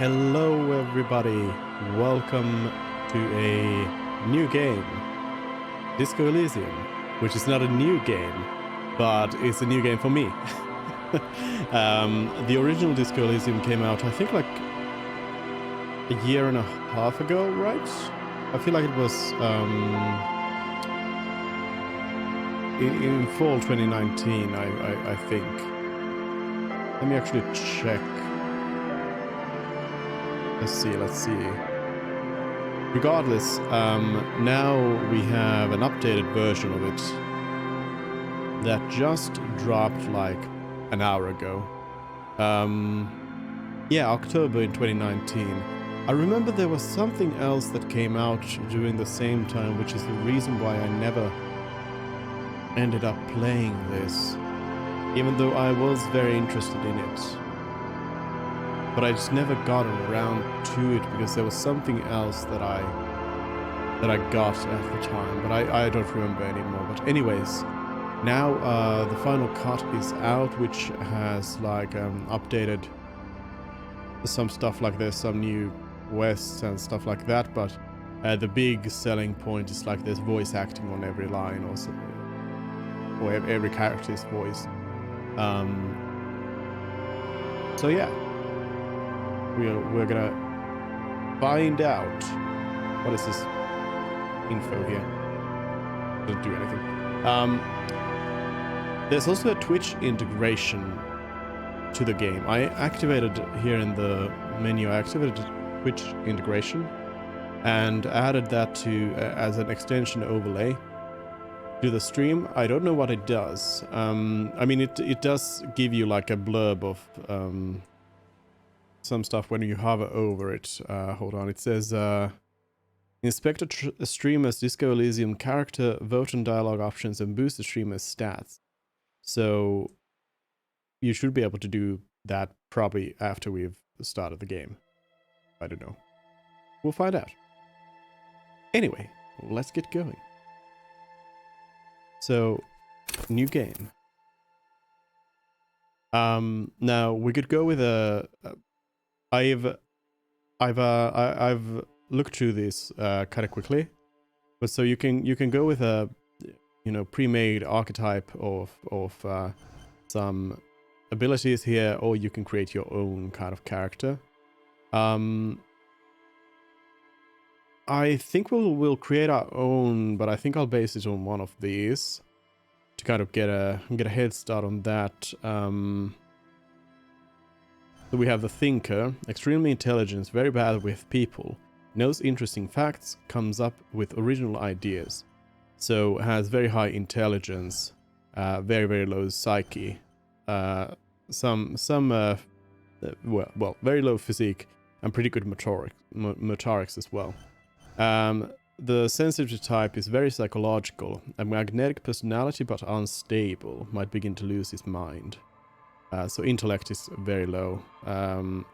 Hello everybody, welcome to a new game, Disco Elysium, which is not a new game, but it's a new game for me. The original Disco Elysium came out, I think, like a year and a half ago, right? I feel like it was in fall 2019, I think. Let me actually check. Let's see. Regardless, now we have an updated version of it that just dropped like an hour ago. Yeah, October in 2019. I remember there was something else that came out during the same time, which is the reason why I never ended up playing this, even though I was very interested in it. But I just never got around to it because there was something else that I got at the time, but I don't remember anymore. But anyways, now the final cut is out, which has like updated some stuff like there's some new quests and stuff like that. But the big selling point is like there's voice acting on every line, or every character's voice. So yeah. We're gonna find out. What is this info here? Doesn't do anything. There's also a Twitch integration to the game. I activated here in the menu. I activated Twitch integration and added that to as an extension overlay to the stream. I don't know what it does. I mean, it does give you like a blurb of some stuff when you hover over it. Hold on, it says inspect a streamer's Disco Elysium character, vote on dialogue options, and boost the streamer's stats. So you should be able to do that probably after we've started the game. I don't know. We'll find out. Anyway, let's get going. So, new game. Now we could go with a I've looked through this kind of quickly, but so you can go with a pre-made archetype of some abilities here, or you can create your own kind of character. I think we'll create our own, but I think I'll base it on one of these to kind of get a head start on that. So we have the Thinker, extremely intelligent, very bad with people, knows interesting facts, comes up with original ideas. So has very high intelligence, very, very low psyche, very low physique, and pretty good motorics as well. The sensitive type is very psychological, a magnetic personality but unstable, might begin to lose his mind. So intellect is very low,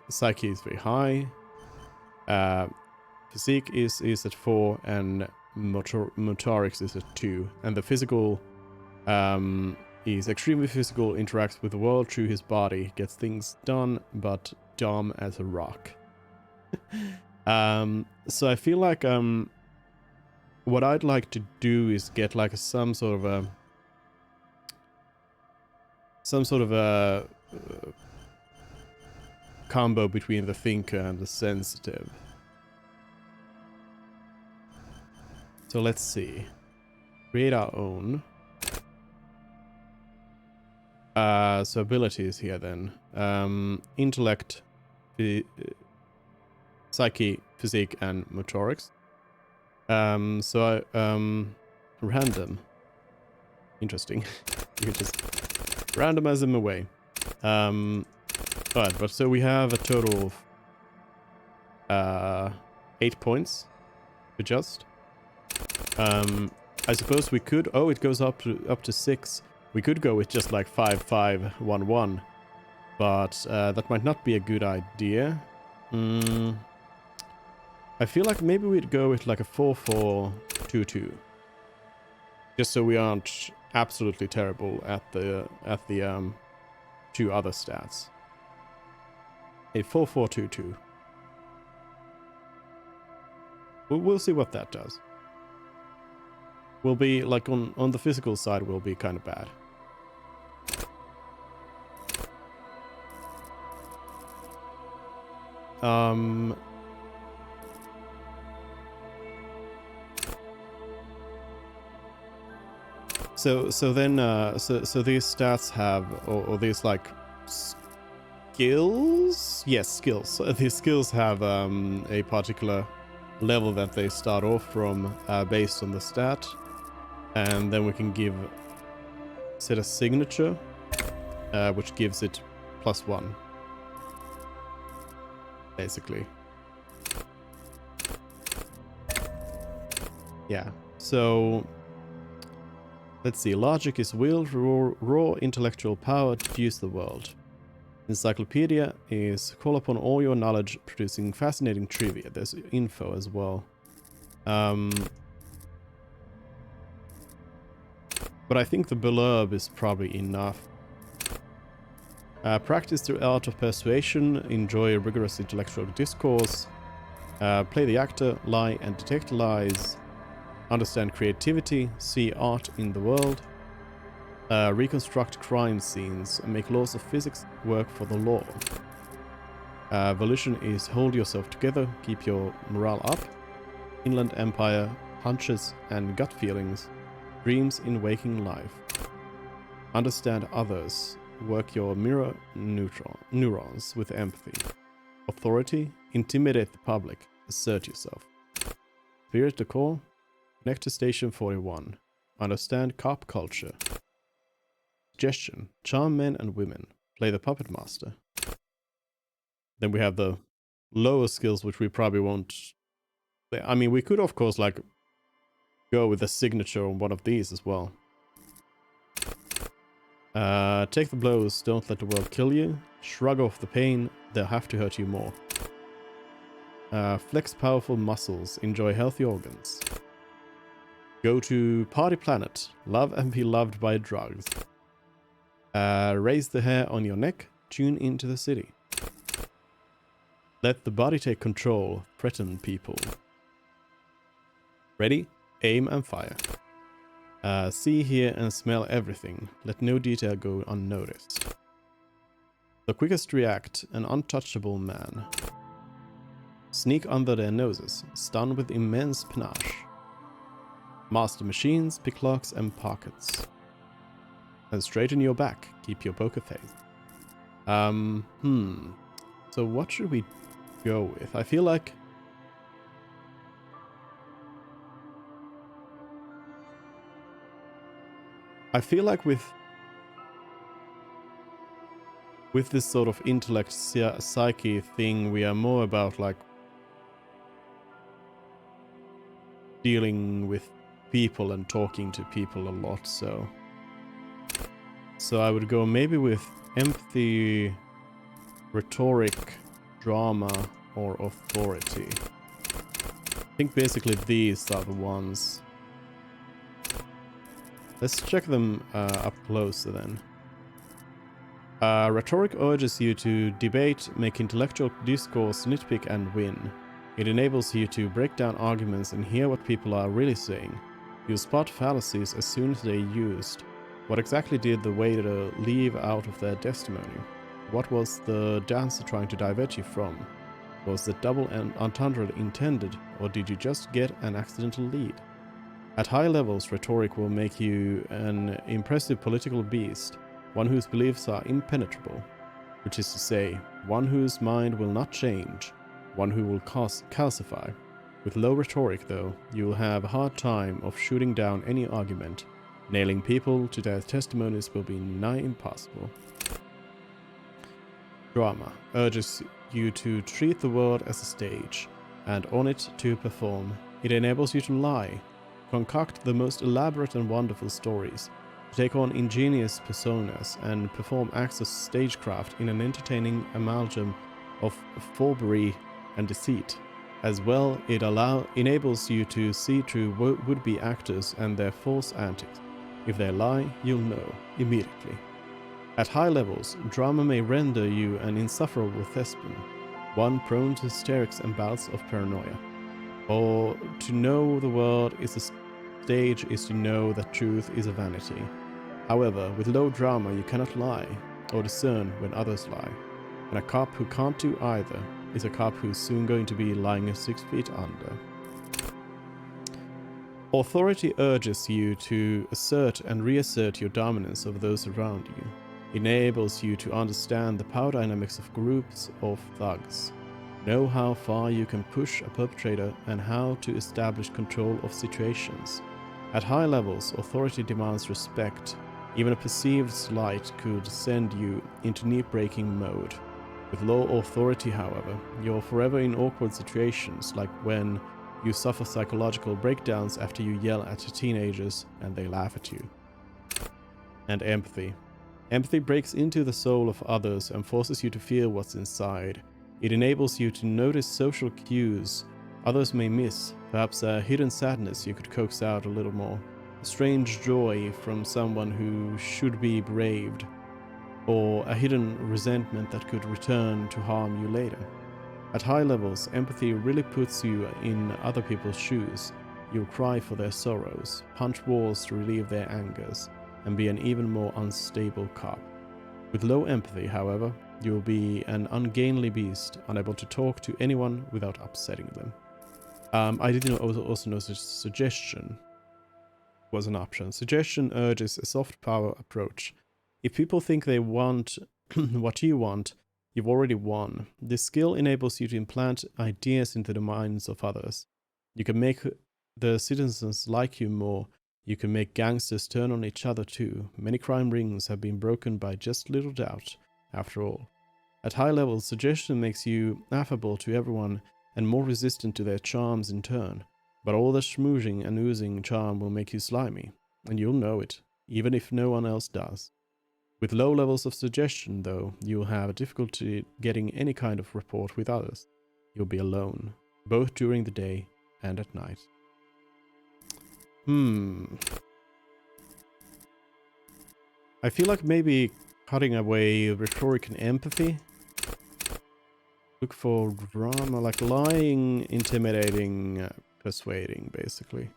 psyche is very high, physique is at 4, and motorics is at 2. And the physical is extremely physical, interacts with the world through his body, gets things done, but dumb as a rock. So I feel like what I'd like to do is get like some sort of a combo between the Thinker and the Sensitive. So let's see. Create our own. So abilities here then. Intellect, psyche, physique, and motorics. Random. Interesting. You can just randomize them away. But so we have a total of 8 points to adjust. I suppose we could. Oh, it goes up to 6. We could go with just like 5-5-1-1, but that might not be a good idea. I feel like maybe we'd go with like a 4-4-2-2, just so we aren't absolutely terrible at the 2 other stats. A 4-4-2-2. We'll see what that does. We'll be like on the physical side, we'll be kind of bad. So these stats have, or these like skills? Yes, skills. These skills have a particular level that they start off from based on the stat, and then we can set a signature, which gives it +1, basically. Yeah. So let's see. Logic is will, raw intellectual power to fuse the world. Encyclopedia is call upon all your knowledge, producing fascinating trivia. There's info as well. But I think the blurb is probably enough. Practice the art of persuasion, enjoy rigorous intellectual discourse, play the actor, lie and detect lies, understand creativity, see art in the world, reconstruct crime scenes, and make laws of physics work for the law. Volition is hold yourself together, keep your morale up, inland empire, hunches and gut feelings, dreams in waking life. Understand others, work your mirror neurons with empathy. Authority, intimidate the public, assert yourself. Spirit decor, connect to station 41. Understand cop culture. Suggestion, charm men and women, play the puppet master. Then we have the lower skills, which we probably won't. I mean, we could of course like go with a signature on one of these as well. Take the blows, don't let the world kill you. Shrug off the pain, they'll have to hurt you more. Flex powerful muscles, enjoy healthy organs. Go to Party Planet, love and be loved by drugs. Raise the hair on your neck, tune into the city. Let the body take control, threaten people. Ready? Aim and fire. See, hear and smell everything. Let no detail go unnoticed. The quickest react, an untouchable man. Sneak under their noses, stun with immense panache. Master machines, pick locks and pockets. And straighten your back, keep your poker face. So what should we go with? I feel like with this sort of intellect psyche thing, we are more about like dealing with people and talking to people a lot, so I would go maybe with empathy, rhetoric, drama, or authority. I think basically these are the ones. Let's check them up closer then. Rhetoric urges you to debate, make intellectual discourse, nitpick, and win. It enables you to break down arguments and hear what people are really saying. You spot fallacies as soon as they're used. What exactly did the waiter leave out of their testimony? What was the dancer trying to divert you from? Was the double entendre intended, or did you just get an accidental lead? At high levels, rhetoric will make you an impressive political beast, one whose beliefs are impenetrable, which is to say, one whose mind will not change, one who will calcify. With low rhetoric, though, you will have a hard time of shooting down any argument. Nailing people to their testimonies will be nigh impossible. Drama urges you to treat the world as a stage, and on it to perform. It enables you to lie, concoct the most elaborate and wonderful stories, to take on ingenious personas, and perform acts of stagecraft in an entertaining amalgam of forbery and deceit. As well, it enables you to see through would-be actors and their false antics. If they lie, you'll know immediately. At high levels, drama may render you an insufferable thespian, one prone to hysterics and bouts of paranoia. Or to know the world is a stage is to know that truth is a vanity. However, with low drama you cannot lie, or discern when others lie. And a cop who can't do either is a cop who's soon going to be lying 6 feet under. Authority urges you to assert and reassert your dominance over those around you. It enables you to understand the power dynamics of groups of thugs, know how far you can push a perpetrator, and how to establish control of situations. At high levels, authority demands respect. Even a perceived slight could send you into knee-breaking mode. With low authority, however, you're forever in awkward situations, like when you suffer psychological breakdowns after you yell at teenagers and they laugh at you. And empathy. Empathy breaks into the soul of others and forces you to feel what's inside. It enables you to notice social cues others may miss, perhaps a hidden sadness you could coax out a little more, a strange joy from someone who should be braved, or a hidden resentment that could return to harm you later. At high levels, empathy really puts you in other people's shoes. You'll cry for their sorrows, punch walls to relieve their angers, and be an even more unstable cop. With low empathy, however, you will be an ungainly beast, unable to talk to anyone without upsetting them. I didn't also know suggestion was an option. Suggestion urges a soft power approach. If people think they want what you want, you've already won. This skill enables you to implant ideas into the minds of others. You can make the citizens like you more. You can make gangsters turn on each other too. Many crime rings have been broken by just little doubt, after all. At high levels, suggestion makes you affable to everyone and more resistant to their charms in turn. But all the schmoozing and oozing charm will make you slimy, and you'll know it, even if no one else does. With low levels of suggestion, though, you'll have difficulty getting any kind of rapport with others. You'll be alone, both during the day and at night. I feel like maybe cutting away rhetoric and empathy. Look for drama, like lying, intimidating, persuading, basically.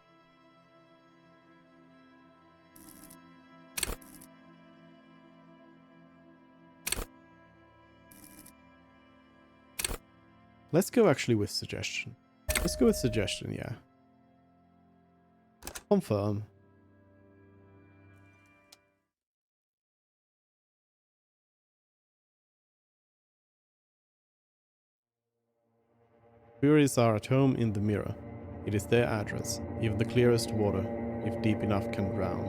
Let's go actually with suggestion. Let's go with suggestion, yeah. Confirm. Furies are at home in the mirror. It is their address. Even the clearest water, if deep enough, can drown.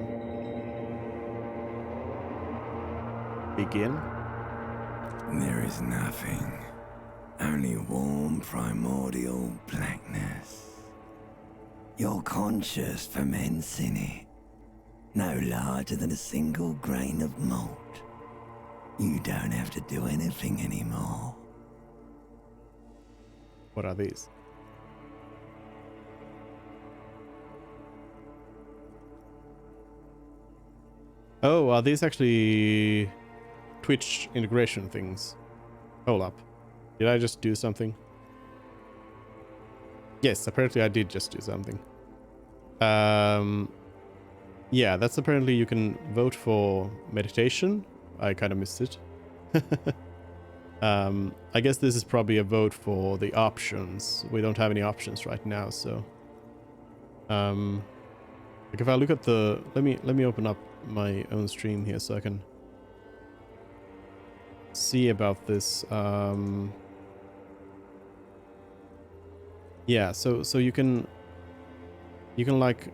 Begin. There is nothing. Only warm primordial blackness. Your conscious ferments in it. No larger than a single grain of malt. You don't have to do anything anymore. What are these? Oh, are these actually Twitch integration things? Hold up. Did I just do something? Yes, apparently I did just do something. Yeah, that's apparently you can vote for meditation. I kind of missed it. I guess this is probably a vote for the options. We don't have any options right now, so like if I look at the let me open up my own stream here so I can see about this. Yeah, so you can like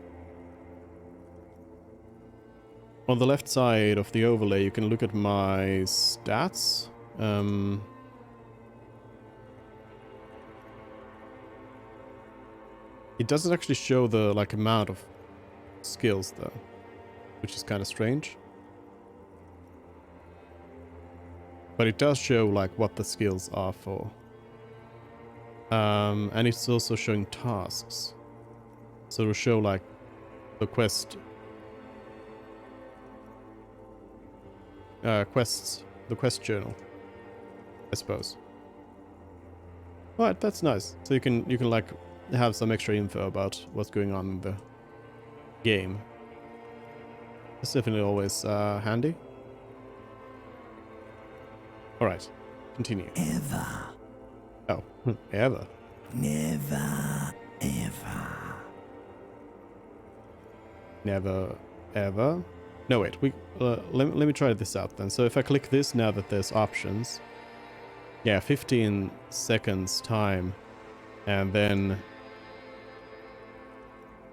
on the left side of the overlay you can look at my stats. It doesn't actually show the like amount of skills though, which is kind of strange. But it does show like what the skills are for. And it's also showing tasks. So it'll show like the quests, the quest journal, I suppose. Alright, that's nice. So you can like have some extra info about what's going on in the game. It's definitely always handy. Alright, continue. Ever. Oh, ever. Never, ever. Never, ever. No, wait. Let me try this out then. So if I click this now that there's options, yeah, 15 seconds time, and then,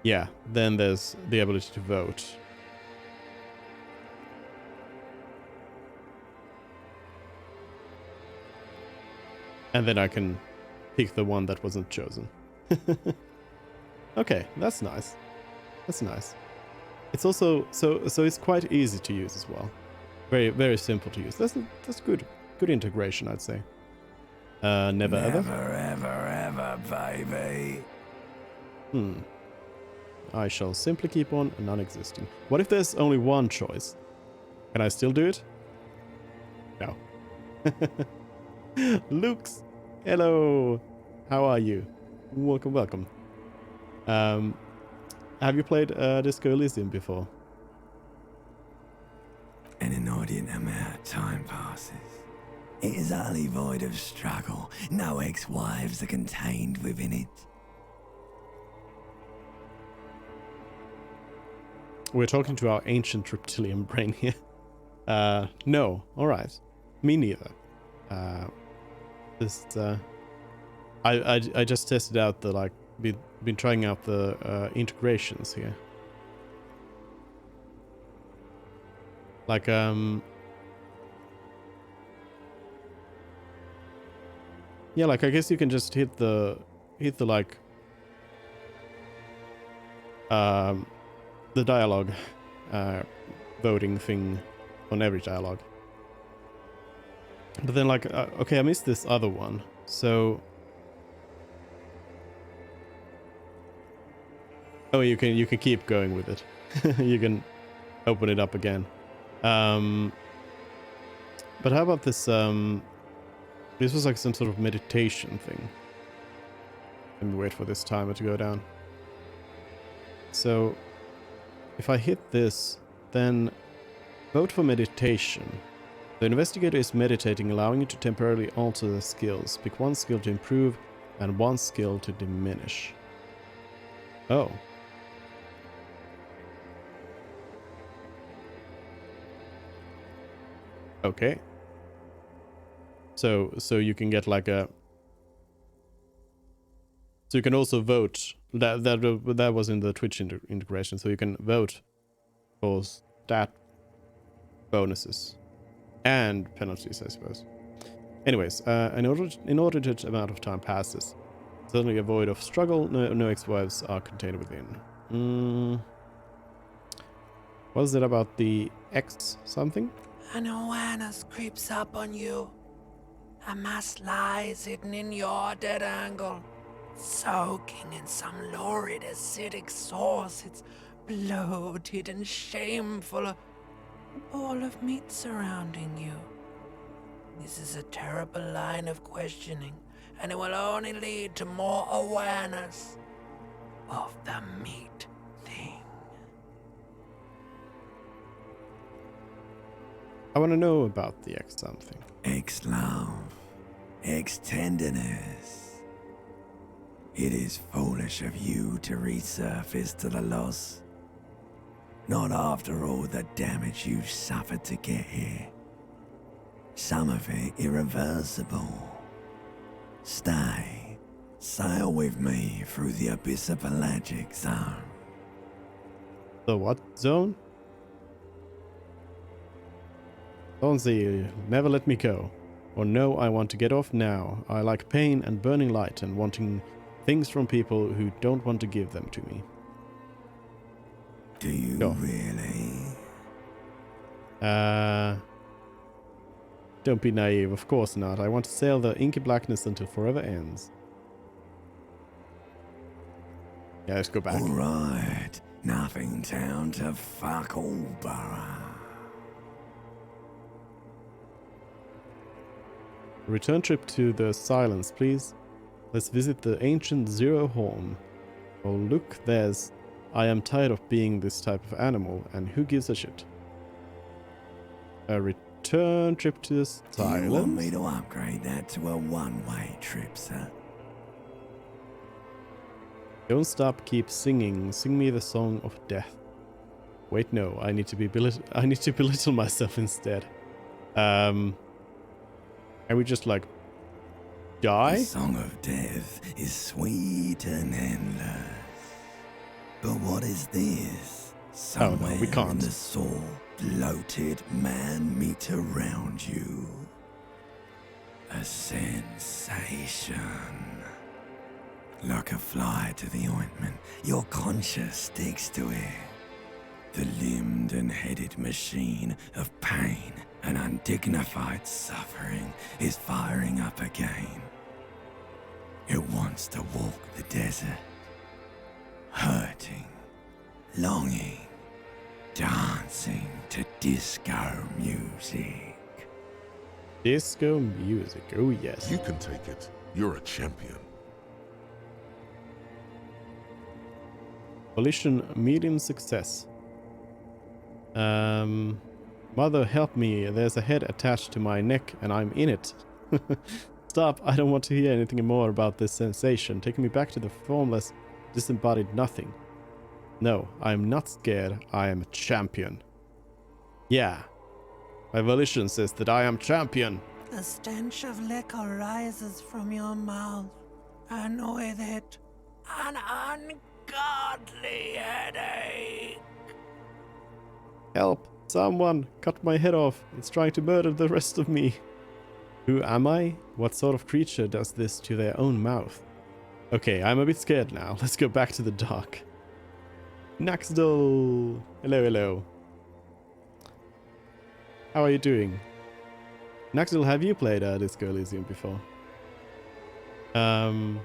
yeah, then there's the ability to vote. And then I can pick the one that wasn't chosen. Okay, that's nice. That's nice. It's also so it's quite easy to use as well. Very, very simple to use. That's good. Good integration, I'd say. Never ever. Never, ever, baby. I shall simply keep on non-existing. What if there's only one choice? Can I still do it? No. Lux, hello. How are you? Welcome, welcome. Have you played Disco Elysium before? An inordinate amount of time passes. It is utterly void of struggle. No ex-wives are contained within it. We're talking to our ancient reptilian brain here. No. Alright. Me neither. I just tested out the, like, been trying out the integrations here. Like, yeah, like, I guess you can just hit the like, the dialogue, voting thing on every dialogue. But then, like, okay, I missed this other one, so... Oh, you can keep going with it. You can open it up again. But how about this? This was like some sort of meditation thing. Let me wait for this timer to go down. So, if I hit this, then vote for meditation. The investigator is meditating, allowing you to temporarily alter the skills. Pick one skill to improve and one skill to diminish. Oh. Okay. So you can get like a... So you can also vote. That was in the Twitch integration. So you can vote for stat bonuses and penalties, I suppose. Anyways, inordinate amount of time passes. Suddenly a void of struggle. No ex-wives are contained within. What is it about the X something? An awareness creeps up on you. A mass lies hidden in your dead angle, soaking in some lurid acidic sauce. It's bloated and shameful, a ball of meat surrounding you. This is a terrible line of questioning, and it will only lead to more awareness of the meat thing. I want to know about the X something. Ex-love, ex-tenderness. It is foolish of you to resurface to the loss. Not after all the damage you've suffered to get here. Some of it irreversible. Stay. Sail with me through the abyss of pelagic zone. The what zone? Don't see, never let me go. Or no, I want to get off now. I like pain and burning light and wanting things from people who don't want to give them to me. Do you really? Don't be naive, of course not. I want to sail the inky blackness until forever ends. Yeah, let's go back. Alright, nothing town to fuck all borough. Return trip to the Silence, please. Let's visit the ancient Zero Home. Oh, look, there's... I am tired of being this type of animal, and who gives a shit? A return trip to the Do you want me silence. to upgrade that to a one-way trip, sir? Don't stop, keep singing. Sing me the song of death. Wait, no, I need to belittle myself instead. Can we just like The die? song of death is sweet and endless. But what is this? Oh, no, Somewhere we can't. in the soul, bloated man meet around you. A sensation. Like a fly to the ointment, your conscience sticks to it. The limbed and headed machine of pain and undignified suffering is firing up again. It wants to walk the desert, hurting, longing, dancing to disco music. Disco music, oh yes. You can take it. You're a champion. Volition medium success. Mother, help me. There's a head attached to my neck and I'm in it. Stop, I don't want to hear anything more about this sensation. Take me back to the formless, disembodied nothing. No, I am not scared. I am a champion. Yeah. My volition says that I am champion. The stench of liquor rises from your mouth, and with it, an ungodly headache. Help! Someone! Cut my head off! It's trying to murder the rest of me! Who am I? What sort of creature does this to their own mouth? Okay, I'm a bit scared now. Let's go back to the dark. Naxdal! Hello, hello. How are you doing? Naxdal, have you played Disco Elysium before? I'm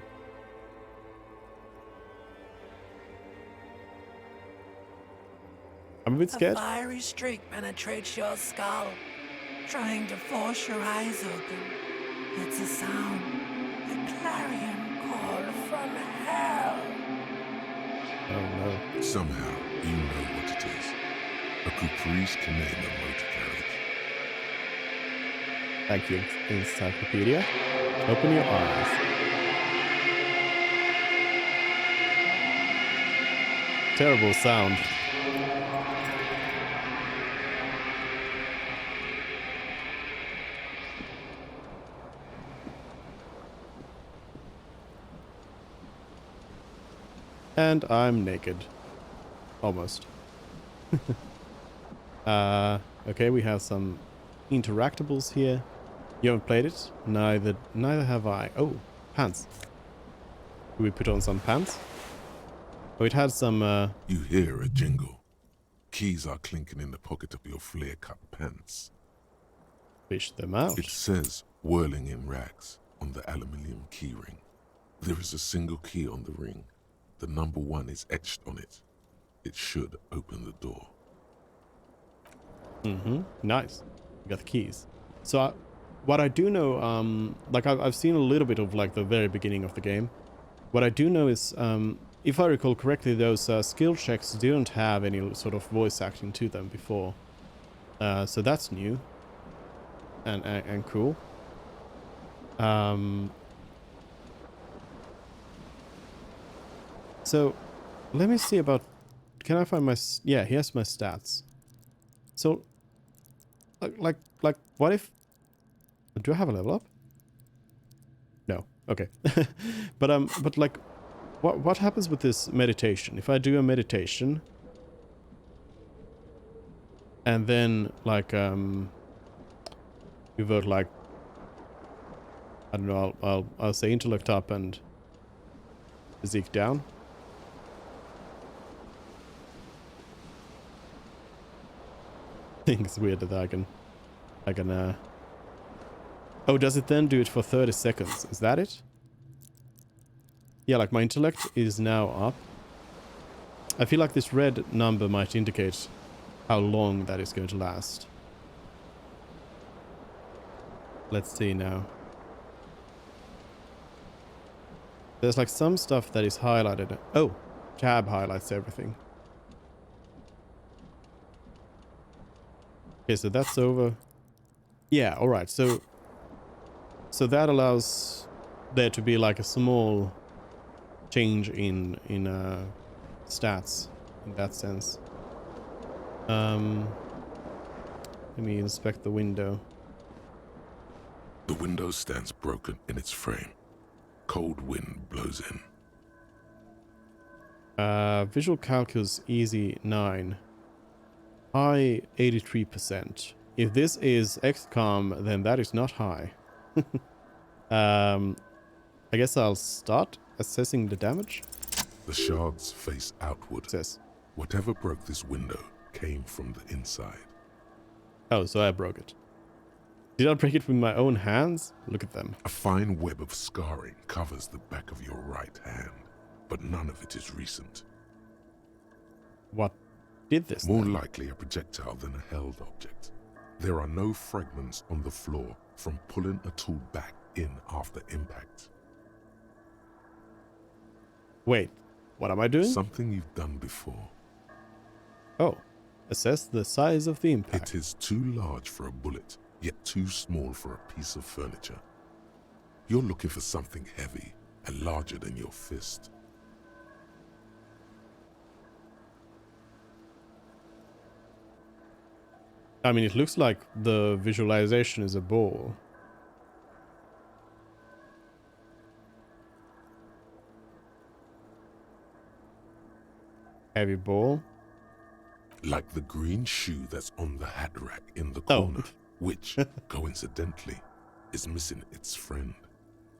a bit scared. A fiery streak penetrates your skull, trying to force your eyes open. It's a sound, a clarion call from hell. Oh no. Somehow, you know what it is. A Caprice Canada motor carriage. Thank you, Encyclopedia. Open your eyes. Terrible sound. And I'm naked. Almost. Okay, we have some interactables here. You haven't played it? Neither have I. Oh, pants. Do we put on some pants? Oh, it had some, You hear a jingle. Keys are clinking in the pocket of your flare-cut pants. fish them out. It says, whirling in rags, on the aluminium keyring. There is a single key on the ring. The number 1 is etched on it. It should open the door. Mm-hmm. Nice. We got the keys. So, what I do know, like I've seen a little bit of like the very beginning of the game. What I do know is, if I recall correctly, those skill checks didn't have any sort of voice acting to them before. So that's new. And cool. So, let me see about... Can I find my... Yeah, here's my stats. So, like, what if... Do I have a level up? No. Okay. but like, what happens with this meditation? If I do a meditation... And then, like, we vote, like... I don't know, I'll say intellect up and... physique down. I think it's weird that I can oh, does it then do it for 30 seconds? Is that it? Yeah, like my intellect is now up. I feel like this red number might indicate how long that is going to last. Let's see now. There's like some stuff that is highlighted. Oh, tab highlights everything. Okay, so that's over. Yeah, all right. So that allows there to be like a small change in stats in that sense. Let me inspect the window. The window stands broken in its frame. Cold wind blows in. Visual calculus easy 9. High 83%. If this is XCOM, then that is not high. I guess I'll start assessing the damage. The shards face outward. Says. Whatever broke this window came from the inside. Oh, so I broke it. Did I break it with my own hands? Look at them. A fine web of scarring covers the back of your right hand, but none of it is recent. What did this More then? likely a projectile than a held object. There are no fragments on the floor from pulling a tool back in after impact. Wait, what am I doing? Something you've done before. Oh, assess the size of the impact. It is too large for a bullet, yet too small for a piece of furniture. You're looking for something heavy and larger than your fist. I mean, it looks like the visualization is a ball. Heavy ball. Like the green shoe that's on the hat rack in the Oh. corner, which, coincidentally, is missing its friend.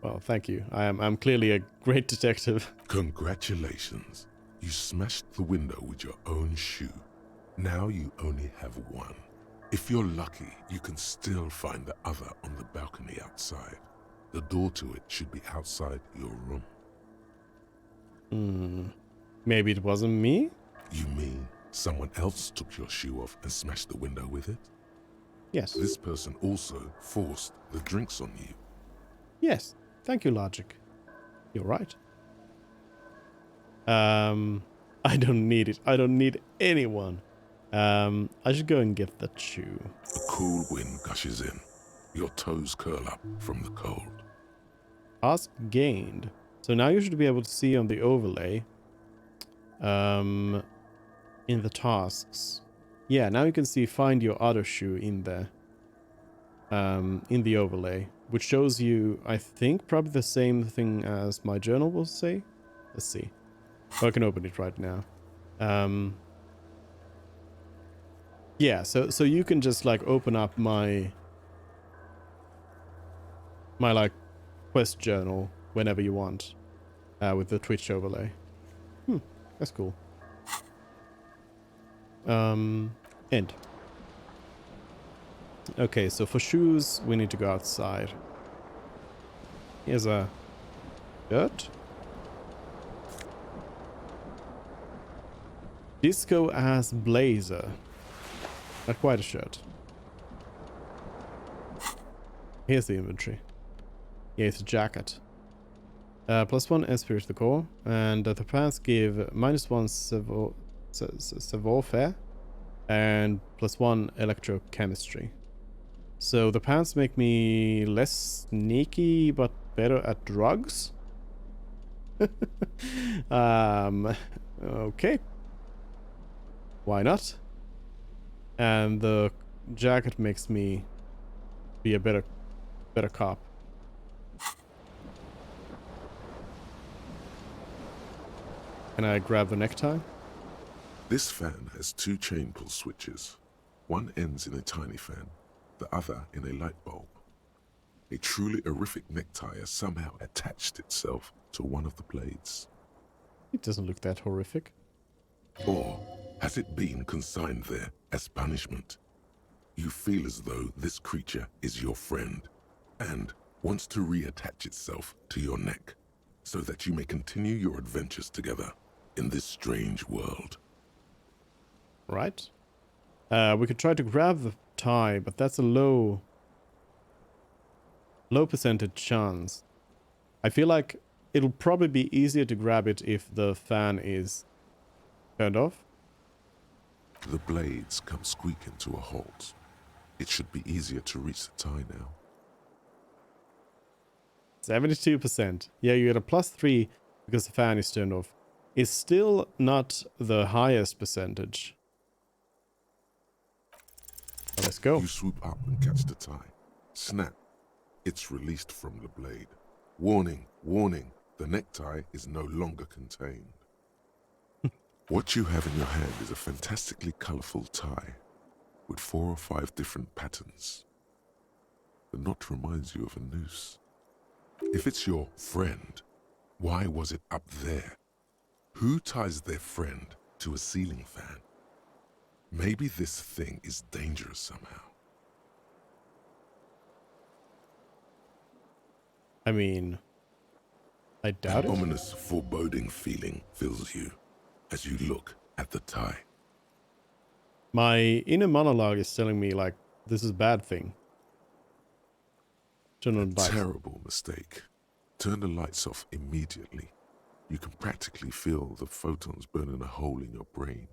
Well, thank you. I'm clearly a great detective. Congratulations. You smashed the window with your own shoe. Now you only have one. If you're lucky, you can still find the other on the balcony outside. The door to it should be outside your room. Maybe it wasn't me? You mean someone else took your shoe off and smashed the window with it? Yes. This person also forced the drinks on you. Yes. Thank you, Logic. You're right. I don't need it. I don't need anyone. I should go and get that shoe. A cool wind gushes in. Your toes curl up from the cold. Task gained. So now you should be able to see on the overlay. In the tasks. Yeah, now you can see find your other shoe in there. In the overlay. Which shows you, I think, probably the same thing as my journal will say. Let's see. Oh, I can open it right now. Yeah, so you can just like open up my like quest journal whenever you want with the Twitch overlay. That's cool. End. Okay, so for shoes we need to go outside. Here's a shirt. Disco ass blazer. Not quite a shirt. Here's the inventory. Yeah, it's a jacket. +1 esprit de corps, and the pants give -1 savoir-faire and +1 electrochemistry. So the pants make me less sneaky but better at drugs. Okay. Why not? And the jacket makes me be a better cop. Can I grab the necktie? This fan has 2 chain pull switches. One ends in a tiny fan, the other in a light bulb. A truly horrific necktie has somehow attached itself to one of the blades. It doesn't look that horrific. Or has it been consigned there as punishment? You feel as though this creature is your friend and wants to reattach itself to your neck so that you may continue your adventures together in this strange world. Right? We could try to grab the tie, but that's a low percentage chance. I feel like it'll probably be easier to grab it if the fan is turned off. The blades come squeaking to a halt. It should be easier to reach the tie now. 72%. Yeah, you get a +3 because the fan is turned off. It's still not the highest percentage. Well, let's go. You swoop up and catch the tie. Snap. It's released from the blade. Warning, warning. The necktie is no longer contained. What you have in your hand is a fantastically colorful tie with 4 or 5 different patterns. The knot reminds you of a noose. If it's your friend, why was it up there? Who ties their friend to a ceiling fan? Maybe this thing is dangerous somehow. I mean, I doubt An it. ominous, foreboding feeling fills you as you look at the tie. My inner monologue is telling me, like, this is a bad thing. Turn on the lights. Terrible mistake. Turn the lights off immediately. You can practically feel the photons burning a hole in your brain.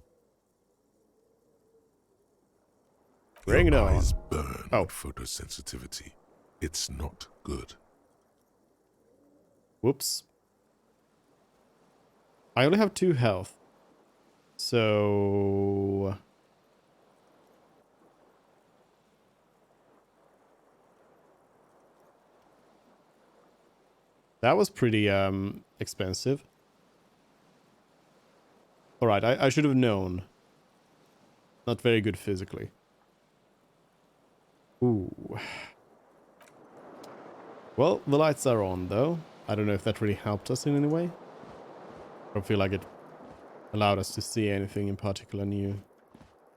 Bring it Your on. eyes burn Oh. with photosensitivity. It's not good. Whoops. I only have 2 health. So... that was pretty expensive. Alright, I should have known. Not very good physically. Ooh. Well, the lights are on though. I don't know if that really helped us in any way. I don't feel like it allowed us to see anything in particular new.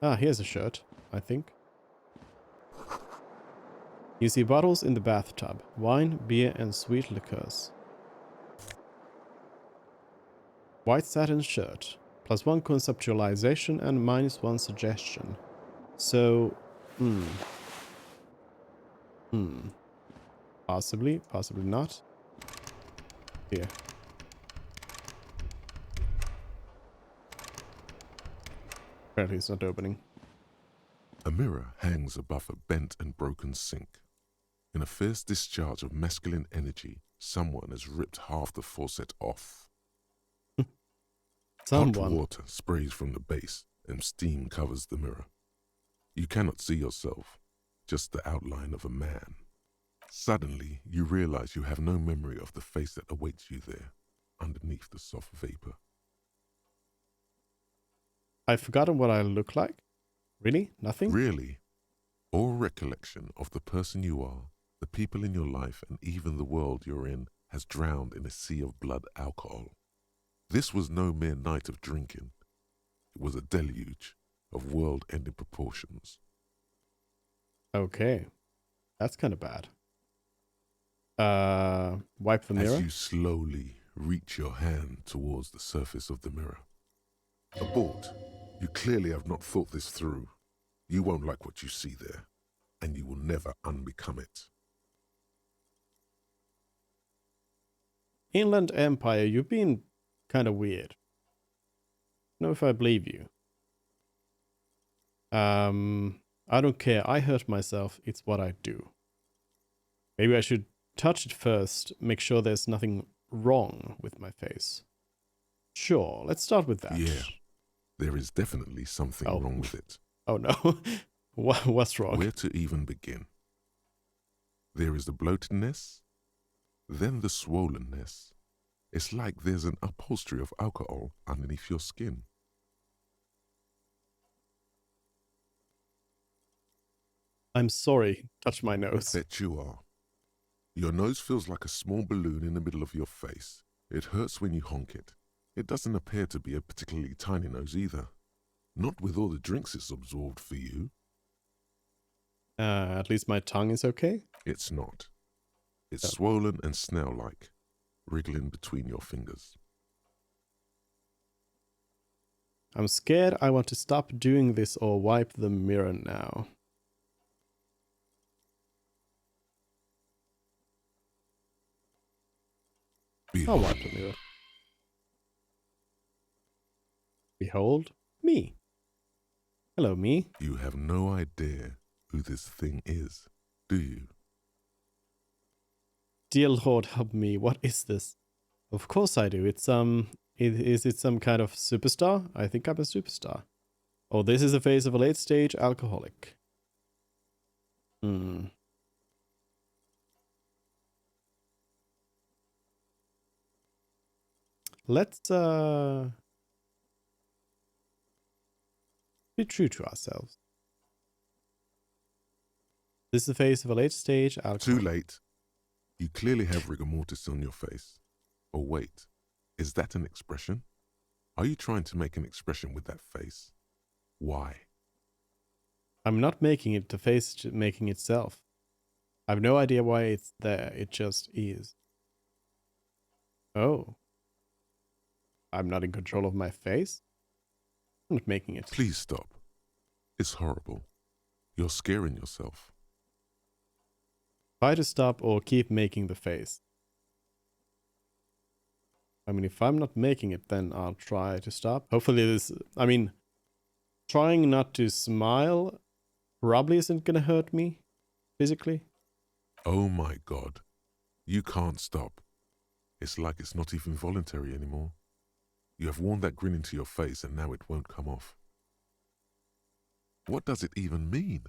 Ah, here's a shirt, I think. You see bottles in the bathtub. Wine, beer, and sweet liqueurs. White satin shirt. +1 conceptualization and -1 suggestion. So, Possibly, possibly not. Here. Apparently it's not opening. A mirror hangs above a bent and broken sink. In a fierce discharge of masculine energy, someone has ripped half the faucet off. Hot Someone. water sprays from the base and steam covers the mirror. You cannot see yourself, just the outline of a man. Suddenly, you realize you have no memory of the face that awaits you there, underneath the soft vapor. I've forgotten what I look like. Really? Nothing? Really, all recollection of the person you are, the people in your life, and even the world you're in has drowned in a sea of blood alcohol. This was no mere night of drinking. It was a deluge of world-ending proportions. Okay. That's kind of bad. Wipe the mirror. As you slowly reach your hand towards the surface of the mirror. Abort. You clearly have not thought this through. You won't like what you see there, and you will never unbecome it. Inland Empire, you've been kind of weird. I don't know if I believe you. I don't care. I hurt myself. It's what I do. Maybe I should touch it first, make sure there's nothing wrong with my face. Sure, let's start with that. Yeah, there is definitely something Oh. wrong with it. Oh no. What's wrong? Where to even begin? There is the bloatedness, then the swollenness. It's like there's an upholstery of alcohol underneath your skin. I'm sorry. Touch my nose. Bet you are. Your nose feels like a small balloon in the middle of your face. It hurts when you honk it. It doesn't appear to be a particularly tiny nose either. Not with all the drinks it's absorbed for you. At least my tongue is okay. It's not. It's Oh. swollen and snail-like, wriggling between your fingers. I'm scared. I want to stop doing this or wipe the mirror now. I'll Behold, wipe the mirror. Behold me. Hello, me. you have no idea who this thing is, do you? Dear Lord, help me. What is this? Of course I do. It's is it some kind of superstar? I think I'm a superstar. Oh, this is the face of a late-stage alcoholic. Hmm. Let's be true to ourselves. This is the face of a late-stage alcoholic. Too late. You clearly have rigor mortis on your face. Oh, wait. Is that an expression? Are you trying to make an expression with that face? Why? I'm not making it, the face making itself. I have no idea why it's there, it just is. Oh. I'm not in control of my face? I'm not making it. Please stop. It's horrible. You're scaring yourself. Try to stop or keep making the face. I mean, if I'm not making it, then I'll try to stop. Hopefully this, I mean, trying not to smile probably isn't gonna hurt me physically. Oh my God. You can't stop. It's like it's not even voluntary anymore. You have worn that grin into your face and now it won't come off. What does it even mean?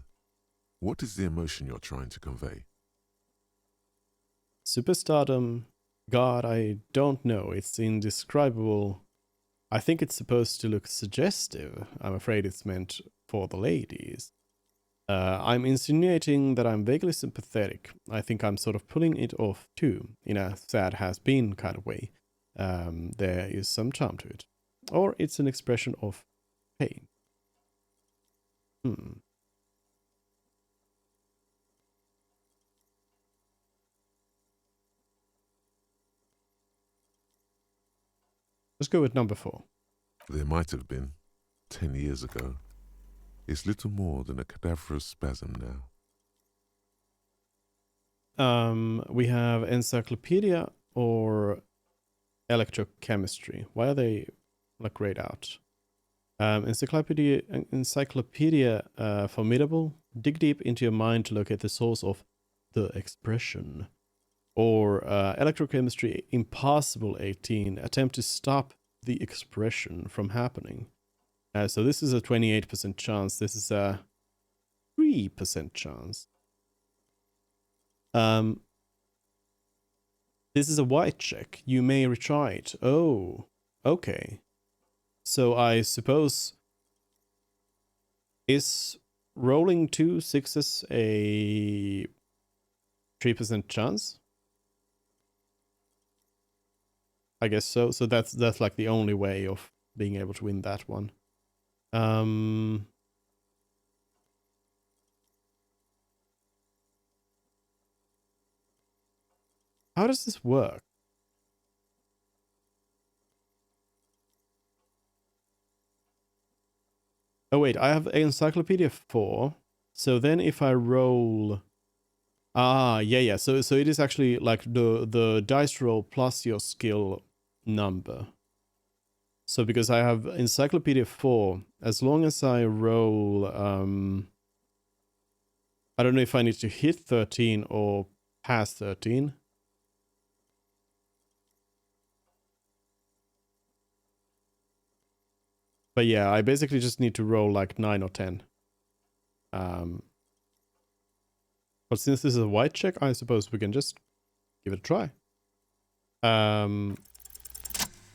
What is the emotion you're trying to convey? Superstardom, God, I don't know. It's indescribable. I think it's supposed to look suggestive. I'm afraid it's meant for the ladies. I'm insinuating that I'm vaguely sympathetic. I think I'm sort of pulling it off too, in a sad has-been kind of way. There is some charm to it. Or it's an expression of pain. Let's go with number 4. There might have been, 10 years ago. It's little more than a cadaverous spasm now. We have encyclopedia or electrochemistry. Why are they like grayed out? Encyclopedia, formidable. Dig deep into your mind to locate the source of the expression. Or electrochemistry, impossible 18. Attempt to stop the expression from happening. So this is a 28% chance. This is a 3% chance. This is a white check. You may retry it. Oh, okay. So I suppose, is rolling 2 6s a 3% chance? I guess so. So that's like the only way of being able to win that one. How does this work? Oh wait, I have Encyclopedia 4. So then if I roll... yeah. So it is actually like the dice roll plus your skill number. So because I have Encyclopedia 4, as long as I roll... I don't know if I need to hit 13 or pass 13. But yeah, I basically just need to roll like 9 or 10. But since this is a white check, I suppose we can just give it a try.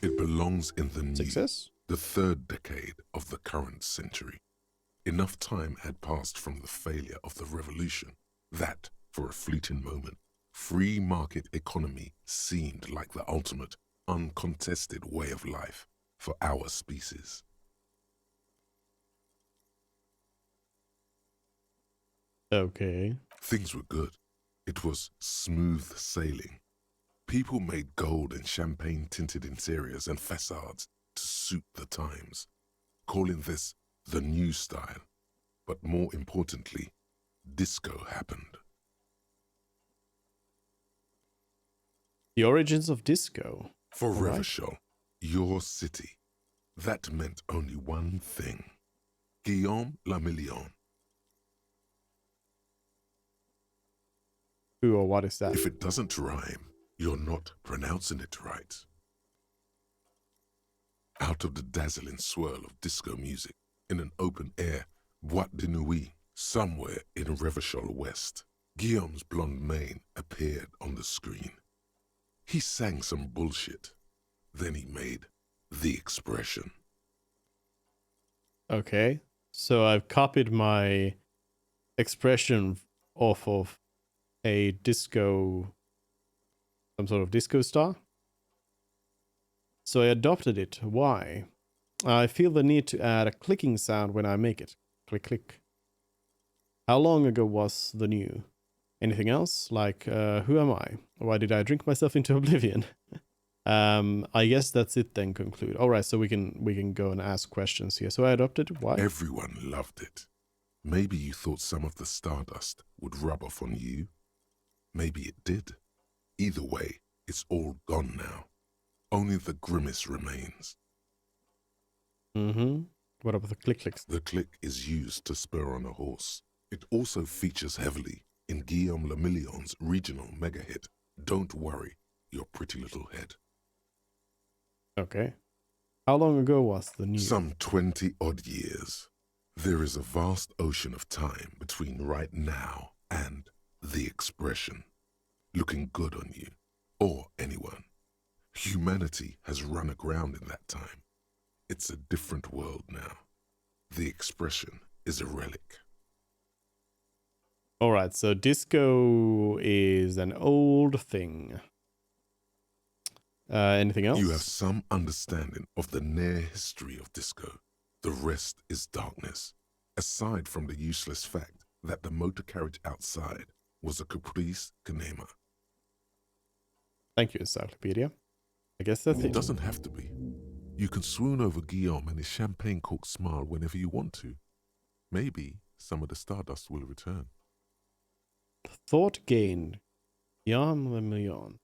It belongs in the new, Success? the 3rd decade of the current century. Enough time had passed from the failure of the revolution that, for a fleeting moment, free market economy seemed like the ultimate, uncontested way of life for our species. Okay. Things were good. It was smooth sailing. People made gold and champagne-tinted interiors and facades to suit the times, calling this the new style. But more importantly, disco happened. The origins of disco. For All right. Revachol, your city, that meant only one thing. Guillaume Lamillion. Who or what is that? If it doesn't rhyme, you're not pronouncing it right. Out of the dazzling swirl of disco music, in an open-air boîte de nuit, somewhere in Revachol West, Guillaume's blonde mane appeared on the screen. He sang some bullshit. Then he made the expression. Okay. So I've copied my expression off of a disco, some sort of disco star. So I adopted it. Why? I feel the need to add a clicking sound when I make it. Click, click. How long ago was the new? Anything else? Like, who am I? Why did I drink myself into oblivion? I guess that's it then, conclude. Alright, so we can go and ask questions here. So I adopted, why? Everyone loved it. Maybe you thought some of the stardust would rub off on you. Maybe it did. Either way, it's all gone now. Only the grimace remains. Mm-hmm. What about the click clicks? The click is used to spur on a horse. It also features heavily in Guillaume Lamillion's regional mega hit, Don't Worry, Your Pretty Little Head. Okay. How long ago was the new? Some 20-odd years. There is a vast ocean of time between right now and the expression. Looking good on you, or anyone. Humanity has run aground in that time. It's a different world now. The expression is a relic. Alright, so disco is an old thing. Anything else? You have some understanding of the near history of disco. The rest is darkness. Aside from the useless fact that the motor carriage outside was a caprice canema. Thank you, Encyclopedia. I guess that's It it. doesn't have to be. You can swoon over Guillaume and his champagne-corked smile whenever you want to. Maybe some of the stardust will return. Thought gained. Guillaume Lamillion.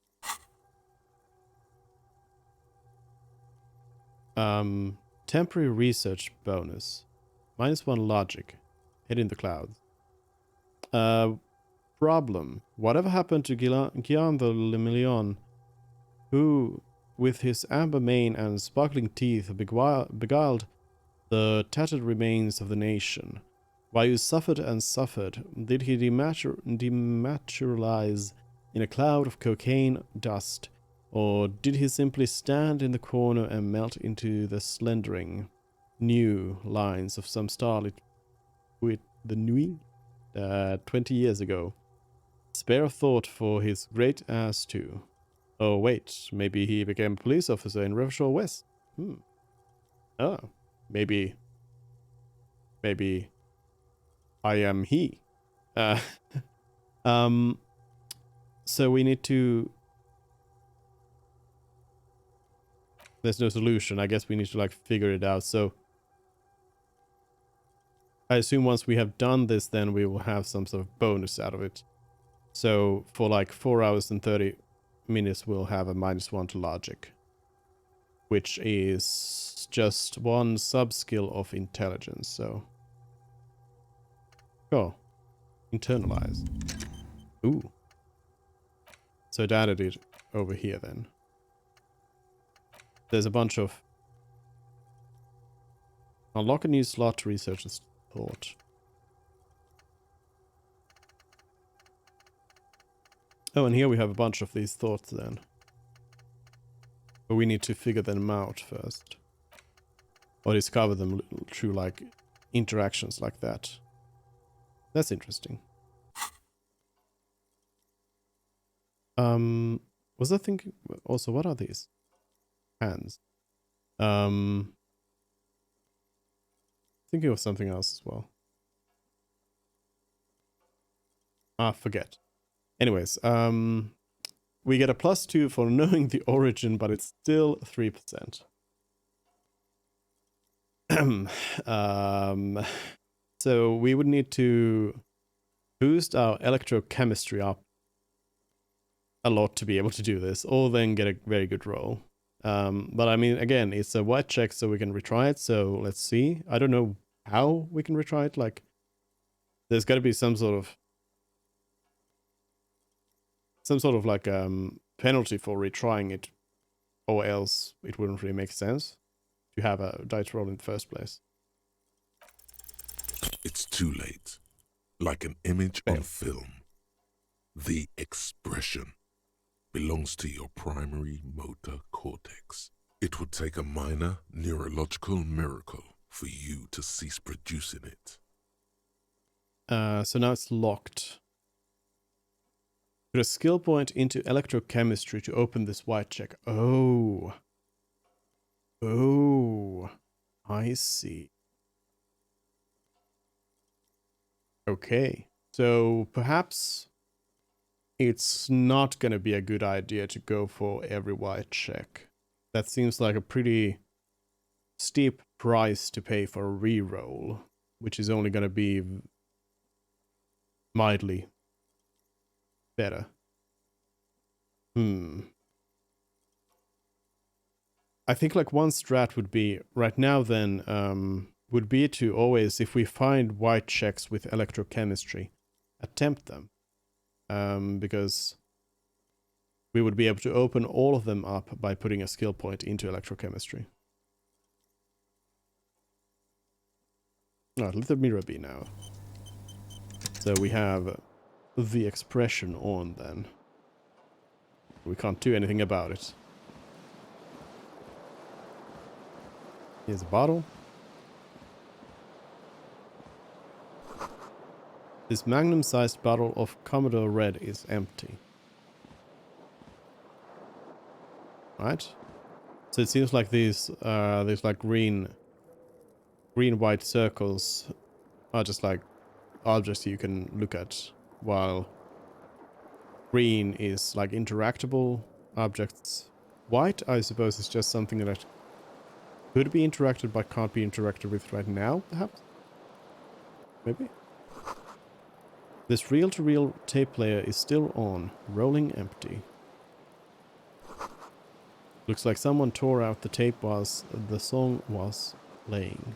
Temporary research bonus. -1 logic. Head in the clouds. Problem. Whatever happened to Guillaume Lamillion, who, with his amber mane and sparkling teeth, beguiled the tattered remains of the nation? While you suffered and suffered, did he dematerialize in a cloud of cocaine dust, or did he simply stand in the corner and melt into the slendering, new lines of some starlit with the nuit 20 years ago? Spare thought for his great ass too. Oh wait, maybe he became a police officer in Revachol West. Oh, maybe I am he. So we need to... There's no solution. I guess we need to like figure it out. So I assume once we have done this, then we will have some sort of bonus out of it. So for like 4 hours and 30 minutes, we'll have a -1 to logic, which is just one sub-skill of intelligence. So go internalize. Ooh. So it added it over here then. There's a bunch of... Unlock a new slot to researcher's thought. Oh, and here we have a bunch of these thoughts then. But we need to figure them out first. Or discover them through like interactions like that. That's interesting. Was I thinking also, what are these? Hands. Thinking of something else as well. Forget. Anyways, we get a +2 for knowing the origin, but it's still 3%. So we would need to boost our electrochemistry up a lot to be able to do this, or then get a very good roll. But I mean, again, it's a white check, so we can retry it. So let's see. I don't know how we can retry it. Like, there's got to be some sort of like penalty for retrying it, or else it wouldn't really make sense to have a dice roll in the first place. It's too late. Like an image on film, the expression belongs to your primary motor cortex. It would take a minor neurological miracle for you to cease producing it. So now it's locked. Put a skill point into electrochemistry to open this white check. Oh. Oh. I see. Okay. So perhaps it's not going to be a good idea to go for every white check. That seems like a pretty steep price to pay for a reroll, which is only going to be mildly better. I think like one strat would be right now then would be to always, if we find white checks with electrochemistry, attempt them. Because we would be able to open all of them up by putting a skill point into electrochemistry. Alright, let the mirror be now. So we have the expression on then. We can't do anything about it. Here's a bottle. This magnum-sized bottle of Commodore Red is empty. Right? So it seems like these like green-white circles are just like objects you can look at, while green is like interactable objects. White, I suppose, is just something that could be interacted but can't be interacted with right now, perhaps? Maybe? This reel-to-reel tape player is still on, rolling empty. Looks like someone tore out the tape whilst the song was playing.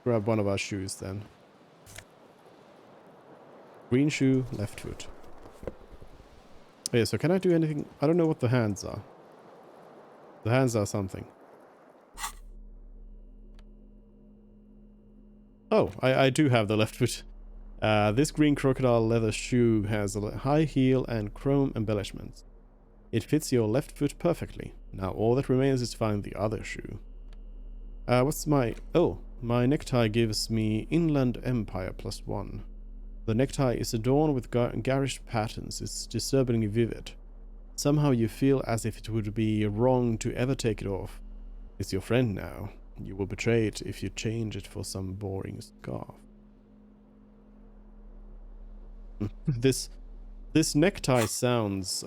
Grab one of our shoes then. Green shoe, left foot. Oh yeah, so can I do anything? I don't know what the hands are. The hands are something. Oh, I do have the left foot. This green crocodile leather shoe has a high heel and chrome embellishments. It fits your left foot perfectly. Now all that remains is to find the other shoe. What's my... Oh, my necktie gives me Inland Empire +1. The necktie is adorned with garish patterns. It's disturbingly vivid. Somehow you feel as if it would be wrong to ever take it off. It's your friend now. You will betray it if you change it for some boring scarf. This necktie sounds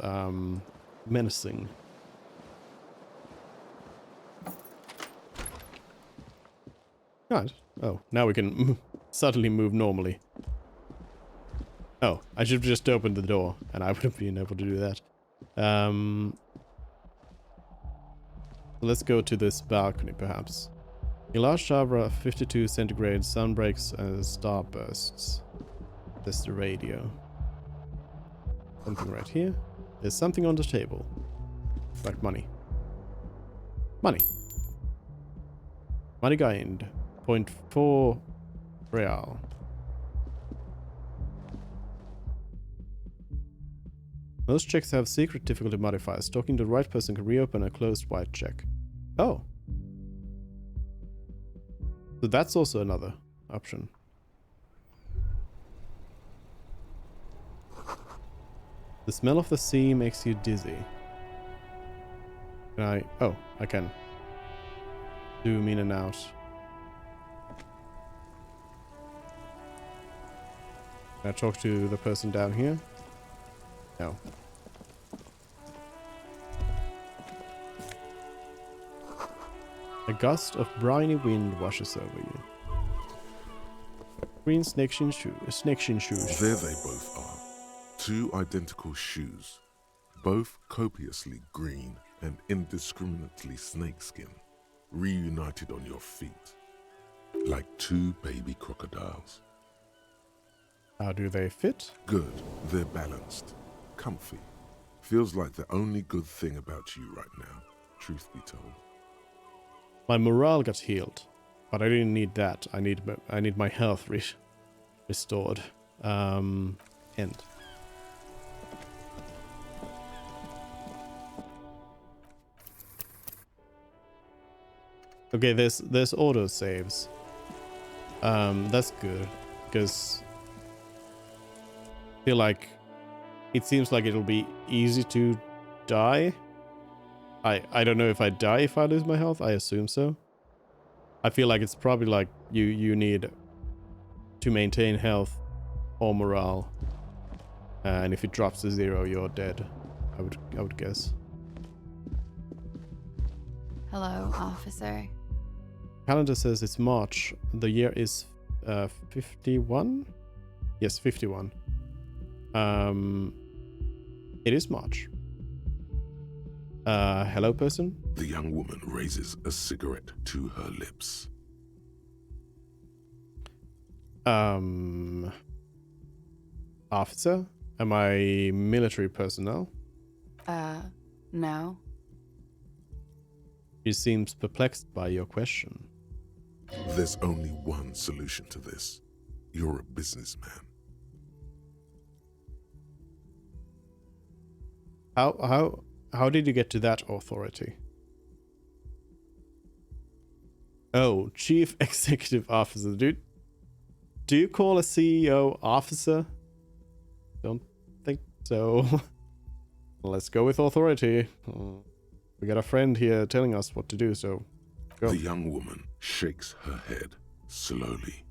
menacing. Right. Oh, now we can suddenly move normally. Oh, I should have just opened the door, and I would have been able to do that. Let's go to this balcony, perhaps. A large shower of 52 centigrade sun breaks and starbursts. This is the radio. Something right here. There's something on the table. Like money. Money. Money gained. 0.4 real. Most checks have secret difficulty modifiers. Talking to the right person can reopen a closed white check. Oh. So that's also another option. The smell of the sea makes you dizzy. Can I... Oh, I can. Zoom in and out. Can I talk to the person down here? No. A gust of briny wind washes over you. Green snakeskin shoes. There they both are. 2 identical shoes, both copiously green and indiscriminately snakeskin, reunited on your feet, like 2 baby crocodiles. How do they fit? Good, they're balanced, comfy. Feels like the only good thing about you right now, truth be told. My morale got healed, but I didn't need that. I need my health restored. End. Okay, there's auto saves. That's good because I feel like it seems like it'll be easy to die. I don't know if I die if I lose my health. I assume so. I feel like it's probably like you need to maintain health or morale, and if it drops to 0, you're dead. I would guess. Hello, officer. Calendar says it's March. The year is 51. Yes, 51. It is March. Hello, person. The young woman raises a cigarette to her lips. Officer? Am I military personnel? No. She seems perplexed by your question. There's only one solution to this. You're a businessman. How did you get to that authority? Oh, Chief Executive Officer. Do you call a CEO officer? Don't think so. Let's go with authority. We got a friend here telling us what to do, so go. The young woman shakes her head slowly.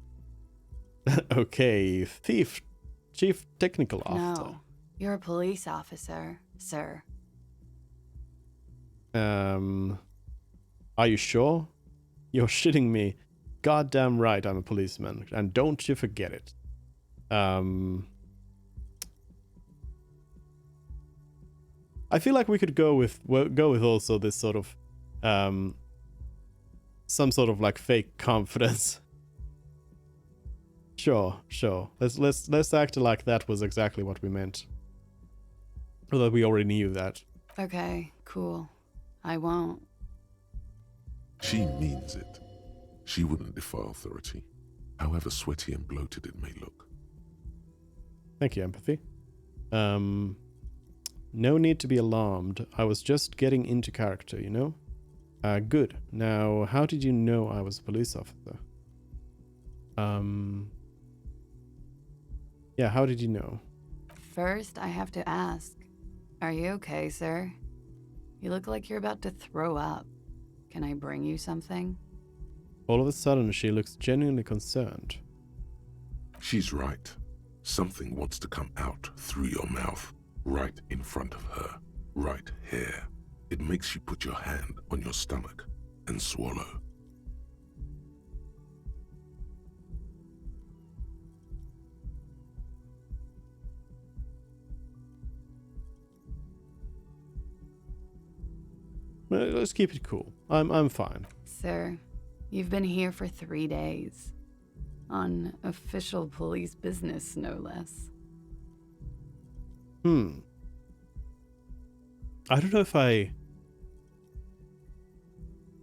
Okay, Chief Technical Officer. No. You're a police officer, sir. Are you sure? You're shitting me. Goddamn right I'm a policeman, and don't you forget it. I feel like we could go with also this sort of some sort of like fake confidence. Sure. Let's act like that was exactly what we meant. Or that we already knew that. Okay, cool. I won't. She means it. She wouldn't defy authority, however sweaty and bloated it may look. Thank you, empathy. No need to be alarmed. I was just getting into character, you know? Good. Now, how did you know I was a police officer? Yeah, how did you know? First, I have to ask. Are you okay, sir? You look like you're about to throw up. Can I bring you something? All of a sudden, she looks genuinely concerned. She's right. Something wants to come out through your mouth, right in front of her, right here. It makes you put your hand on your stomach and swallow. Let's keep it cool. I'm fine. Sir, you've been here for 3 days. On official police business, no less. I don't know if I...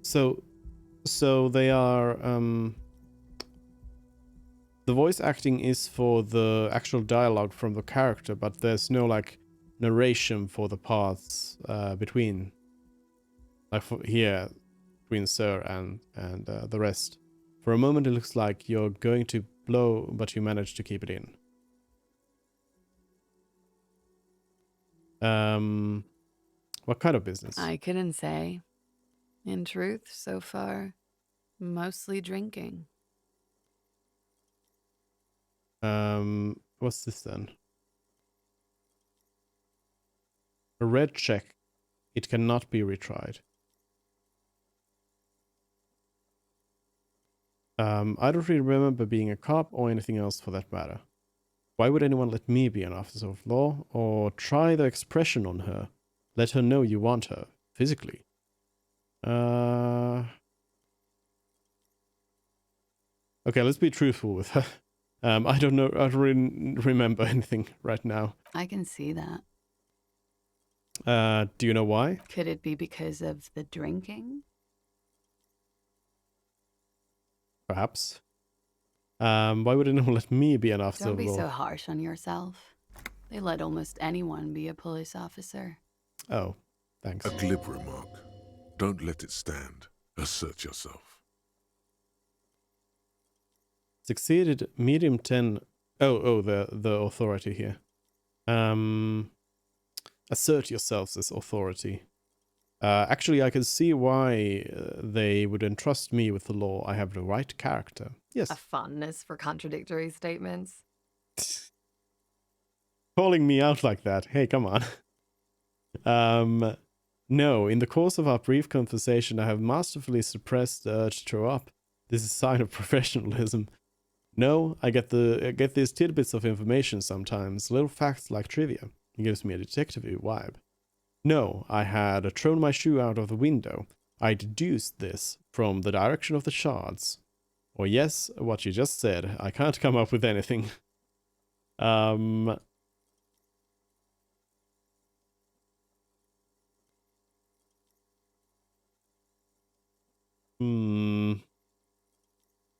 So they are... The voice acting is for the actual dialogue from the character, but there's no, like, narration for the parts between... Like, here, between Sir and the rest. For a moment it looks like you're going to blow, but you manage to keep it in. What kind of business? I couldn't say. In truth, so far, mostly drinking. What's this then? A red check. It cannot be retried. I don't really remember being a cop or anything else for that matter. Why would anyone let me be an officer of law? Or try the expression on her. Let her know you want her, physically. Okay, let's be truthful with her. I don't know, I don't really remember anything right now. I can see that. Do you know why? Could it be because of the drinking? Perhaps. Why would anyone let me be an officer Don't of be law? so harsh on yourself. They let almost anyone be a police officer. Oh, thanks. A glib remark. Don't let it stand. Assert yourself. Succeeded medium 10. Oh, the authority here. Assert yourselves as authority. Actually, I can see why they would entrust me with the law. I have the right character. Yes. A fondness for contradictory statements. Calling me out like that. Hey, come on. No, in the course of our brief conversation, I have masterfully suppressed the urge to throw up. This is a sign of professionalism. No, I get these tidbits of information sometimes, little facts like trivia. It gives me a detective-y vibe. No, I had thrown my shoe out of the window. I deduced this from the direction of the shards. Or yes, what you just said. I can't come up with anything.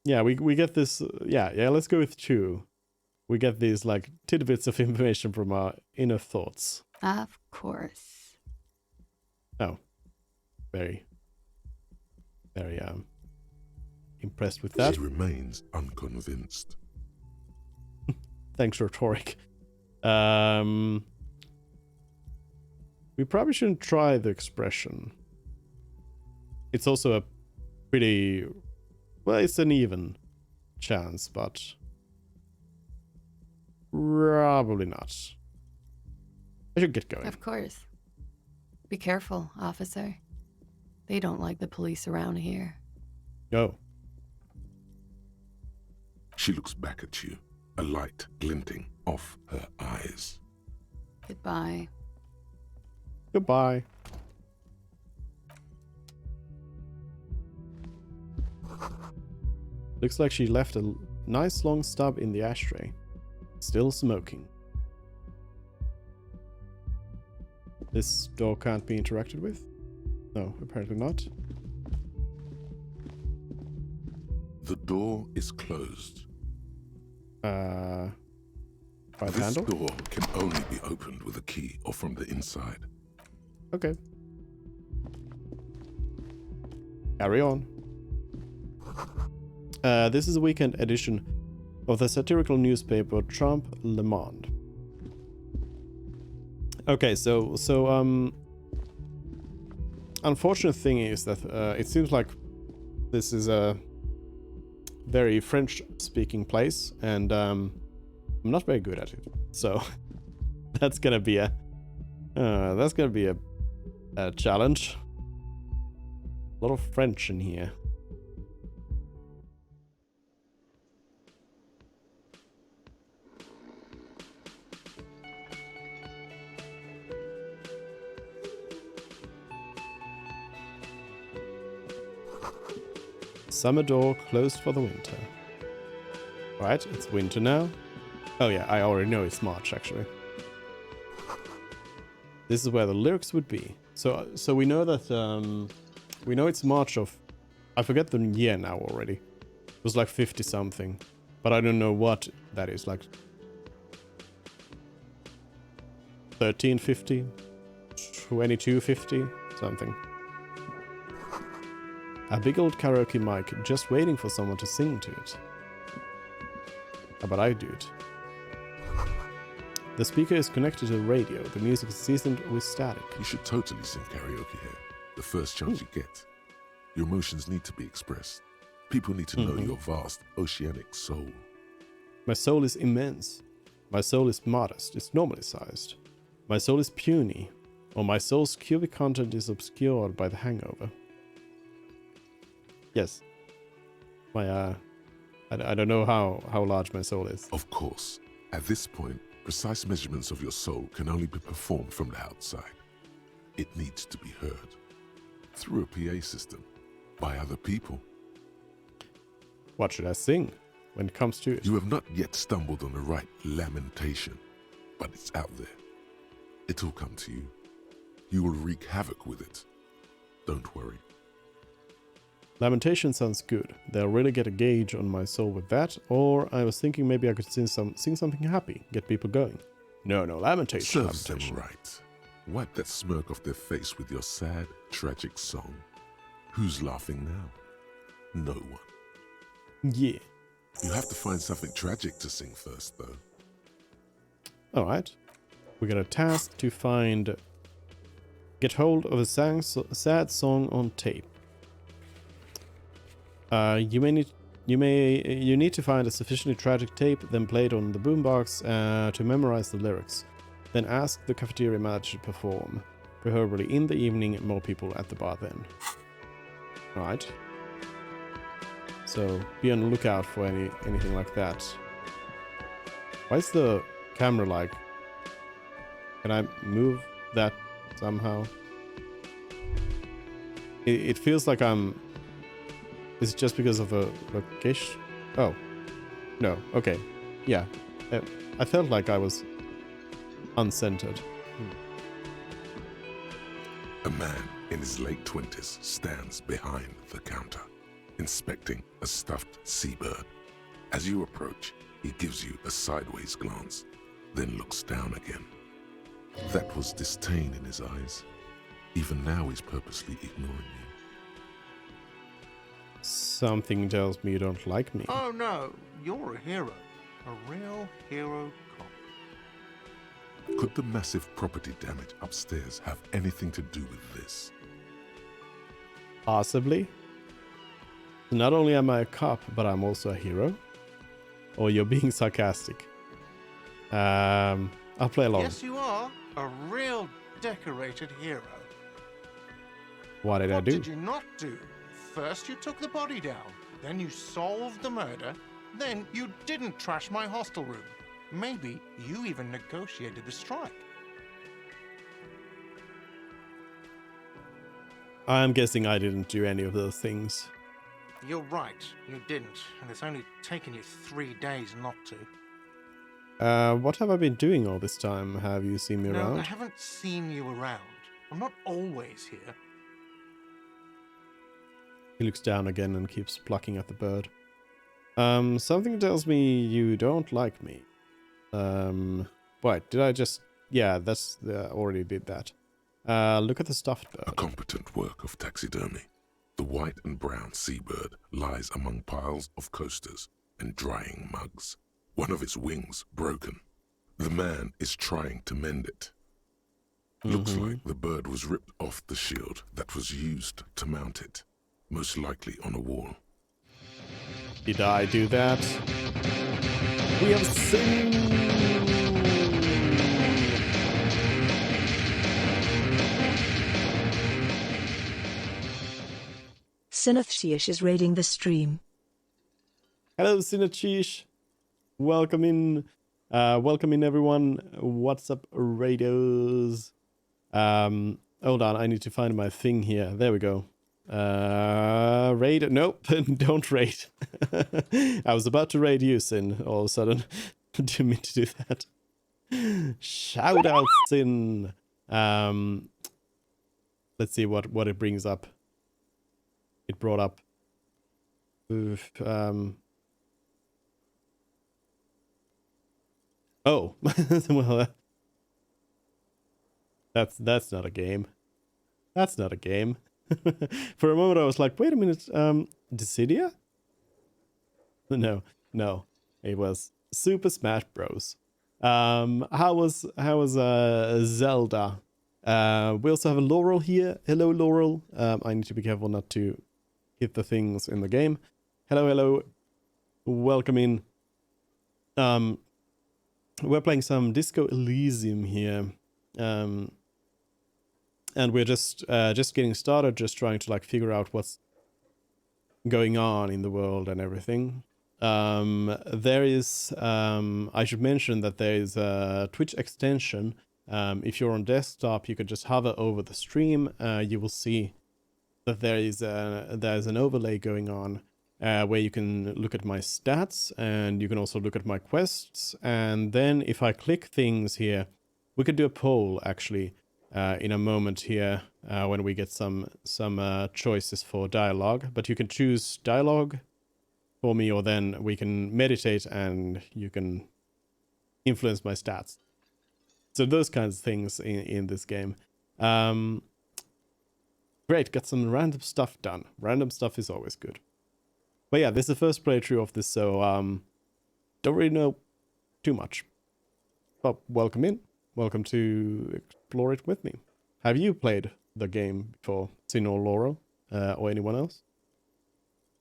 Yeah, we get this. Yeah. Let's go with 2. We get these like tidbits of information from our inner thoughts. Of course. Oh, very impressed with that. She remains unconvinced. Thanks, rhetoric. We probably shouldn't try the expression. It's also a pretty, well, it's an even chance, but probably not. I should get going. Of course. Be careful, officer. They don't like the police around here. Go. She looks back at you, a light glinting off her eyes. Goodbye. Goodbye. Looks like she left a nice long stub in the ashtray. Still smoking. This door can't be interacted with? No, apparently not. The door is closed. By the This handle? door can only be opened with a key or from the inside. Okay. Carry on. This is a weekend edition of the satirical newspaper Trump Le Monde. Okay, so unfortunate thing is that it seems like this is a very French-speaking place, and I'm not very good at it. So that's gonna be a challenge. A lot of French in here. Summer door closed for the winter. Right, it's winter now. Oh yeah, I already know it's March actually. This is where the lyrics would be. So we know that we know it's March of, I forget the year now already. It was like 50 something, but I don't know what that is, like 1350, 2250, something. A big old karaoke mic just waiting for someone to sing to it. How about I do it? The speaker is connected to the radio. The music is seasoned with static. You should totally sing karaoke here. The first chance you get. Your emotions need to be expressed. People need to know your vast oceanic soul. My soul is immense. My soul is modest. It's normally sized. My soul is puny. Or my soul's cubic content is obscured by the hangover. Yes. My I don't know how large my soul is. Of course, At this point, precise measurements of your soul can only be performed from the outside. It needs to be heard through a PA system by other people. What should I sing when it comes to it? You have not yet stumbled on the right lamentation, but it's out there. It'll come to you. You will wreak havoc with it. Don't worry. Lamentation sounds good. They'll really get a gauge on my soul with that, or I was thinking maybe I could sing something happy, get people going. No, lamentation. Serves them right. Wipe that smirk off their face with your sad, tragic song. Who's laughing now? No one. Yeah. You have to find something tragic to sing first, though. Alright. We got a task to find... Get hold of a sad song on tape. You need to find a sufficiently tragic tape, then play it on the boombox to memorize the lyrics. Then ask the cafeteria manager to perform, preferably in the evening, more people at the bar then. Alright. So be on the lookout for anything like that. Why is the camera like... Can I move that somehow? It feels like I'm... Is it just because of the location? Oh. No, okay. Yeah. I felt like I was uncentered. A man in his late 20s stands behind the counter, inspecting a stuffed seabird. As you approach, he gives you a sideways glance, then looks down again. That was disdain in his eyes. Even now he's purposely ignoring you. Something tells me you don't like me. Oh no, you're a hero. A real hero cop. Could the massive property damage upstairs have anything to do with this? Possibly. Not only am I a cop, but I'm also a hero. Or you're being sarcastic. I'll play along. Yes, you are. A real decorated hero. What did I do? What did you not do? First you took the body down, then you solved the murder, then you didn't trash my hostel room. Maybe you even negotiated the strike. I'm guessing I didn't do any of those things. You're right, you didn't, and it's only taken you 3 days not to. What have I been doing all this time? Have you seen me No, around? I haven't seen you around. I'm not always here. He looks down again and keeps plucking at the bird. Something tells me you don't like me. Wait, did I just... Yeah, that's... already did that. Look at the stuffed bird. A competent work of taxidermy. The white and brown seabird lies among piles of coasters and drying mugs. One of its wings broken. The man is trying to mend it. Looks like the bird was ripped off the shield that was used to mount it. Most likely on a wall. Did I do that? We have sinned! Sinathshish is raiding the stream. Hello, Sinachish. Welcome in. Welcome in, everyone. What's up, radios? Hold on, I need to find my thing here. There we go. Raid? Nope, don't raid. I was about to raid you, Sin, all of a sudden. Didn't mean to do that. Shout out, Sin. Let's see what it brings up. It brought up... Oh, well, that's not a game. That's not a game. For a moment, I was like, "Wait a minute, Dissidia?" No, it was Super Smash Bros. How was Zelda? We also have a Laurel here. Hello, Laurel. I need to be careful not to hit the things in the game. Hello. Welcome in. We're playing some Disco Elysium here, and we're just getting started, just trying to like figure out what's going on in the world and everything. There is, I should mention that there is a Twitch extension. If you're on desktop, you can just hover over the stream. You will see that there's an overlay going on where you can look at my stats, and you can also look at my quests. And then if I click things here, we could do a poll actually in a moment here when we get some choices for dialogue. But you can choose dialogue for me, or then we can meditate and you can influence my stats. So those kinds of things in this game. Great, got some random stuff done. Random stuff is always good. But yeah, this is the first playthrough of this, so don't really know too much. But welcome in. Welcome to explore it with me. Have you played the game before, Sin or Laurel, or anyone else?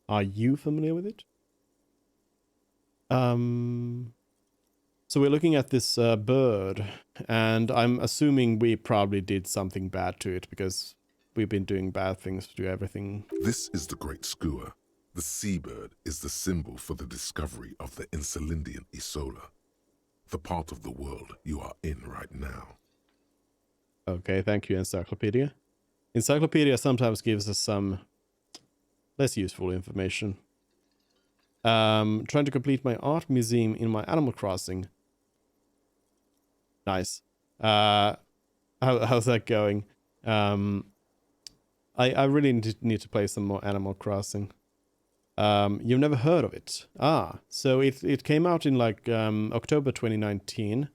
Are you familiar with it? So we're looking at this bird, and I'm assuming we probably did something bad to it because we've been doing bad things to everything. This is the Great Skua. The seabird is the symbol for the discovery of the Insulindian Isola, the part of the world you are in right now. Okay, thank you, Encyclopedia. Encyclopedia sometimes gives us some less useful information. Trying to complete my art museum in my Animal Crossing. Nice. How's that going? I really need to play some more Animal Crossing. You've never heard of it? So it came out in like October 2019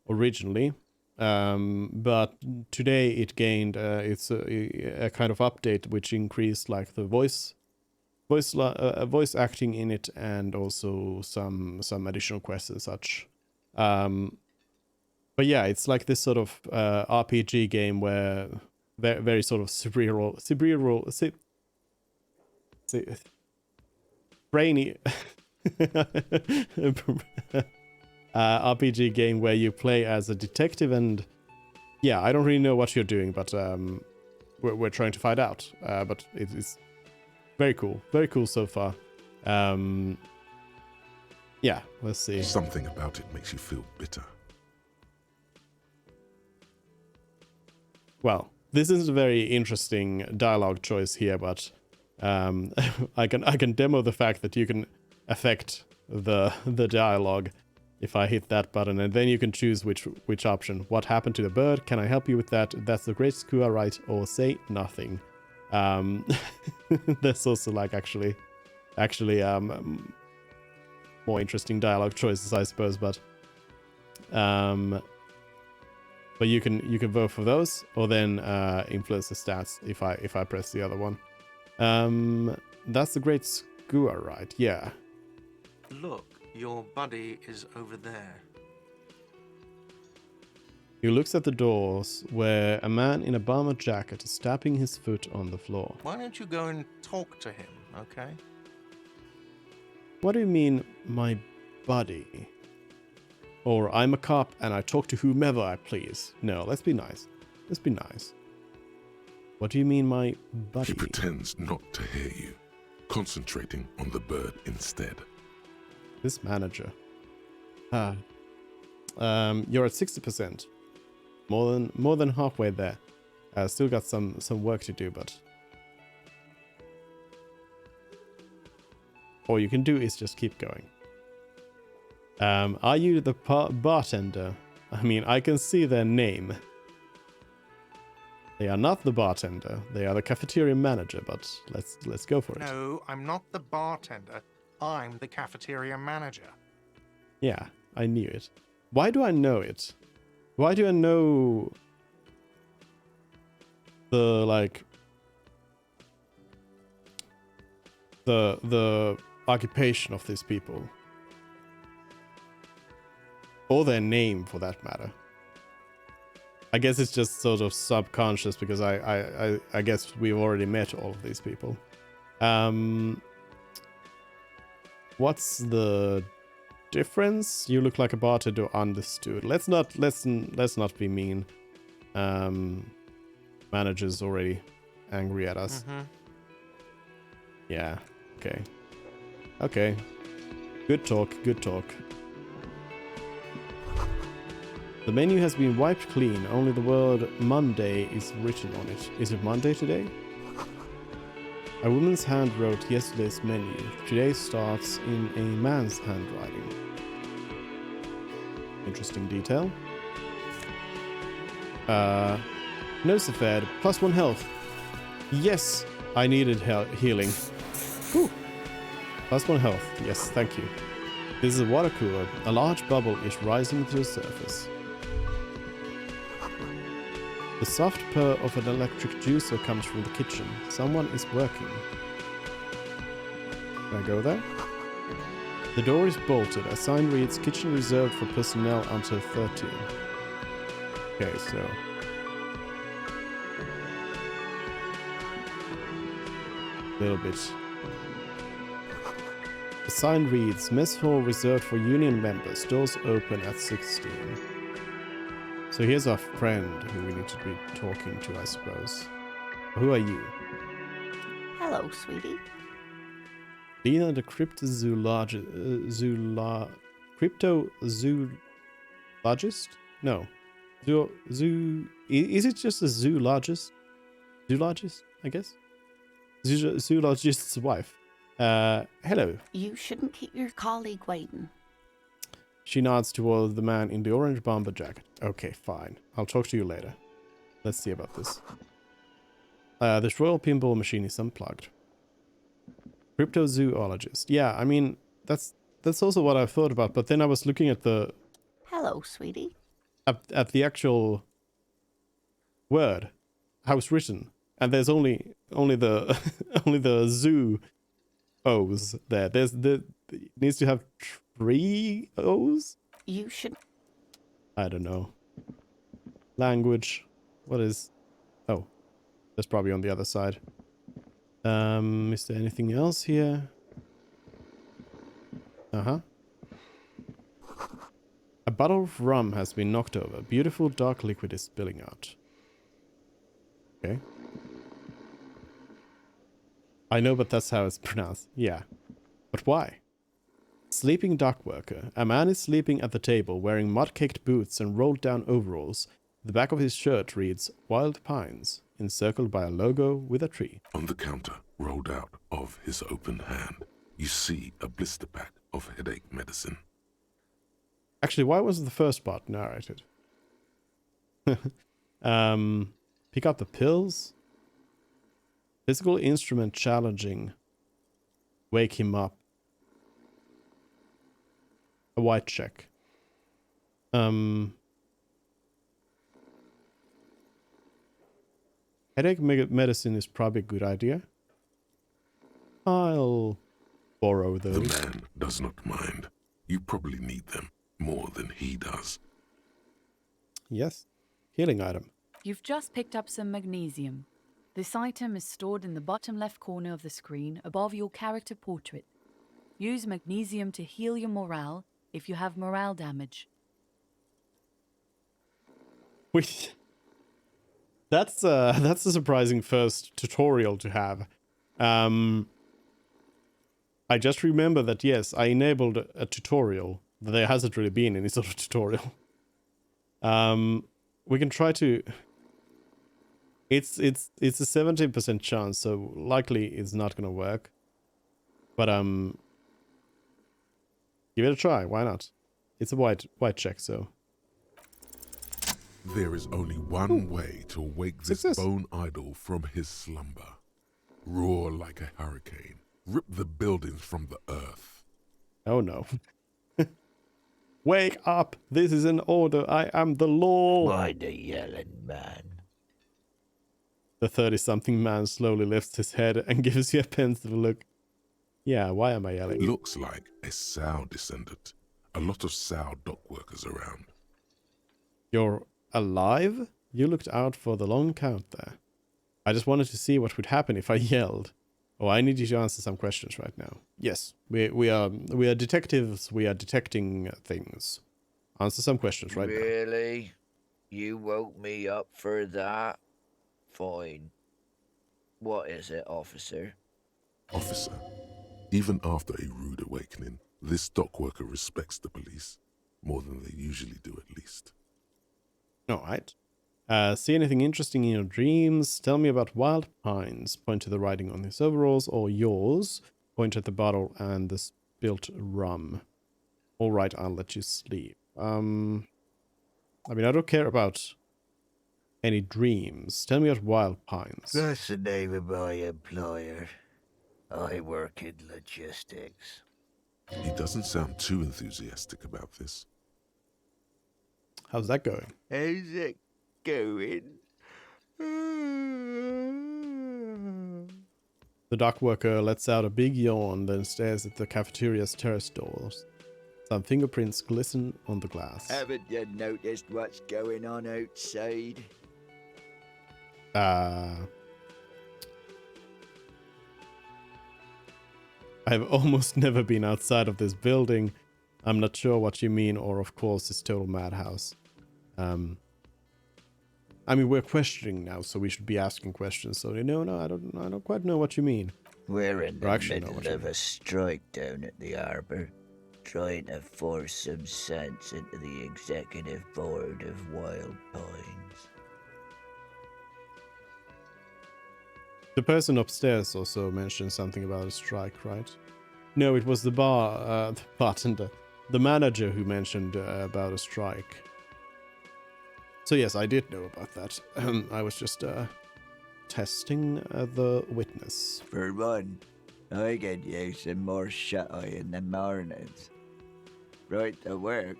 originally. But today it gained it's a kind of update which increased like the voice acting in it, and also some additional quests and such. But yeah, it's like this sort of RPG game where very sort of brainy RPG game where you play as a detective, and yeah, I don't really know what you're doing, but we're trying to find out. But it's very cool so far. Yeah, let's see. Something about it makes you feel bitter. Well, this is a very interesting dialogue choice here, but I can demo the fact that you can affect the dialogue if I hit that button, and then you can choose which option. What happened to the bird? Can I help you with that? That's the Great Skua, right? Or say nothing. There's also like actually more interesting dialogue choices, I suppose, but you can vote for those, or then influence the stats if I press the other one. That's the Great Skua, right? Yeah. Look, your buddy is over there. He looks at the doors where a man in a bomber jacket is tapping his foot on the floor. Why don't you go and talk to him, okay? What do you mean, my buddy? Or I'm a cop and I talk to whomever I please. No, let's be nice. Let's be nice. What do you mean, my buddy? He pretends not to hear you, concentrating on the bird instead. This manager. You're at 60%. More than halfway there. Still got some work to do, but all you can do is just keep going. Are you the bartender? I mean, I can see their name. They are not the bartender. They are the cafeteria manager, but let's go for it. No, I'm not the bartender. I'm the cafeteria manager. Yeah, I knew it. Why do I know it? Why do I know the the occupation of these people? Or their name, for that matter. I guess it's just sort of subconscious because I guess we've already met all of these people. What's the difference? You look like a bartender, understood. Let's not be mean. Manager's already angry at us. Mm-hmm. Yeah. Okay. Good talk, good talk. The menu has been wiped clean, only the word Monday is written on it. Is it Monday today? A woman's hand wrote yesterday's menu. Today starts in a man's handwriting. Interesting detail. Nosefed, +1 health. Yes, I needed healing. Whew. +1 health. Yes, thank you. This is a water cooler. A large bubble is rising to the surface. The soft purr of an electric juicer comes from the kitchen. Someone is working. Can I go there? The door is bolted. A sign reads, kitchen reserved for personnel until 13. Okay, so... a little bit. The sign reads, mess hall reserved for union members. Doors open at 16. So here's our friend who we need to be talking to, I suppose. Who are you? Hello, sweetie. Lena the cryptozoologist? Cryptozoologist? No. Is it just a zoologist? Zoologist, I guess? Zoologist's wife. Hello. You shouldn't keep your colleague waiting. She nods toward the man in the orange bomber jacket. Okay, fine. I'll talk to you later. Let's see about this. This royal pinball machine is unplugged. Cryptozoologist. Yeah, I mean, that's also what I've thought about, but then I was looking at the... Hello, sweetie. At the actual word, how it's written, and there's only the only the zoo O's there. It needs to have 3 O's? You should... I don't know. Language. What is... Oh. That's probably on the other side. Is there anything else here? Uh-huh. A bottle of rum has been knocked over. Beautiful dark liquid is spilling out. Okay. I know, but that's how it's pronounced. Yeah. But why? Sleeping dock worker. A man is sleeping at the table wearing mud-caked boots and rolled-down overalls. The back of his shirt reads, Wild Pines, encircled by a logo with a tree. On the counter, rolled out of his open hand, you see a blister pack of headache medicine. Actually, why wasn't the first part narrated? Pick up the pills. Physical instrument challenging. Wake him up. A white check. Headache medicine is probably a good idea. I'll borrow those. The man does not mind. You probably need them more than he does. Yes. Healing item. You've just picked up some magnesium. This item is stored in the bottom left corner of the screen above your character portrait. Use magnesium to heal your morale if you have morale damage. Wait. That's a surprising first tutorial to have. I just remember that, yes, I enabled a tutorial. There hasn't really been any sort of tutorial. We can try to... It's a 17% chance, so likely it's not gonna work. But give it a try. Why not? It's a white check, so. There is only one way to wake this bone idol from his slumber. Roar like a hurricane. Rip the buildings from the earth. Oh no. Wake up! This is an order. I am the law. Why the yelling, man? The 30-something man slowly lifts his head and gives you a pensive look. Yeah, why am I yelling? Looks like a Sow descendant. A lot of Sow dock workers around. You're alive? You looked out for the long count there. I just wanted to see what would happen if I yelled. Oh, I need you to answer some questions right now. Yes, we are detectives. We are detecting things. Answer some questions right now. Really? You woke me up for that? Fine. What is it, officer? Officer, even after a rude awakening, This dock worker respects the police more than they usually do, at least. All right. See anything interesting in your dreams? Tell me about Wild Pines. Point to the writing on his overalls, or yours. Point at the bottle and the spilt rum. All right, I'll let you sleep. I mean, I don't care about any dreams. Tell me about Wild Pines. That's the name of my employer. I work in logistics. He doesn't sound too enthusiastic about this. How's that going? How's it going? The dock worker lets out a big yawn, then stares at the cafeteria's terrace doors. Some fingerprints glisten on the glass. Haven't you noticed what's going on outside? I've almost never been outside of this building. I'm not sure what you mean, or of course, it's total madhouse. I mean, we're questioning now, so we should be asking questions. So no, I don't quite know what you mean. We're in Or the actually know middle what you of mean. a strike down at the harbour, trying to force some sense into the executive board of Wild Pines. The person upstairs also mentioned something about a strike, right? No, it was the bartender, the manager who mentioned about a strike. So yes, I did know about that. I was just testing the witness. For one, I get you some more shut-eye in the mornings. Right to work,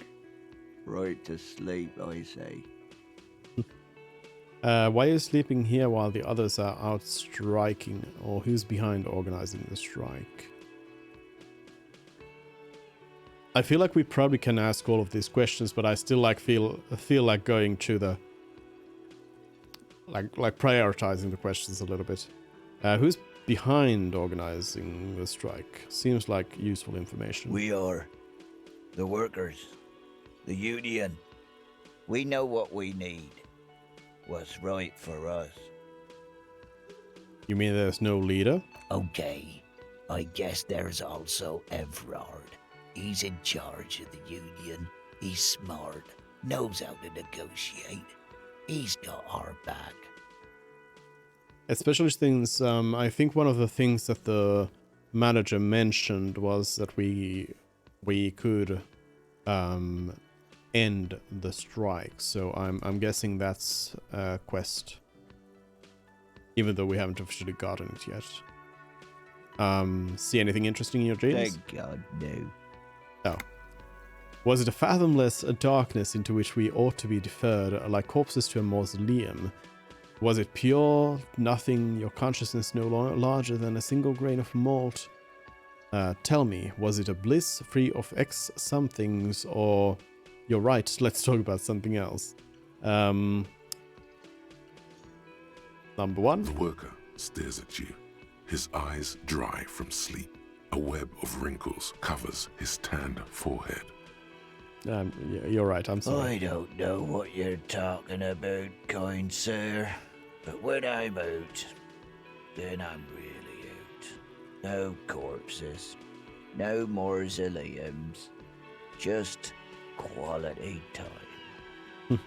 right to sleep, I say. Why are you sleeping here while the others are out striking? Or who's behind organizing the strike? I feel like we probably can ask all of these questions, but I still feel like going to the like prioritizing the questions a little bit. Who's behind organizing the strike? Seems like useful information. We are the workers, the union. We know what we need, what's right for us. You mean there's no leader? Okay, I guess there's also Everard. He's in charge of the union. He's smart, knows how to negotiate. He's got our back. Especially since I think one of the things that the manager mentioned was that we could end the strike. So I'm guessing that's a quest, even though we haven't officially gotten it yet. See anything interesting in your dreams? Thank God, no. Oh. Was it a fathomless darkness into which we ought to be deferred, like corpses to a mausoleum? Was it pure nothing, your consciousness no larger than a single grain of malt? Tell me, was it a bliss free of X somethings, or... You're right, let's talk about something else. Number one. The worker stares at you, his eyes dry from sleep. A web of wrinkles covers his tanned forehead. Yeah, you're right, I'm sorry. I don't know what you're talking about, kind sir. But when I'm out, then I'm really out. No corpses, no mausoleums, just quality time.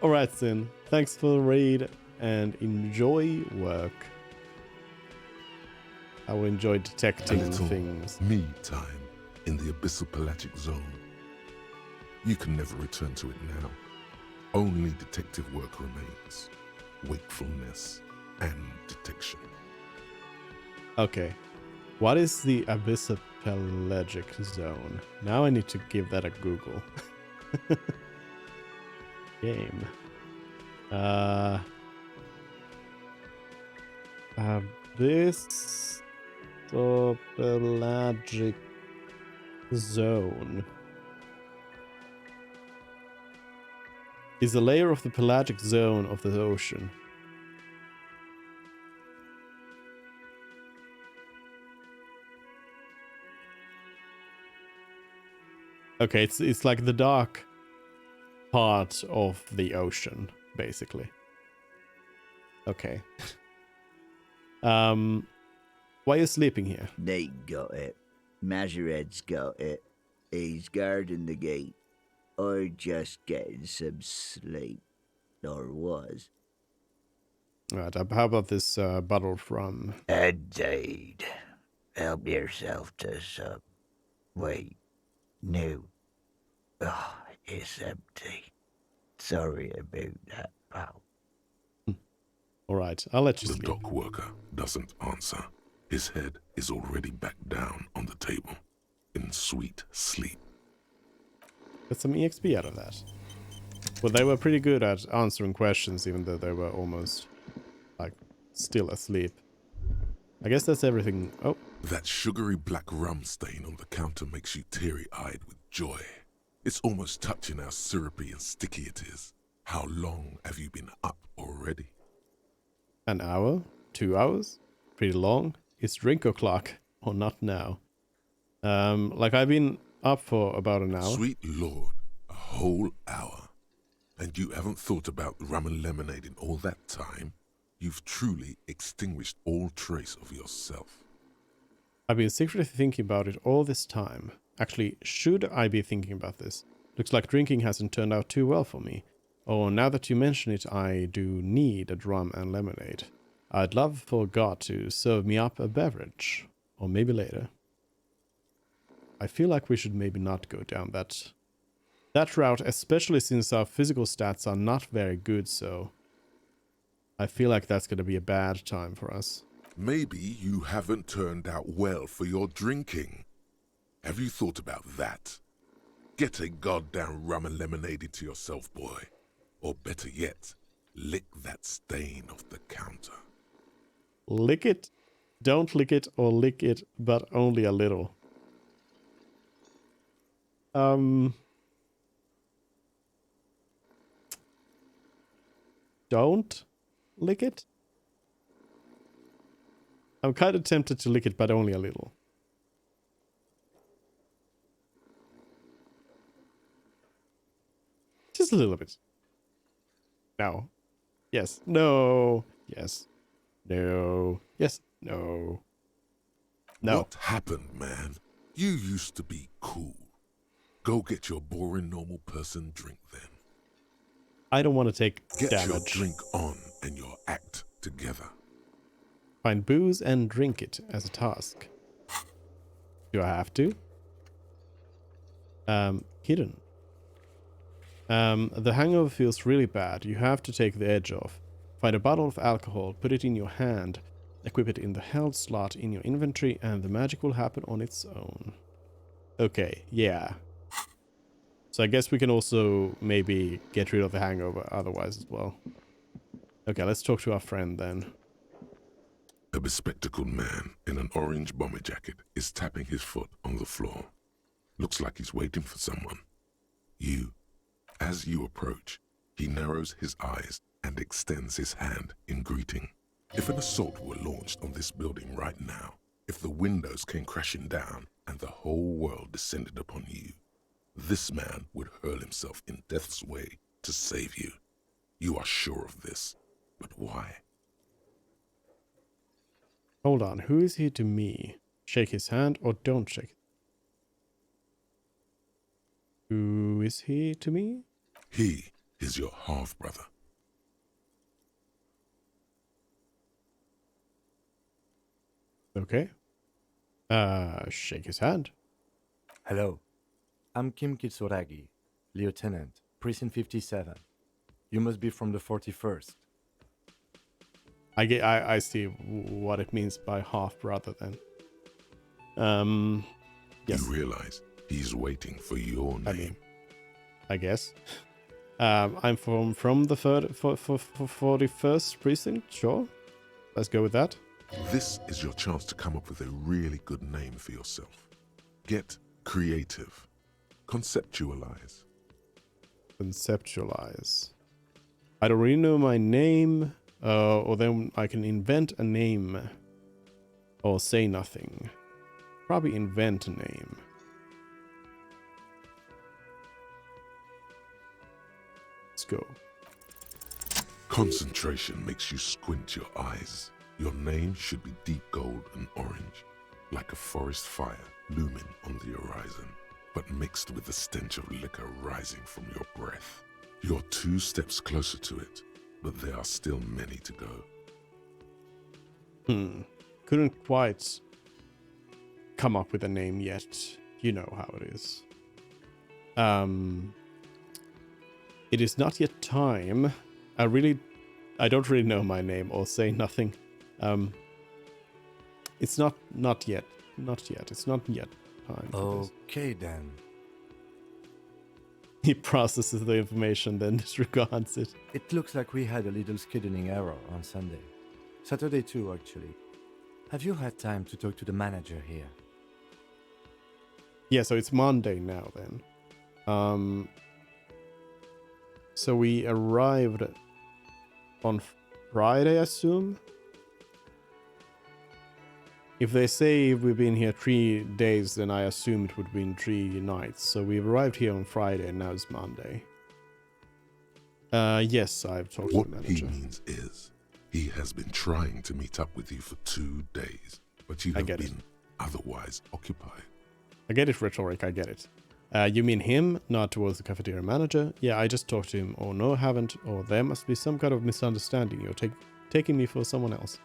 Alright, Sin. Thanks for the raid and enjoy work. I will enjoy detecting A little things. me time in the abyssal pelagic zone. You can never return to it now. Only detective work remains. Wakefulness and detection. Okay. What is the abyssal pelagic zone? Now I need to give that a Google. Game. Abyssal pelagic zone is a layer of the pelagic zone of the ocean. Okay, it's like the dark part of the ocean, basically. Okay. Why are you sleeping here? They got it. Majoret's got it. He's guarding the gate. Or just getting some sleep. Or was. Right, how about this bottle of rum? Indeed. Help yourself to some. Wait. No. Oh, it's empty. Sorry about that, pal. All right, I'll let you The sleep. dock worker doesn't answer. His head is already back down on the table, in sweet sleep. Get some EXP out of that. Well, they were pretty good at answering questions, even though they were almost, like, still asleep. I guess that's everything. Oh, That sugary black rum stain on the counter makes you teary-eyed with joy. It's almost touching how syrupy and sticky it is. How long have you been up already? an hour? 2 hours? Pretty long. It's drink o'clock, or not now. Like I've been up for about an hour. Sweet Lord, a whole hour. And you haven't thought about rum and lemonade in all that time? You've truly extinguished all trace of yourself. I've been secretly thinking about it all this time. Actually, should I be thinking about this? Looks like drinking hasn't turned out too well for me. Oh, now that you mention it, I do need a rum and lemonade. I'd love for God to serve me up a beverage. Or maybe later. I feel like we should maybe not go down that route, especially since our physical stats are not very good, so I feel like that's going to be a bad time for us. Maybe you haven't turned out well for your drinking. Have you thought about that? Get a goddamn rum and lemonade into yourself, boy. Or better yet, lick that stain off the counter. Lick it, don't lick it, or lick it, but only a little. Don't lick it? I'm kind of tempted to lick it, but only a little. Just a little bit. No. Yes. No. Yes. No. Yes. No. No. What happened, man? You used to be cool. Go get your boring normal person drink then. I don't want to take Get your damage. drink on and your act together. Find booze and drink it as a task. Do I have to? Hidden. The hangover feels really bad. You have to take the edge off. Find a bottle of alcohol, put it in your hand, equip it in the held slot in your inventory, and the magic will happen on its own. Okay, yeah. So I guess we can also maybe get rid of the hangover otherwise as well. Okay, let's talk to our friend then. A bespectacled man in an orange bomber jacket is tapping his foot on the floor. Looks like he's waiting for someone. As you approach, he narrows his eyes and extends his hand in greeting. If an assault were launched on this building right now, if the windows came crashing down and the whole world descended upon you, this man would hurl himself in death's way to save you. You are sure of this, but why? Hold on, who is he to me? Shake his hand or don't shake it? Who is he to me? He is your half-brother. Okay. Shake his hand. Hello. I'm Kim Kitsuragi, Lieutenant, Precinct 57. You must be from the 41st. I see what it means by half-brother then. Yes. You realize he's waiting for your name. I guess. I'm from the 41st precinct, sure. Let's go with that. This is your chance to come up with a really good name for yourself. Get creative. Conceptualize. Conceptualize. I don't really know my name, or then I can invent a name. Or say nothing. Probably invent a name. Let's go. Concentration makes you squint your eyes. Your name should be deep gold and orange. like a forest fire looming on the horizon, but mixed with the stench of liquor rising from your breath. You're 2 steps closer to it, but there are still many to go. Couldn't quite come up with a name yet. You know how it is. It is not yet time. I don't really know my name or say nothing. It's not yet. Not yet. It's not yet time. for this. Okay then. He processes the information, then disregards it. It looks like we had a little scheduling error on Sunday. Saturday too, actually. Have you had time to talk to the manager here? Yeah, so it's Monday now then. So we arrived on Friday, I assume. If they say we've been here 3 days, then I assume it would have been 3 nights. So we've arrived here on Friday and now it's Monday. Yes, I've talked to What the he manager. means is, he has been trying to meet up with you for 2 days, but you I have get it. been otherwise occupied. I get it, Rhetoric, I get it. You mean him, not towards the cafeteria manager? Yeah, I just talked to him. Or no, haven't. Or there must be some kind of misunderstanding. You're taking me for someone else.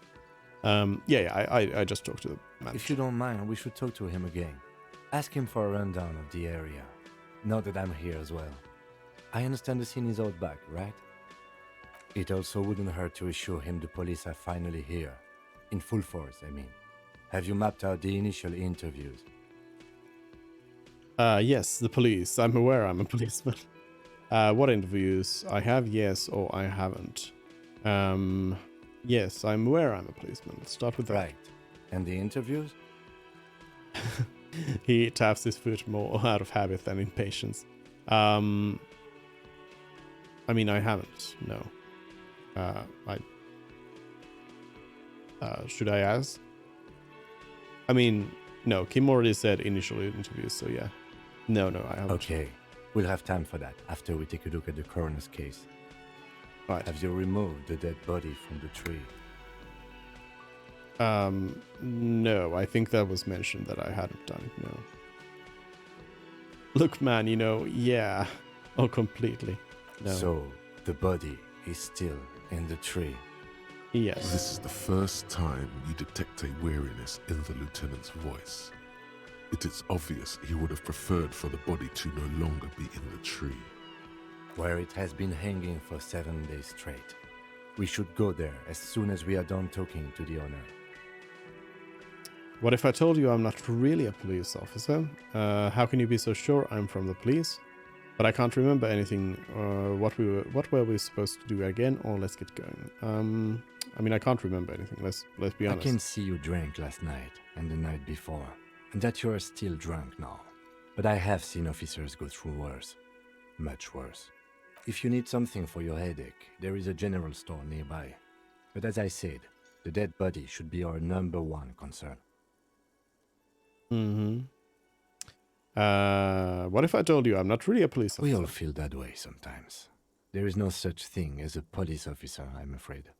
I just talked to the manager. If you don't mind, we should talk to him again. Ask him for a rundown of the area. Now that I'm here as well. I understand the scene is out back, right? It also wouldn't hurt to assure him the police are finally here. In full force, I mean. Have you mapped out the initial interviews? Yes, the police. I'm aware I'm a policeman. What interviews? I have, yes, or I haven't. Yes, I'm aware I'm a policeman. Let's start with that. Right. And the interviews? He taps his foot more out of habit than impatience. I mean, I haven't, no. Should I ask? I mean, no, Kim already said initial interviews, so yeah. No, I haven't. Okay. We'll have time for that after we take a look at the coroner's case. Right. Have you removed the dead body from the tree? No, I think that was mentioned that I hadn't done it, no. Look, man, yeah. Oh, completely. No. So, the body is still in the tree. Yes. This is the first time you detect a weariness in the lieutenant's voice. It is obvious he would have preferred for the body to no longer be in the tree. Where it has been hanging for 7 days straight. We should go there as soon as we are done talking to the owner. What if I told you I'm not really a police officer? How can you be so sure I'm from the police? But I can't remember anything. What were we supposed to do again? Or let's get going. I mean, I can't remember anything. Let's be honest. I can see you drank last night and the night before, and that you are still drunk now. But I have seen officers go through worse. Much worse. If you need something for your headache, there is a general store nearby. But as I said, the dead body should be our #1 concern. What if I told you I'm not really a police officer? We all feel that way sometimes. There is no such thing as a police officer, I'm afraid.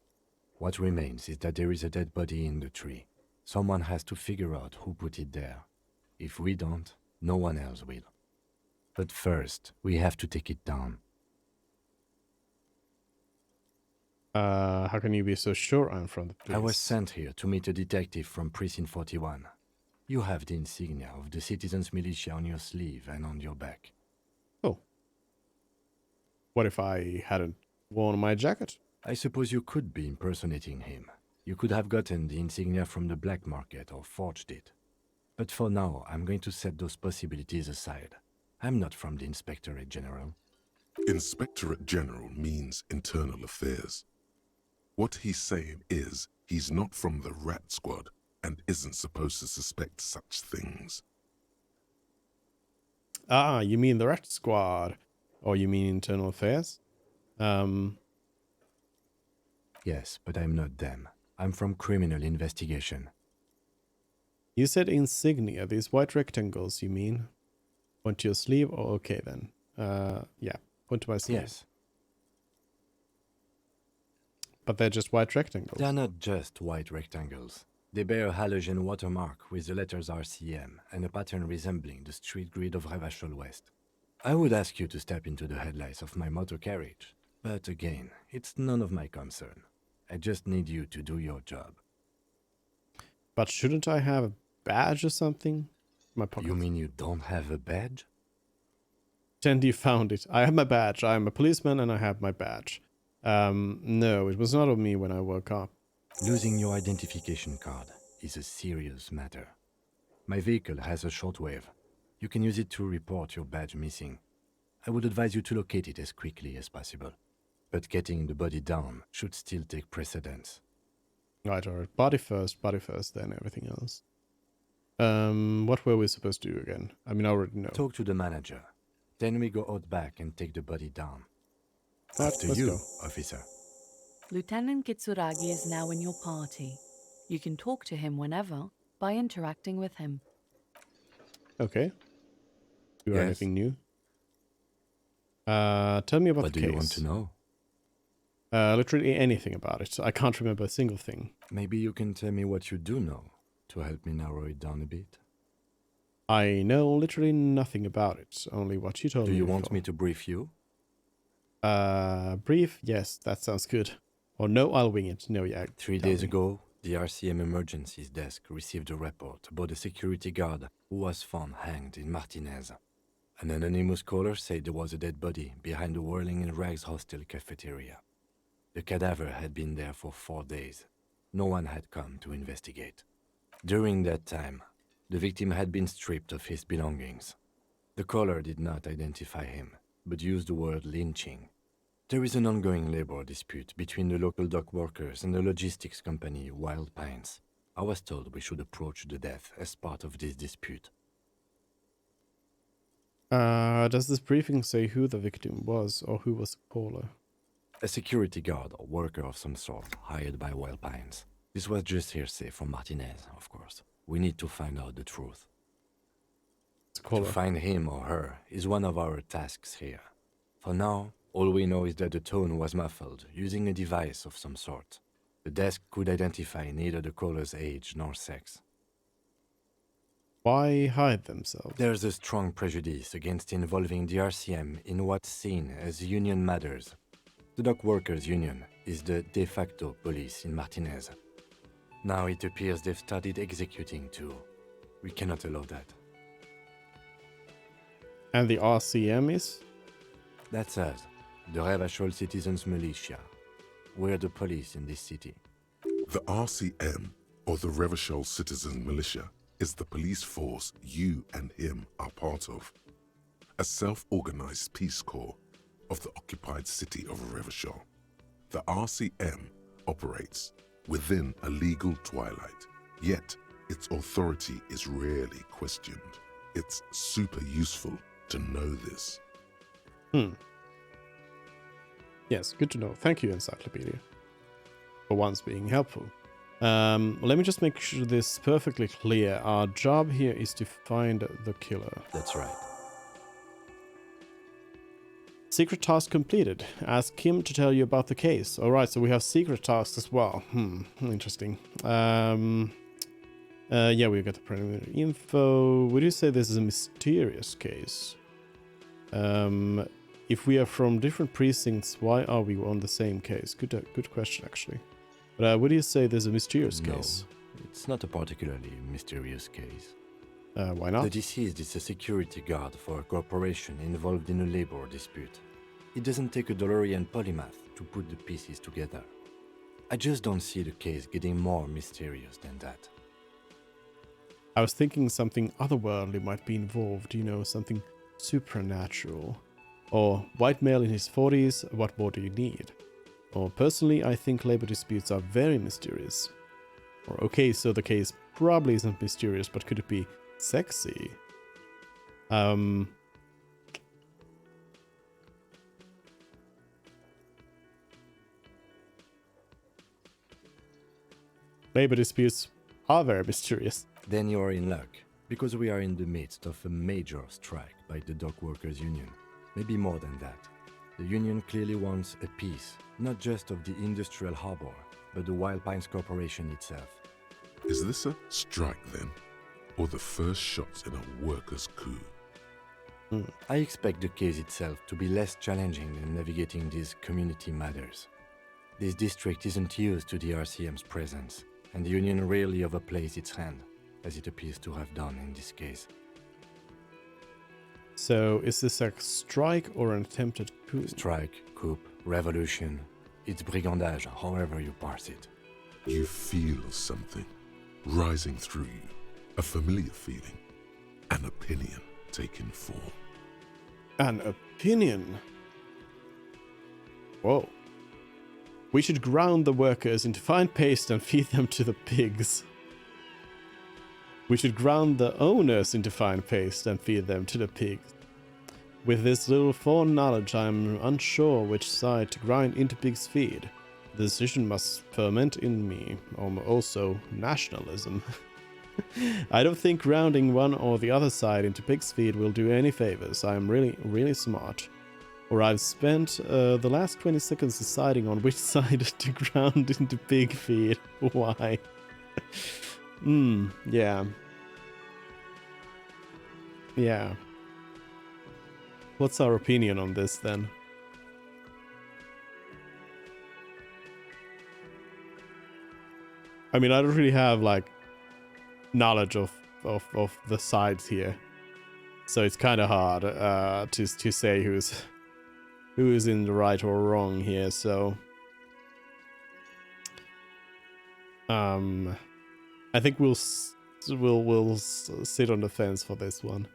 What remains is that there is a dead body in the tree. Someone has to figure out who put it there. If we don't, no one else will. But first, we have to take it down. How can you be so sure I'm from the police? I was sent here to meet a detective from Precinct 41. You have the insignia of the Citizens Militia on your sleeve and on your back. Oh. What if I hadn't worn my jacket? I suppose you could be impersonating him. You could have gotten the insignia from the black market or forged it. But for now, I'm going to set those possibilities aside. I'm not from the Inspectorate General. Inspectorate General means internal affairs. What he's saying is he's not from the Rat Squad and isn't supposed to suspect such things. Ah, you mean the Rat Squad. Or you mean internal affairs? Yes, but I'm not them. I'm from criminal investigation. You said insignia, these white rectangles, you mean? Point to your sleeve? Oh, okay then. Yeah, point to my sleeve. Yes. But they're just white rectangles. They're not just white rectangles. They bear a halogen watermark with the letters RCM and a pattern resembling the street grid of Revachol West. I would ask you to step into the headlights of my motor carriage, but again, it's none of my concern. I just need you to do your job. But shouldn't I have a badge or something? My pocket. You mean you don't have a badge? Tandy found it. I have my badge. I am a policeman and I have my badge. No, it was not on me when I woke up. Losing your identification card is a serious matter. My vehicle has a shortwave. You can use it to report your badge missing. I would advise you to locate it as quickly as possible. But getting the body down should still take precedence. Right, alright. Body first, then everything else. What were we supposed to do again? I mean, I already know. Talk to the manager. Then we go out back and take the body down. Right, After let's you, go. officer. Lieutenant Kitsuragi is now in your party. You can talk to him whenever by interacting with him. Okay. Do you have Yes. anything new? Tell me about What the do case. you want to know? Literally anything about it. I can't remember a single thing. Maybe you can tell me what you do know to help me narrow it down a bit. I know literally nothing about it. Only what you told Do me. you want before. me to brief you? Brief? Yes, that sounds good. Or no, I'll wing it. No, yeah. 3 tell days me. ago, the RCM emergencies desk received a report about a security guard who was found hanged in Martinez. An anonymous caller said there was a dead body behind the Whirling in Rags hostel cafeteria. The cadaver had been there for 4 days. No one had come to investigate. During that time, the victim had been stripped of his belongings. The caller did not identify him, but used the word lynching. There is an ongoing labor dispute between the local dock workers and the logistics company Wild Pines. I was told we should approach the death as part of this dispute. Does this briefing say who the victim was or who was the caller? A security guard or worker of some sort hired by Wild Pines. This was just hearsay from Martinez, of course. We need to find out the truth. The caller. To find him or her is one of our tasks here. For now, all we know is that the tone was muffled using a device of some sort. The desk could identify neither the caller's age nor sex. Why hide themselves? There's a strong prejudice against involving the RCM in what's seen as union matters. The dock workers' union is the de facto police in Martinez. Now it appears they've started executing too. We cannot allow that. And the RCM is? That's us, the Revachol Citizens Militia. We're the police in this city. The RCM, or the Revachol Citizen Militia, is the police force you and him are part of. A self-organized peace corps of the occupied city of Revachol. The RCM operates within a legal twilight, yet its authority is rarely questioned. It's super useful to know this. Yes, good to know. Thank you, Encyclopedia. For once being helpful. Let me just make sure this is perfectly clear. Our job here is to find the killer. That's right. Secret task completed. Ask Kim to tell you about the case. Alright, so we have secret tasks as well. Interesting. Yeah, we got the preliminary info. Would you say this is a mysterious case? If we are from different precincts, why are we on the same case? Good question, actually. But would you say there's a mysterious case? No, it's not a particularly mysterious case. Why not? The deceased is a security guard for a corporation involved in a labor dispute. It doesn't take a DeLorean polymath to put the pieces together. I just don't see the case getting more mysterious than that. I was thinking something otherworldly might be involved, you know, something supernatural. Or white male in his 40s, what more do you need? Or personally, I think labor disputes are very mysterious. Or okay, so the case probably isn't mysterious, but could it be sexy? Labor disputes are very mysterious. Then you are in luck, because we are in the midst of a major strike by the dock workers union. Maybe more than that. The union clearly wants a piece, not just of the industrial harbor, but the Wild Pines Corporation itself. Is this a strike then? Or the first shots in a workers' coup? I expect the case itself to be less challenging than navigating these community matters. This district isn't used to the RCM's presence, and the Union rarely overplays its hand, as it appears to have done in this case. So, is this a strike or an attempted coup? Strike, coup, revolution, it's brigandage, however you parse it. You feel something rising through you, a familiar feeling, an opinion taking form. An opinion? Whoa. We should ground the workers into fine paste and feed them to the pigs. We should ground the owners into fine paste and feed them to the pigs. With this little foreknowledge, I am unsure which side to grind into pig's feed. The decision must ferment in me, also nationalism. I don't think grounding one or the other side into pig's feed will do any favors. I am really smart. Or I've spent the last 20 seconds deciding on which side to ground into pig feed. Why? Yeah. Yeah. What's our opinion on this then? I mean, I don't really have like knowledge of the sides here, so it's kind of hard to say who's in the right or wrong here. So I think we'll sit on the fence for this one.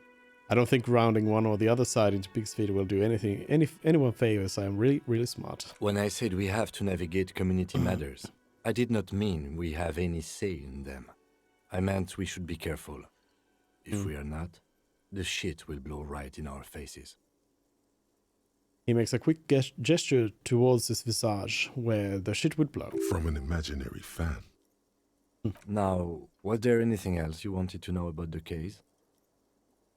I don't think rounding one or the other side into pig's feet will do anyone favors. I am really smart. When I said we have to navigate community matters, I did not mean we have any say in them. I meant we should be careful. If we are not, the shit will blow right in our faces. He makes a quick gesture towards his visage, where the shit would blow. From an imaginary fan. Now, was there anything else you wanted to know about the case?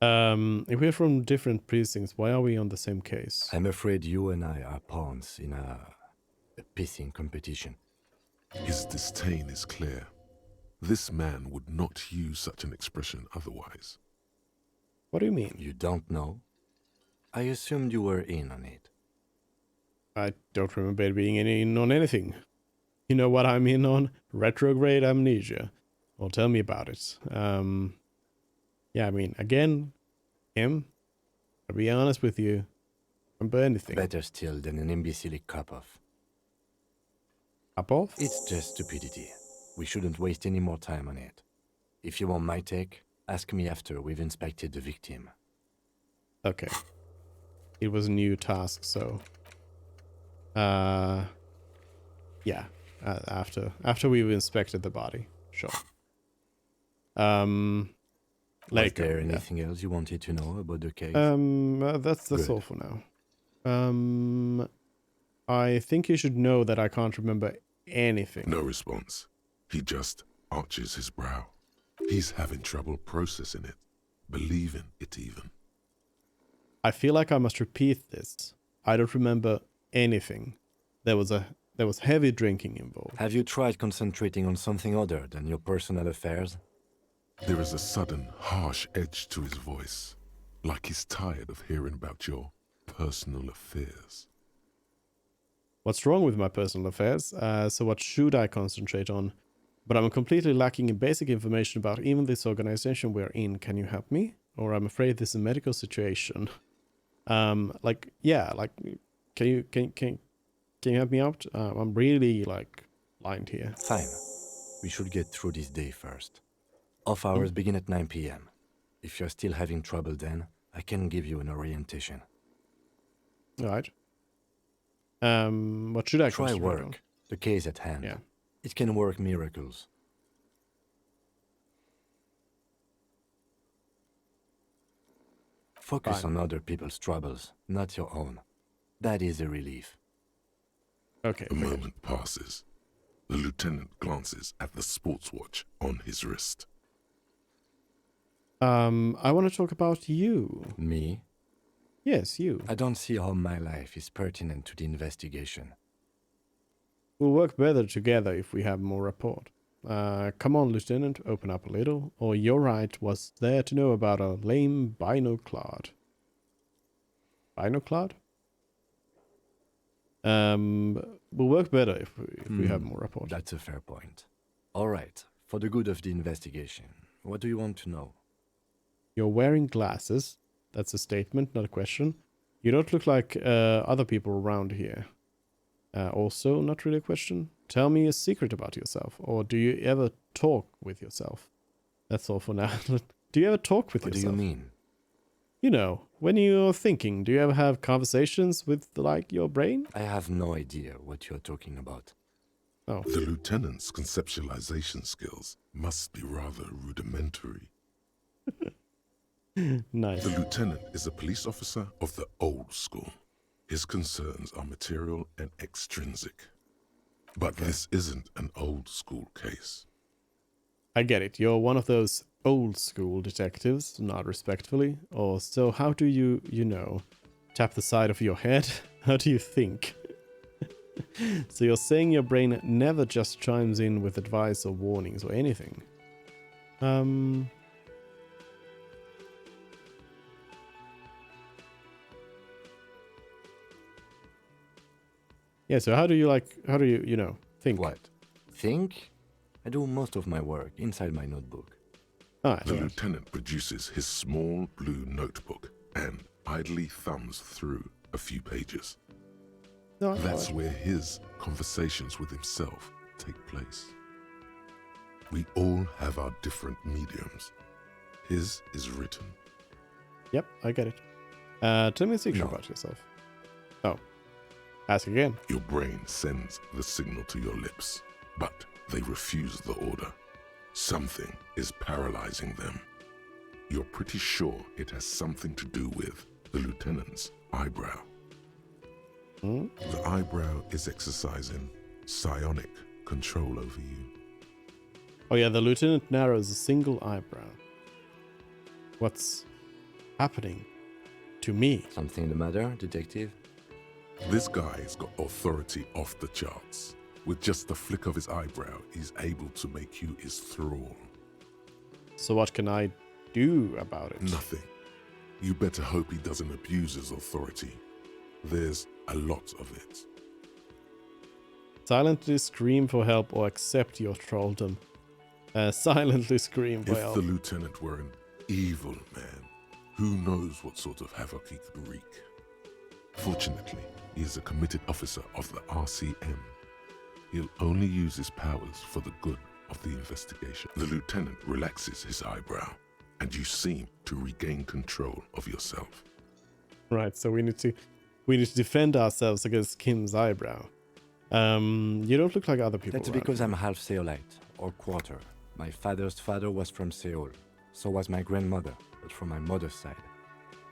If we're from different precincts, why are we on the same case? I'm afraid you and I are pawns in a pissing competition. His disdain is clear. This man would not use such an expression otherwise. What do you mean? You don't know? I assumed you were in on it. I don't remember being in on anything. You know what I'm in on? Retrograde amnesia. Well, tell me about it. Yeah, I mean, again, I'll be honest with you, I don't remember anything. Better still than an imbecilic cup-off. Cup-off? It's just stupidity. We shouldn't waste any more time on it. If you want my take, ask me after we've inspected the victim. Okay. It was a new task, so... yeah. After we've inspected the body. Sure. Was there anything else you wanted to know about the case? That's all for now. I think you should know that I can't remember anything. No response. He just arches his brow. He's having trouble processing it, believing it even. I feel like I must repeat this. I don't remember anything. There was heavy drinking involved. Have you tried concentrating on something other than your personal affairs? There is a sudden, harsh edge to his voice, like he's tired of hearing about your personal affairs. What's wrong with my personal affairs? So what should I concentrate on? But I'm completely lacking in basic information about even this organization we're in. Can you help me? Or I'm afraid this is a medical situation. Can you help me out? I'm really blind here. Fine. We should get through this day first. Off hours begin at 9 p.m. If you're still having trouble then, I can give you an orientation. Alright. What should I try concentrate work? on? The case at hand. Yeah. It can work miracles. Focus on other people's troubles, not your own. That is a relief. Okay. A moment passes. The lieutenant glances at the sports watch on his wrist. I want to talk about you. Me? Yes, you. I don't see how my life is pertinent to the investigation. We'll work better together if we have more rapport. Come on, Lieutenant, open up a little. Or your right was there to know about a lame binoclad. Binoclad? Will work better if we have more reports. That's a fair point. All right, for the good of the investigation, what do you want to know? You're wearing glasses. That's a statement, not a question. You don't look like other people around here. Also, not really a question. Tell me a secret about yourself. Or do you ever talk with yourself? That's all for now. Do you ever talk with yourself? What do you mean? You know, when you're thinking, do you ever have conversations with, like, your brain? I have no idea what you're talking about. Oh. The lieutenant's conceptualization skills must be rather rudimentary. Nice. The lieutenant is a police officer of the old school. His concerns are material and extrinsic. But this isn't an old school case. I get it. You're one of those old school detectives, not respectfully. Or so how do you know, tap the side of your head? How do you think? So you're saying your brain never just chimes in with advice or warnings or anything. Yeah, so how do you think? What? Think? I do most of my work inside my notebook. Alright, The lieutenant produces his small blue notebook and idly thumbs through a few pages. No, That's where his conversations with himself take place. We all have our different mediums. His is written. Yep, I get it. Tell me a secret No. about yourself. Oh. Ask again. Your brain sends the signal to your lips, but they refuse the order. Something is paralyzing them. You're pretty sure it has something to do with the lieutenant's eyebrow. The eyebrow is exercising psionic control over you. Oh yeah, the lieutenant narrows a single eyebrow. What's happening to me? Something the matter, detective? This guy's got authority off the charts. With just the flick of his eyebrow, he's able to make you his thrall. So what can I do about it? Nothing. You better hope he doesn't abuse his authority. There's a lot of it. Silently scream for help or accept your trolldom. Silently scream for If help. the lieutenant were an evil man, who knows what sort of havoc he could wreak. Fortunately, he is a committed officer of the RCM. He'll only use his powers for the good of the investigation. The lieutenant relaxes his eyebrow, and you seem to regain control of yourself. Right, so we need to defend ourselves against Kim's eyebrow. You don't look like other people. That's around because here. I'm half Seolite, or quarter. My father's father was from Seoul. So was my grandmother, but from my mother's side.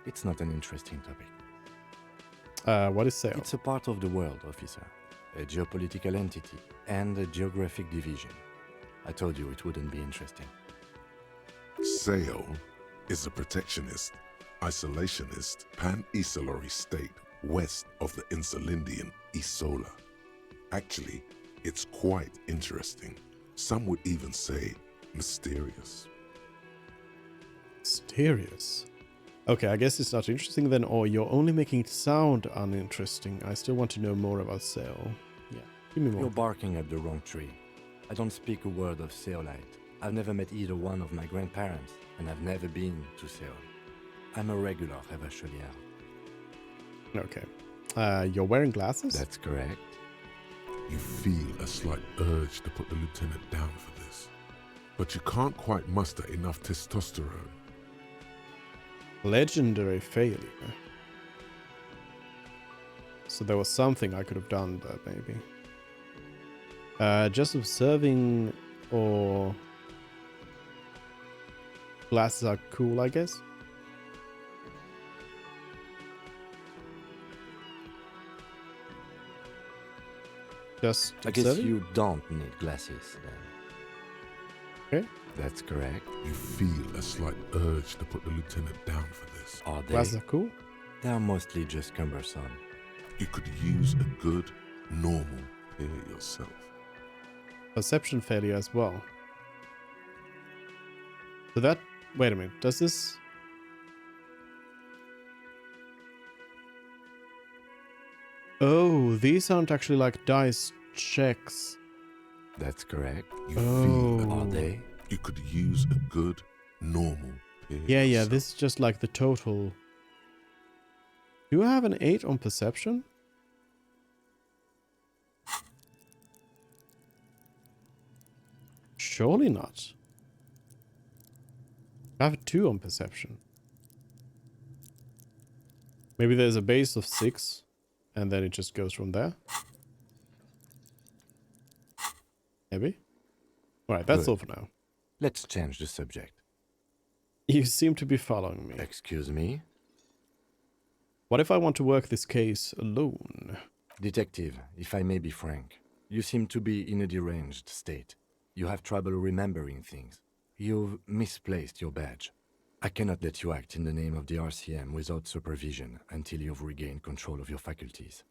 It's not an interesting topic. What is Seoul? It's a part of the world, officer. A geopolitical entity and a geographic division. I told you it wouldn't be interesting. Seoul is a protectionist, isolationist, pan-Isolari state west of the Insulindian Isola. Actually, it's quite interesting. Some would even say mysterious. Mysterious. Okay, I guess it's not interesting then, or you're only making it sound uninteresting. I still want to know more about Seoul. Yeah, give me more. You're barking at the wrong tree. I don't speak a word of Seolite. I've never met either one of my grandparents, and I've never been to Seoul. I'm a regular Revachelier. Okay. You're wearing glasses? That's correct. You feel a slight urge to put the lieutenant down for this, but you can't quite muster enough testosterone. Legendary failure. So there was something I could have done there, maybe. Just observing or... Glasses are cool, I guess. Just I guess observing? you don't need glasses then. Okay. That's correct. You feel a slight urge to put the lieutenant down for this. Are they? Glasses are cool? They're mostly just cumbersome. You could use a good, normal pair yourself. perception failure as well. So that... Wait a minute. Does this... Oh, these aren't actually like dice checks. That's correct. You feel Are Oh. they? you could use a good, normal pair. Yeah, yourself. this is just like the total. Do I have an 8 on perception? Surely not. I have a 2 on perception. Maybe there's a base of 6, and then it just goes from there. Maybe. Alright, that's Good. all for now. Let's change the subject. You seem to be following me. Excuse me? What if I want to work this case alone? Detective, if I may be frank, you seem to be in a deranged state. You have trouble remembering things. You've misplaced your badge. I cannot let you act in the name of the RCM without supervision until you've regained control of your faculties.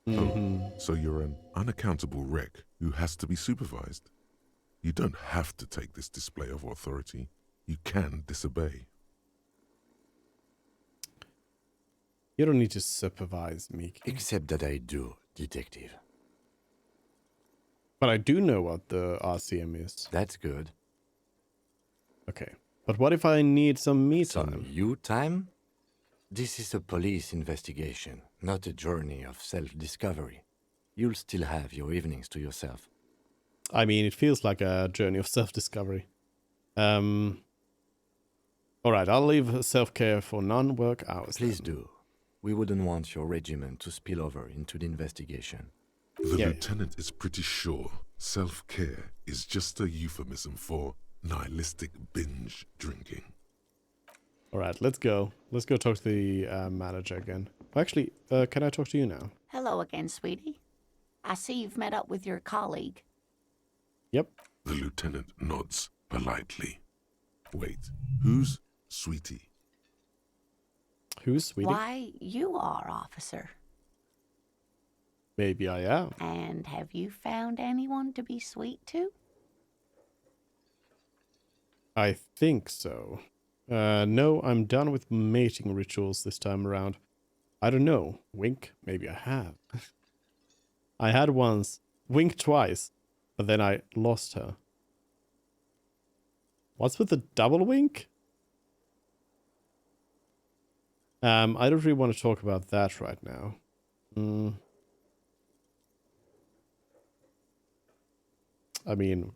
So you're an unaccountable wreck who has to be supervised. You don't have to take this display of authority. You can disobey. You don't need to supervise me. Except that I do, Detective. But I do know what the RCM is. That's good. Okay. But what if I need some me Some time? you time? This is a police investigation, not a journey of self-discovery. You'll still have your evenings to yourself. I mean, it feels like a journey of self-discovery. Alright, I'll leave self-care for non-work hours. Please then. do. We wouldn't want your regiment to spill over into the investigation. The Yeah. lieutenant is pretty sure self-care is just a euphemism for nihilistic binge drinking. Alright, let's go. Let's go talk to the manager again. Actually, can I talk to you now? Hello again, sweetie. I see you've met up with your colleague. Yep. The lieutenant nods politely. Wait, who's Sweetie? Who's Sweetie? Why, you are, officer. Maybe I am. And have you found anyone to be sweet to? I think so. No, I'm done with mating rituals this time around. I don't know. Wink? Maybe I have. I had once. Wink twice. But then I lost her. What's with the double wink? I don't really want to talk about that right now. I mean,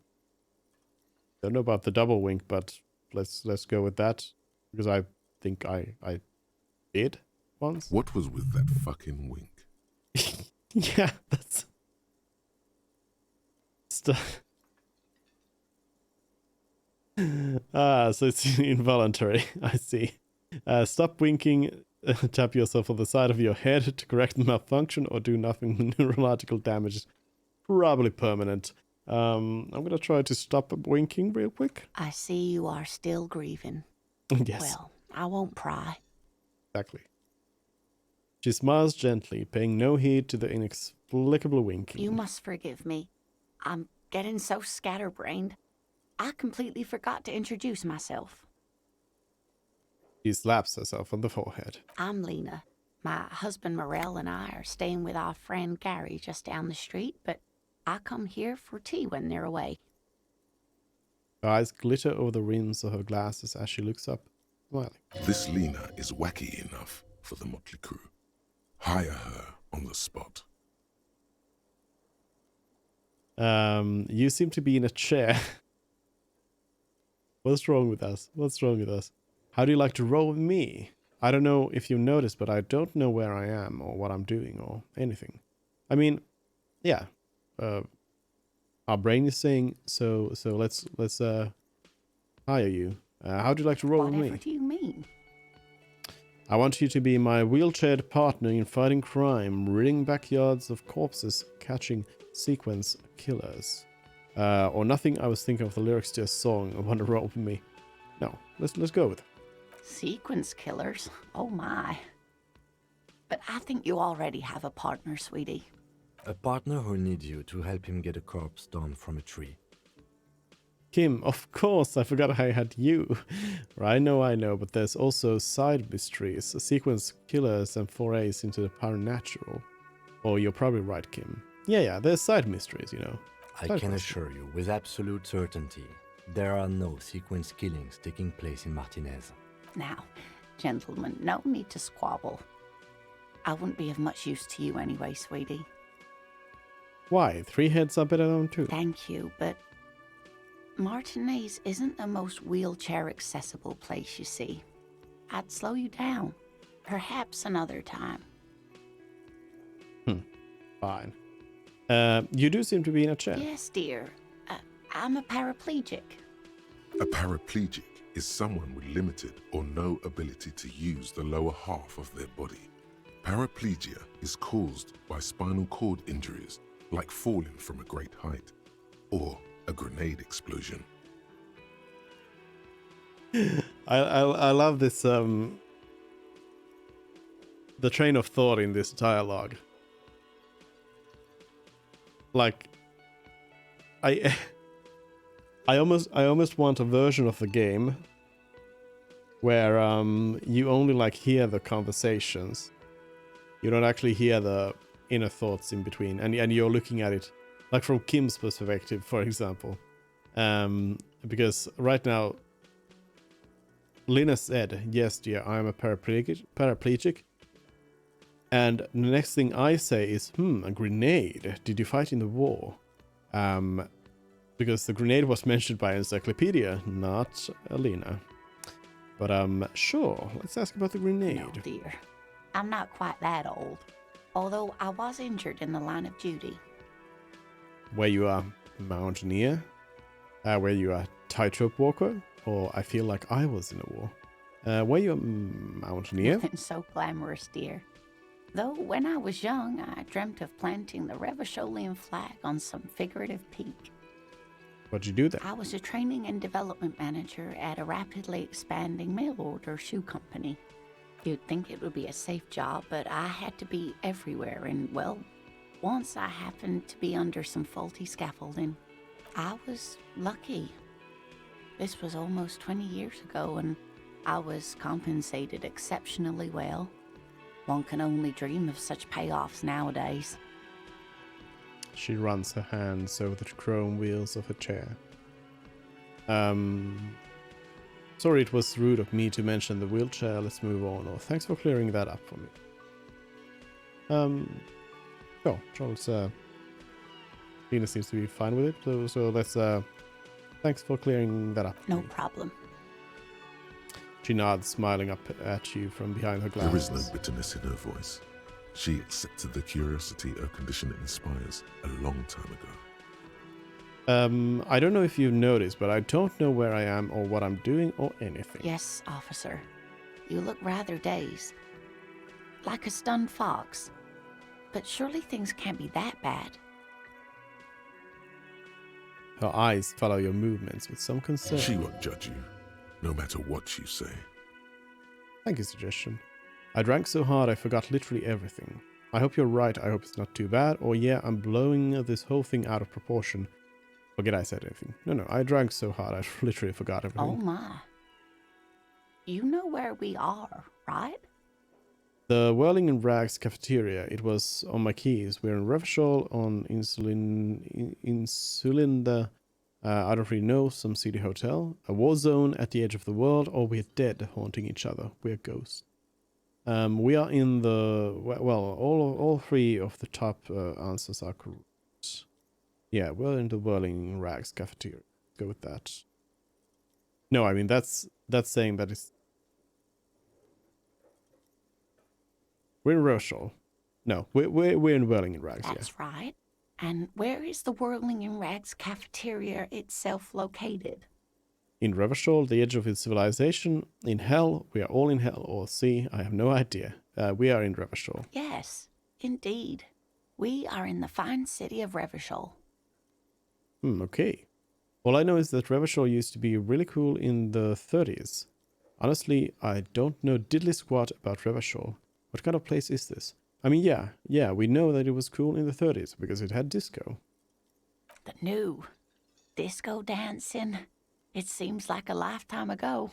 don't know about the double wink, but let's go with that because I think I did once. What was with that fucking wink? Yeah, that's stuff. So it's involuntary. I see. Stop winking. Tap yourself on the side of your head to correct the malfunction, or do nothing. The neurological damage is probably permanent. I'm gonna try to stop winking real quick. I see you are still grieving. Yes, Well, I won't pry. exactly. She smiles gently, paying no heed to the inexplicable winking. You must forgive me. I'm getting so scatterbrained. I completely forgot to introduce myself. She slaps herself on the forehead. I'm Lena. My husband Morel and I are staying with our friend Gary just down the street, but I come here for tea when they're away. Her eyes glitter over the rims of her glasses as she looks up, smiling. This Lena is wacky enough for the motley crew. Hire her on the spot. You seem to be in a chair. What's wrong with us? What's wrong with us? How do you like to roll with me? I don't know if you noticed, but I don't know where I am or what I'm doing or anything. I mean, yeah. Our brain is saying so let's hire you. How do you like to roll with Whatever me? do you mean? I want you to be my wheelchaired partner in fighting crime, ridding backyards of corpses, catching sequence killers. Or nothing. I was thinking of the lyrics to a song. I want to roll with me. No, let's go with it. Sequence killers? Oh my. But I think you already have a partner, sweetie. A partner who needs you to help him get a corpse down from a tree. Kim, of course, I forgot I had you. I know, but there's also side mysteries, sequence killers and forays into the paranormal. Oh, you're probably right, Kim. Yeah, there's side mysteries, you know. I can assure you, with absolute certainty, there are no sequence killings taking place in Martinez. Now, gentlemen, no need to squabble. I wouldn't be of much use to you anyway, sweetie. Why? 3 heads are better than 2. Thank you, but Martinez isn't the most wheelchair-accessible place, you see. I'd slow you down. Perhaps another time. Fine. You do seem to be in a chair. Yes, dear. I'm a paraplegic. A paraplegic is someone with limited or no ability to use the lower half of their body. Paraplegia is caused by spinal cord injuries, like falling from a great height, or a grenade explosion. I love this, the train of thought in this dialogue. Like, I almost want a version of the game where you only like hear the conversations. You don't actually hear the inner thoughts in between, and you're looking at it like from Kim's perspective, for example. Because right now, Lina said, "Yes, dear, I am a paraplegic." And the next thing I say is, a grenade. Did you fight in the war? Because the grenade was mentioned by Encyclopedia, not Alina. But sure, let's ask about the grenade. No, dear. I'm not quite that old. Although I was injured in the line of duty. Were you a mountaineer? Were you a tightrope walker? Or I feel like I was in a war. Were you a mountaineer? Nothing so glamorous, dear. Though when I was young, I dreamt of planting the Revacholian flag on some figurative peak. What'd you do there? I was a training and development manager at a rapidly expanding mail-order shoe company. You'd think it would be a safe job, but I had to be everywhere, and, well, once I happened to be under some faulty scaffolding. I was lucky. This was almost 20 years ago, and I was compensated exceptionally well. One can only dream of such payoffs nowadays. She runs her hands over the chrome wheels of her chair. Sorry it was rude of me to mention the wheelchair. Let's move on. Oh, thanks for clearing that up for me. Charles, Lina seems to be fine with it. So let's, thanks for clearing that up. No problem. She nods, smiling up at you from behind her glasses. There is no bitterness in her voice. She accepted the curiosity her condition inspires a long time ago. I don't know if you've noticed, but I don't know where I am or what I'm doing or anything. Yes, officer. You look rather dazed. Like a stunned fox. But surely things can't be that bad. Her eyes follow your movements with some concern. She won't judge you, no matter what you say. Thank you, suggestion. I drank so hard I forgot literally everything. I hope you're right. I hope it's not too bad. Or yeah, I'm blowing this whole thing out of proportion. Forget I said anything. No, I drank so hard I literally forgot everything. Oh my. You know where we are, right? The Whirling in Rags cafeteria. It was on my keys. We're in Revachol on Insulinda. I don't really know. Some city hotel. A war zone at the edge of the world. Or we're dead haunting each other. We're ghosts. We are in the... Well, all three of the top answers are correct. Yeah, we're in the Whirling Rags cafeteria. Go with that. No, I mean, that's saying that it's... We're in Revachol. No, we're in Whirling in Rags, That's right. And where is the Whirling in Rags cafeteria itself located? In Revachol, the edge of its civilization. In hell, we are all in hell. Or sea, I have no idea. We are in Revachol. Yes, indeed. We are in the fine city of Revachol. Okay. All I know is that Revachol used to be really cool in the 30s. Honestly, I don't know diddly squat about Revachol. What kind of place is this? I mean, yeah, we know that it was cool in the 30s because it had disco. The new disco dancing. It seems like a lifetime ago.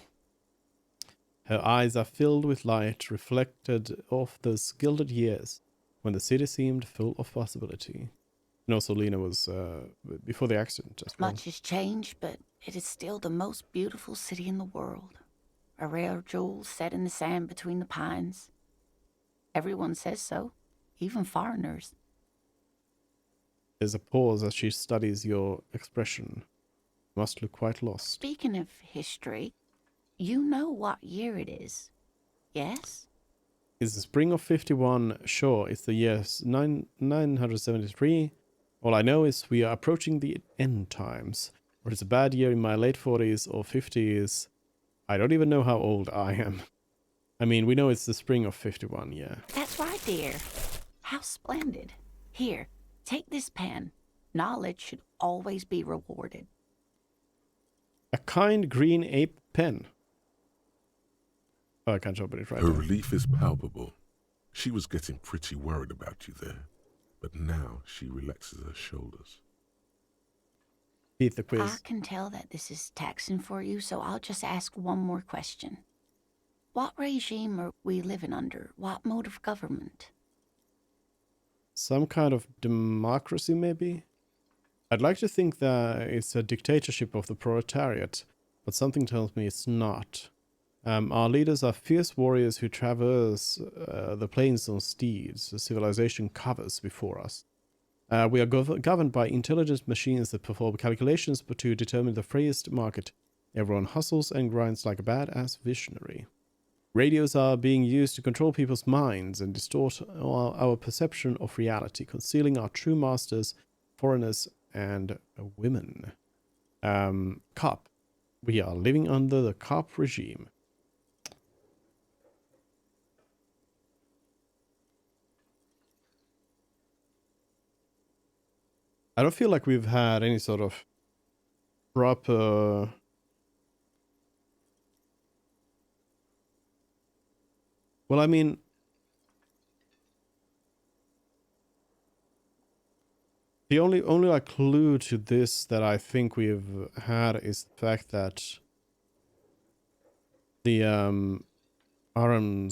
Her eyes are filled with light, reflected off those gilded years when the city seemed full of possibility. And also, Lena was before the accident as well. Much has changed, but it is still the most beautiful city in the world. A rare jewel set in the sand between the pines. Everyone says so, even foreigners. There's a pause as she studies your expression. Must look quite lost. Speaking of history, you know what year it is, yes? It's the spring of 51. Sure, it's the year 973. All I know is we are approaching the end times. Or it's a bad year in my late 40s or 50s. I don't even know how old I am. I mean, we know it's the spring of 51, yeah. That's right, dear. How splendid. Here, take this pen. Knowledge should always be rewarded. A kind green ape pen. Oh, I can't open it right Her now. relief is palpable. She was getting pretty worried about you there, but now she relaxes her shoulders. Beat the quiz. I can tell that this is taxing for you, so I'll just ask one more question. What regime are we living under? What mode of government? Some kind of democracy, maybe? I'd like to think that it's a dictatorship of the proletariat, but something tells me it's not. Our leaders are fierce warriors who traverse the plains on steeds the civilization covers before us. We are governed by intelligent machines that perform calculations to determine the freest market. Everyone hustles and grinds like a badass visionary. Radios are being used to control people's minds and distort our perception of reality, concealing our true masters, foreigners, and women. COP. We are living under the COP regime. I don't feel like we've had any sort of proper well, I mean, the only like clue to this that I think we've had is the fact that the RCM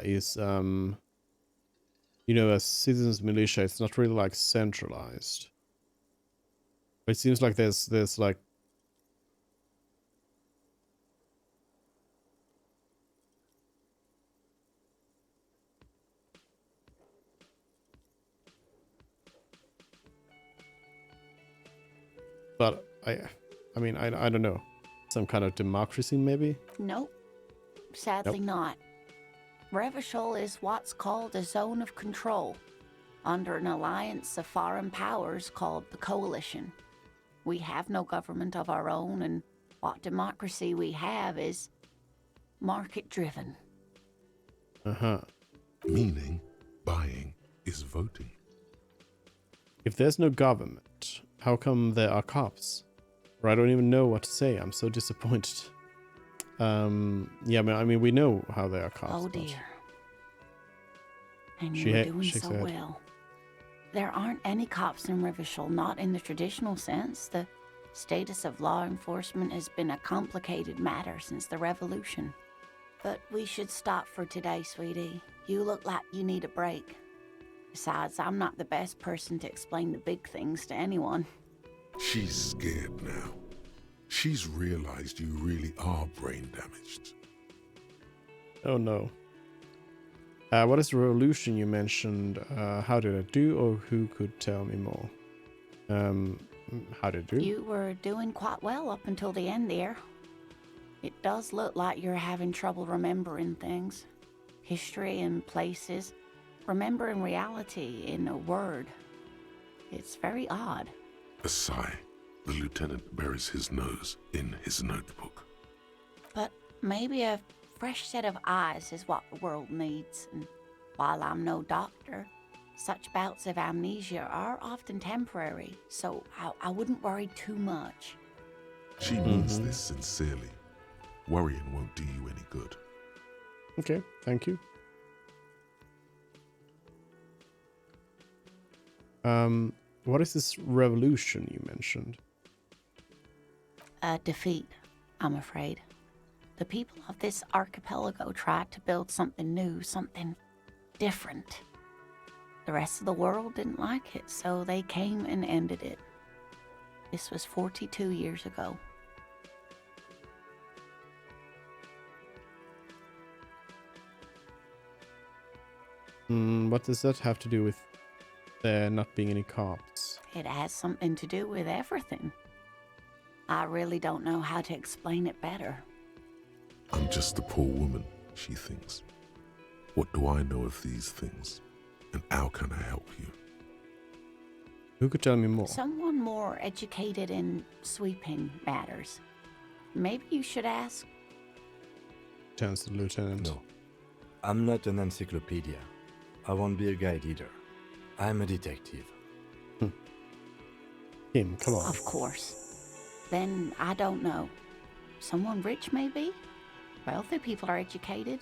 is you know, a citizens militia. It's not really like centralized. But it seems like there's like but I mean I don't know. Some kind of democracy maybe? Nope. Sadly not. Revachol is what's called a zone of control, under an alliance of foreign powers called the Coalition. We have no government of our own, and what democracy we have is market-driven. Uh-huh. Meaning, buying is voting. If there's no government, how come there are cops? Or I don't even know what to say. I'm so disappointed. Yeah, I mean, we know how they are cops. Oh but dear. And you were doing shakes so her head. well. There aren't any cops in Revachol, not in the traditional sense. The status of law enforcement has been a complicated matter since the revolution. But we should stop for today, sweetie. You look like you need a break. Besides, I'm not the best person to explain the big things to anyone. She's scared now. She's realized you really are brain damaged. Oh no. What is the revolution you mentioned? How did it do, or who could tell me more? How did it do? You were doing quite well up until the end there. It does look like you're having trouble remembering things. History and places. Remembering reality in a word. It's very odd. A sigh. The lieutenant buries his nose in his notebook. But maybe a fresh set of eyes is what the world needs. And while I'm no doctor, such bouts of amnesia are often temporary, so I wouldn't worry too much. She means this sincerely. Worrying won't do you any good. Okay, thank you. What is this revolution you mentioned? A defeat, I'm afraid. The people of this archipelago tried to build something new, something different. The rest of the world didn't like it, so they came and ended it. This was 42 years ago. What does that have to do with there not being any cops? It has something to do with everything. I really don't know how to explain it better. I'm just a poor woman, she thinks. What do I know of these things? And how can I help you? Who could tell me more? Someone more educated in sweeping matters. Maybe you should ask. Turns to the lieutenant. No, I'm not an encyclopedia. I won't be a guide either. I'm a detective. Kim, come on. Of course. Then I don't know. Someone rich, maybe? Wealthy people are educated.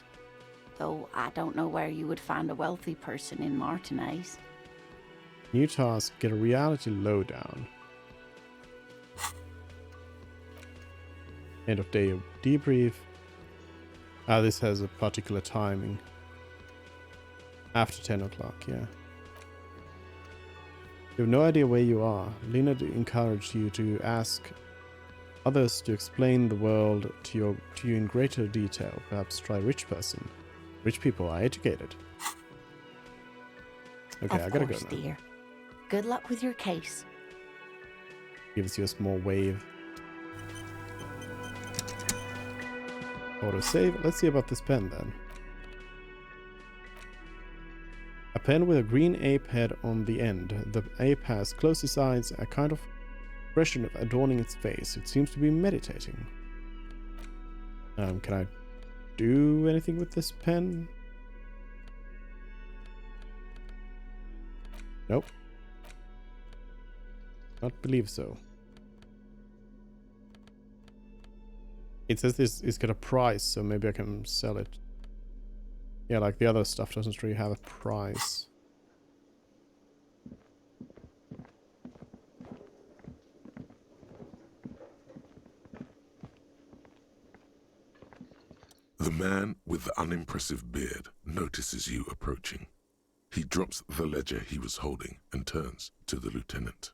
Though I don't know where you would find a wealthy person in Martinez. New task, get a reality lowdown. End of day debrief. This has a particular timing. After 10 o'clock, yeah. You have no idea where you are. Lena encouraged you to ask others to explain the world to you in greater detail. Perhaps try rich person. Rich people are educated. Okay, I gotta go now. Dear. Good luck with your case. Gives you a small wave. Autosave. Let's see about this pen then. A pen with a green ape head on the end. The ape has closed its eyes, a kind of expression adorning its face. It seems to be meditating. Can I do anything with this pen? Nope. Not believe so. It says this is got a price, so maybe I can sell it. Yeah, like the other stuff doesn't really have a price. The man with the unimpressive beard notices you approaching. He drops the ledger he was holding and turns to the lieutenant.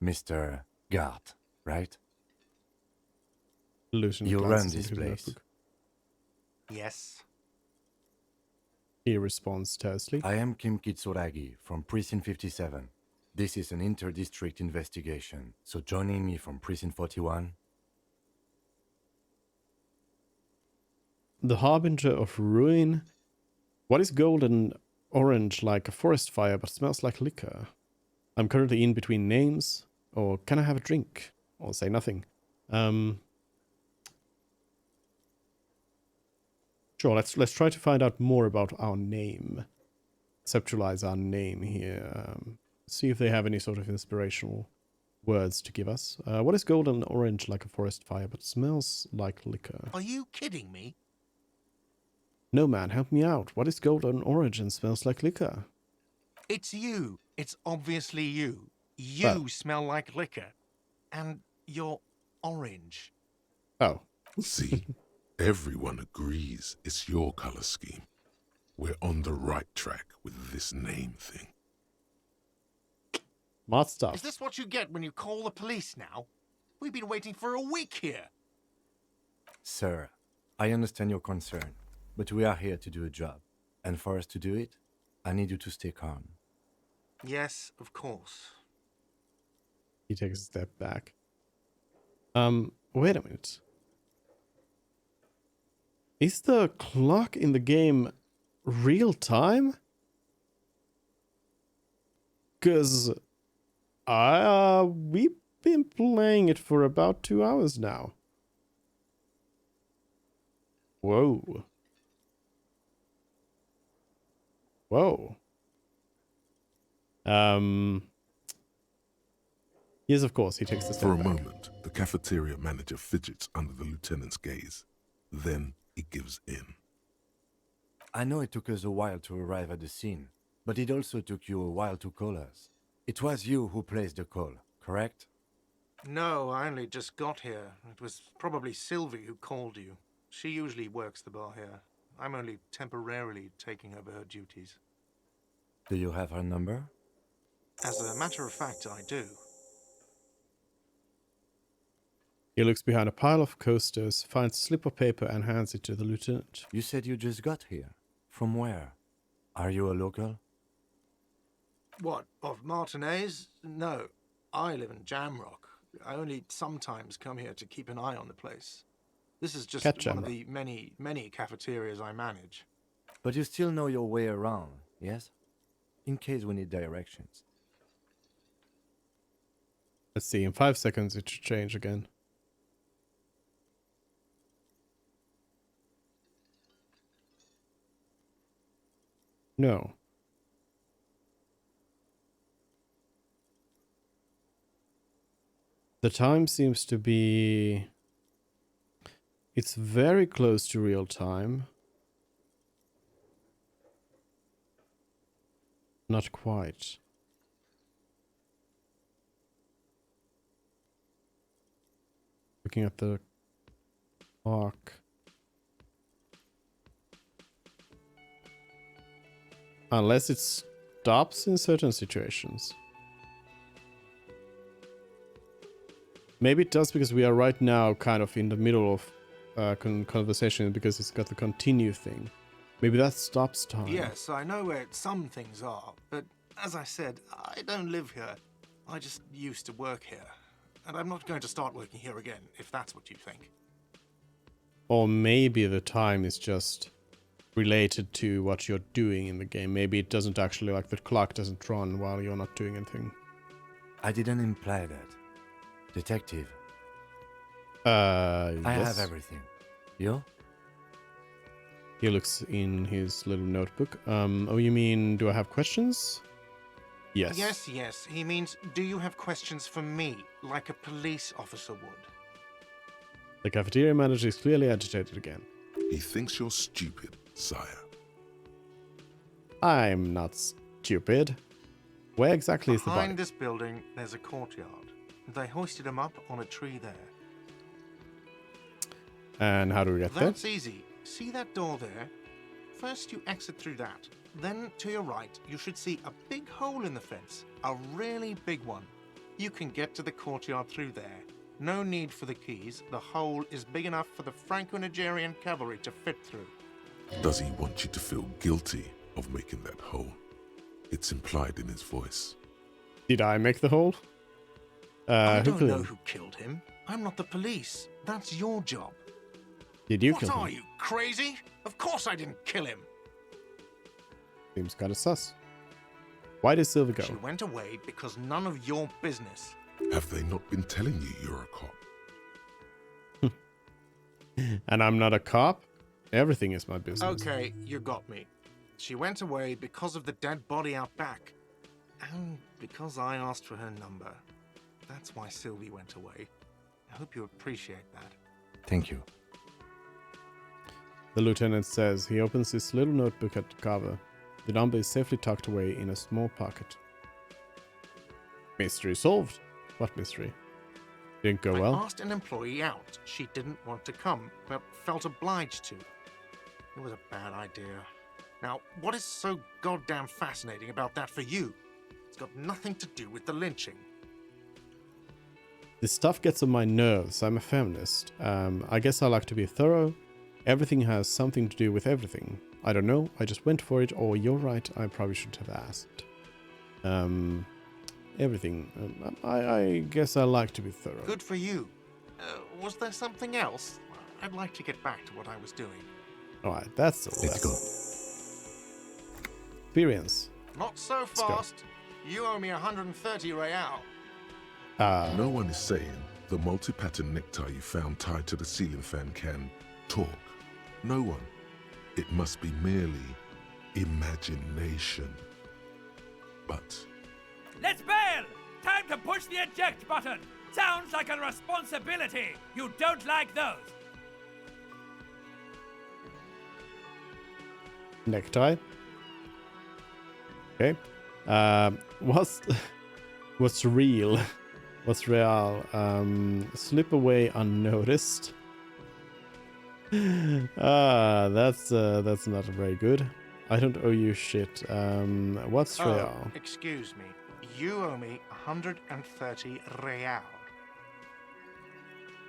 Mr. Gart, right? Lieutenant You run glances this into the place. notebook. Yes. He responds tersely. I am Kim Kitsuragi from Precinct 57. This is an inter-district investigation, so joining me from Precinct 41. The harbinger of ruin. What is golden orange like a forest fire but smells like liquor? I'm currently in between names. Or can I have a drink? Or say nothing. Sure, let's try to find out more about our name. Conceptualize our name here. See if they have any sort of inspirational words to give us. What is golden orange like a forest fire but smells like liquor? Are you kidding me? No, man, help me out. What is golden orange and smells like liquor? It's you. It's obviously you. You Well. smell like liquor. And you're orange. Oh. See, everyone agrees it's your color scheme. We're on the right track with this name thing. Smart stuff. Is this what you get when you call the police now? We've been waiting for a week here. Sir, I understand your concern, but we are here to do a job. And for us to do it, I need you to stay calm. Yes, of course. He takes a step back. Wait a minute. Is the clock in the game real time? 'Cause we've been playing it for about 2 hours now. Whoa. Whoa. Yes, of course, he takes the step For a back. moment, the cafeteria manager fidgets under the lieutenant's gaze. Then he gives in. I know it took us a while to arrive at the scene, but it also took you a while to call us. It was you who placed the call, correct? No, I only just got here. It was probably Sylvie who called you. She usually works the bar here. I'm only temporarily taking over her duties. Do you have her number? As a matter of fact, I do. He looks behind a pile of coasters, finds a slip of paper and hands it to the lieutenant. You said you just got here. From where? Are you a local? What, of Martinez? No, I live in Jamrock. I only sometimes come here to keep an eye on the place. This is just Catch one of Jamrock. the many cafeterias I manage. But you still know your way around, yes? In case we need directions. Let's see, in 5 seconds it should change again. No. The time seems to be... It's very close to real time. Not quite. Looking at the clock. Unless it stops in certain situations. Maybe it does because we are right now kind of in the middle of conversation because it's got the continue thing. Maybe that stops time. Yes, I know where some things are, but as I said, I don't live here. I just used to work here. And I'm not going to start working here again, if that's what you think. Or maybe the time is just related to what you're doing in the game. Maybe it doesn't actually, like the clock doesn't run while you're not doing anything. I didn't imply that. Detective, I I have everything. You? He looks in his little notebook. Oh, you mean, do I have questions? Yes. Yes. He means, do you have questions for me, like a police officer would? The cafeteria manager is clearly agitated again. He thinks you're stupid, sire. I'm not stupid. Where exactly is the Behind body? this building, there's a courtyard. They hoisted him up on a tree there. And how do we get there? That's easy. See that door there? First you exit through that. Then to your right, you should see a big hole in the fence. A really big one. You can get to the courtyard through there. No need for the keys. The hole is big enough for the Franco-Nigerian cavalry to fit through. Does he want you to feel guilty of making that hole? It's implied in his voice. Did I make the hole? I Who don't killed know him? who killed him. I'm not the police. That's your job. Did you What kill are him? you, crazy? Of course I didn't kill him. Seems kind of sus. Why did Sylvie go? She went away because none of your business. Have they not been telling you you're a cop? And I'm not a cop? Everything is my business. Okay, you got me. She went away because of the dead body out back. And because I asked for her number. That's why Sylvie went away. I hope you appreciate that. Thank you. The lieutenant says he opens his little notebook at the cover. The number is safely tucked away in a small pocket. Mystery solved. What mystery? Didn't go I well? asked an employee out. She didn't want to come, but felt obliged to. It was a bad idea. Now, what is so goddamn fascinating about that for you? It's got nothing to do with the lynching. This stuff gets on my nerves. I'm a feminist. I guess I like to be thorough. Everything has something to do with everything. I don't know. I just went for it. Or you're right. I probably should have asked. Everything. I guess I like to be thorough. Good for you. Was there something else? I'd like to get back to what I was doing. Alright, that's all. Let's go. Experience. Not so go. fast. You owe me 130 real. No one is saying the multi-pattern necktie you found tied to the ceiling fan can talk. No one. It must be merely imagination. But Let's bail! Time forgot to push the eject button! Sounds like a responsibility! You don't like those! Necktie. Okay. What's real? What's real? Slip away unnoticed. That's not very good. I don't owe you shit. What's real? Excuse me. You owe me 130 real.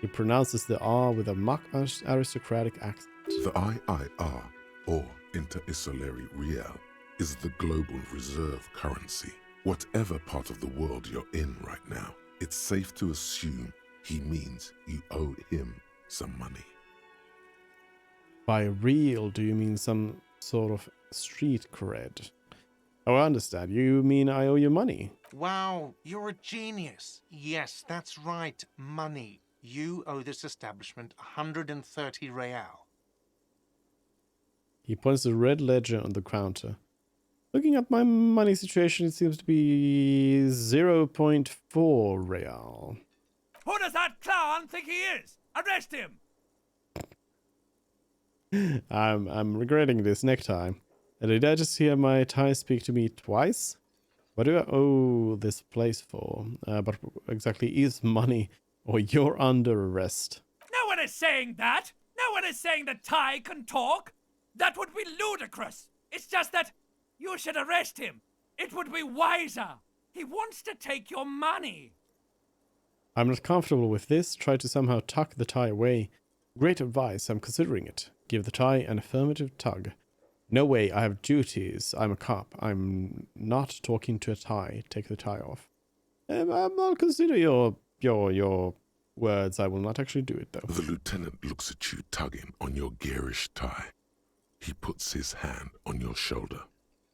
He pronounces the R with a mock aristocratic accent. The IIR, or Inter-Isolari Real, is the global reserve currency. Whatever part of the world you're in right now, it's safe to assume he means you owe him some money. By real, do you mean some sort of street cred? Oh, I understand. You mean I owe you money? Wow, you're a genius. Yes, that's right, money. You owe this establishment 130 real. He points the red ledger on the counter. Looking at my money situation, it seems to be 0.4 real. Who does that clown think he is? Arrest him! I'm regretting this necktie. Did I just hear my tie speak to me twice? What do I owe this place for? But exactly is money, or you're under arrest? No one is saying that! No one is saying that Ty can talk! That would be ludicrous! It's just that you should arrest him! It would be wiser! He wants to take your money! I'm not comfortable with this. Try to somehow tuck the tie away. Great advice, I'm considering it. Give the tie an affirmative tug. No way, I have duties. I'm a cop. I'm not talking to a tie. Take the tie off. I'll consider your words. I will not actually do it, though. The lieutenant looks at you tugging on your garish tie. He puts his hand on your shoulder.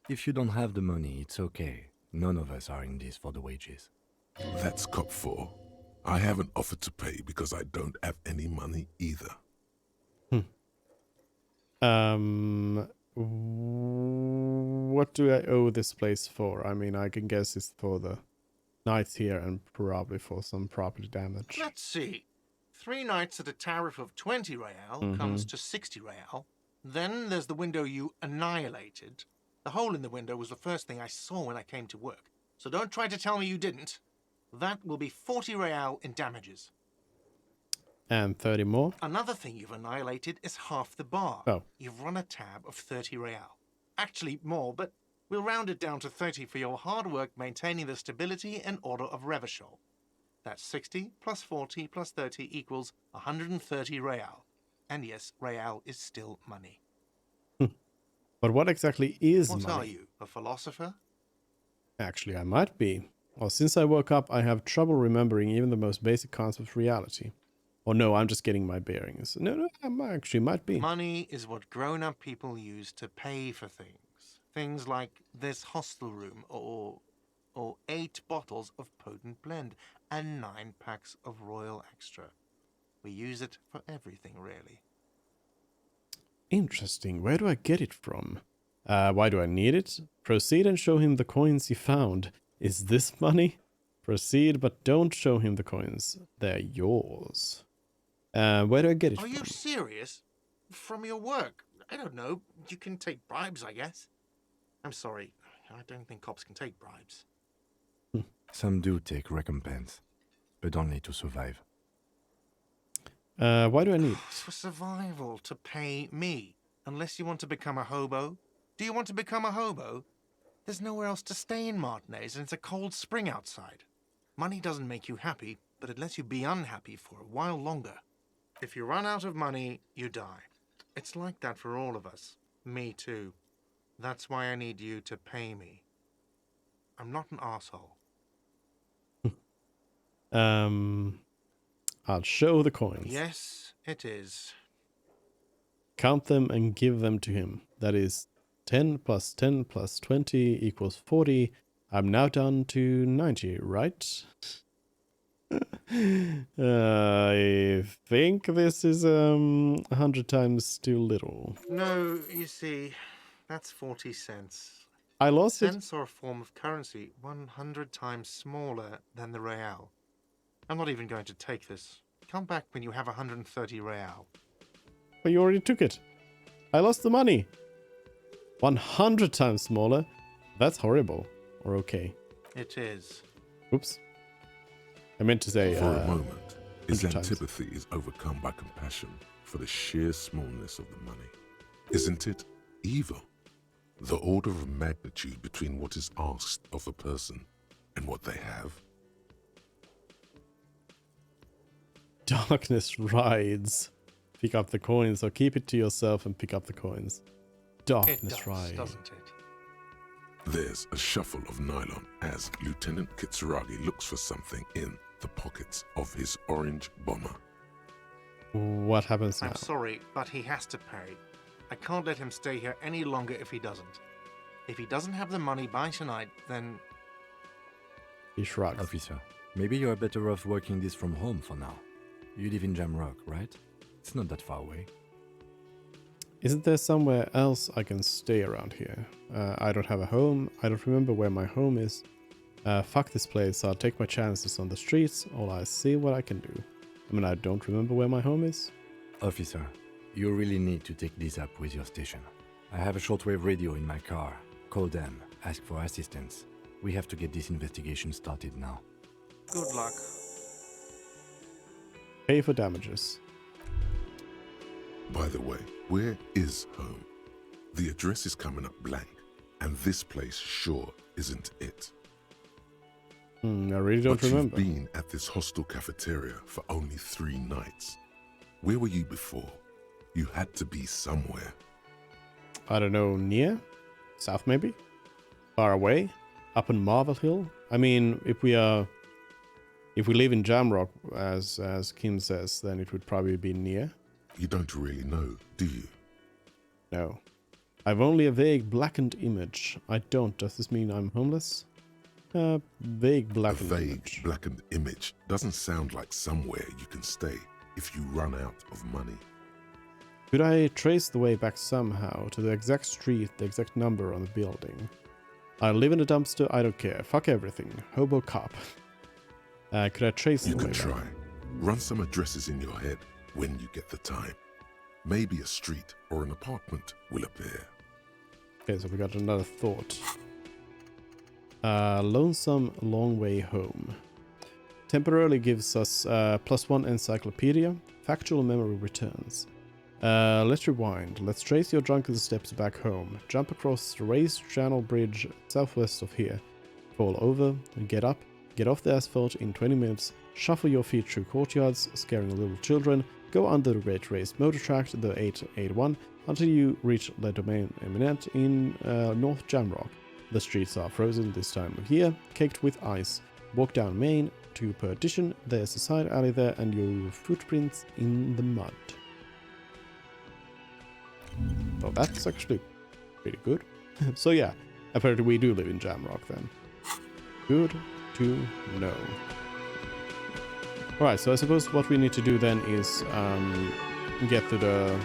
If you don't have the money, it's okay. None of us are in this for the wages. That's Cop 4. I haven't offered to pay because I don't have any money either. What do I owe this place for? I mean, I can guess it's for the nights here and probably for some property damage. Let's see. 3 nights at a tariff of 20 real comes to 60 real. Then there's the window you annihilated. The hole in the window was the first thing I saw when I came to work. So don't try to tell me you didn't. That will be 40 real in damages. And 30 more? Another thing you've annihilated is half the bar. Oh. You've run a tab of 30 real. Actually more, but we'll round it down to 30 for your hard work maintaining the stability and order of Revachol. That's 60 plus 40 plus 30 equals 130 real. And yes, real is still money. But what exactly is What money? are you, a philosopher? Actually, I might be. Well, since I woke up, I have trouble remembering even the most basic concept of reality. Or no, I'm just getting my bearings. No, I actually might be. Money is what grown-up people use to pay for things. Things like this hostel room, or 8 bottles of potent blend, and 9 packs of Royal Extra. We use it for everything, really. Interesting. Where do I get it from? Why do I need it? Proceed and show him the coins you found. Is this money? Proceed, but don't show him the coins. They're yours. Where do I get it Are from? you serious? From your work? I don't know. You can take bribes, I guess. I'm sorry. I don't think cops can take bribes. Some do take recompense, but only to survive. Why do I need it? For survival, to pay me. Unless you want to become a hobo. Do you want to become a hobo? There's nowhere else to stay in Martinez, and it's a cold spring outside. Money doesn't make you happy, but it lets you be unhappy for a while longer. If you run out of money, you die. It's like that for all of us. Me too. That's why I need you to pay me. I'm not an asshole. I'll show the coins. Yes, it is. Count them and give them to him. That is 10 plus 10 plus 20 equals 40. I'm now down to 90, right? I think this is 100 times too little. No, you see, that's 40 cents. I lost it. Cents are a form of currency 100 times smaller than the real. I'm not even going to take this. Come back when you have 130 real. But you already took it. I lost the money. 100 times smaller. That's horrible. Or okay. It is. Oops. I meant to say. For a moment, his 100 times. antipathy is overcome by compassion for the sheer smallness of the money. Isn't it evil? The order of magnitude between what is asked of a person and what they have. Darkness rides. Pick up the coins, or keep it to yourself and pick up the coins. It Darkness does, rides. doesn't it? There's a shuffle of nylon as Lieutenant Kitsuragi looks for something in the pockets of his orange bomber. What happens now? I'm sorry, but he has to pay. I can't let him stay here any longer if he doesn't. If he doesn't have the money by tonight, then... He shrugs. Officer, maybe you are better off working this from home for now. You live in Jamrock, right? It's not that far away. Isn't there somewhere else I can stay around here? I don't have a home. I don't remember where my home is. Fuck this place. I'll take my chances on the streets, or I'll see what I can do. I mean, I don't remember where my home is. Officer, you really need to take this up with your station. I have a shortwave radio in my car. Call them. Ask for assistance. We have to get this investigation started now. Good luck. Pay for damages. By the way, where is home? The address is coming up blank, and this place sure isn't it. I really don't But remember. you've been at this hostel cafeteria for only 3 nights. Where were you before? You had to be somewhere. I don't know, near? South maybe? Far away? Up in Marvel Hill? I mean, if we live in Jamrock, as Kim says, then it would probably be near. You don't really know, do you? No. I've only a vague blackened image. I don't. Does this mean I'm homeless? Vague A blackened vague, image. blackened image doesn't sound like somewhere you can stay if you run out of money. Could I trace the way back somehow to the exact street, the exact number on the building? I live in a dumpster, I don't care. Fuck everything. Hobo cop. Could I trace You the way can back? try. Run some addresses in your head when you get the time. Maybe a street or an apartment will appear. Okay, so we got another thought. Lonesome Long Way Home. Temporarily gives us +1 encyclopedia. Factual memory returns. Let's rewind. Let's trace your drunken steps back home. Jump across the raised channel bridge southwest of here. Fall over and get up. Get off the asphalt in 20 minutes. Shuffle your feet through courtyards, scaring little children. Go under the great raised motor track, the 881, until you reach Le Domaine Eminent in North Jamrock. The streets are frozen this time of year, caked with ice. Walk down Main to Perdition. There's a side alley there and your footprints in the mud. Oh, that's actually pretty good. So yeah, apparently we do live in Jamrock then. Good to know. Alright, so I suppose what we need to do then is get to the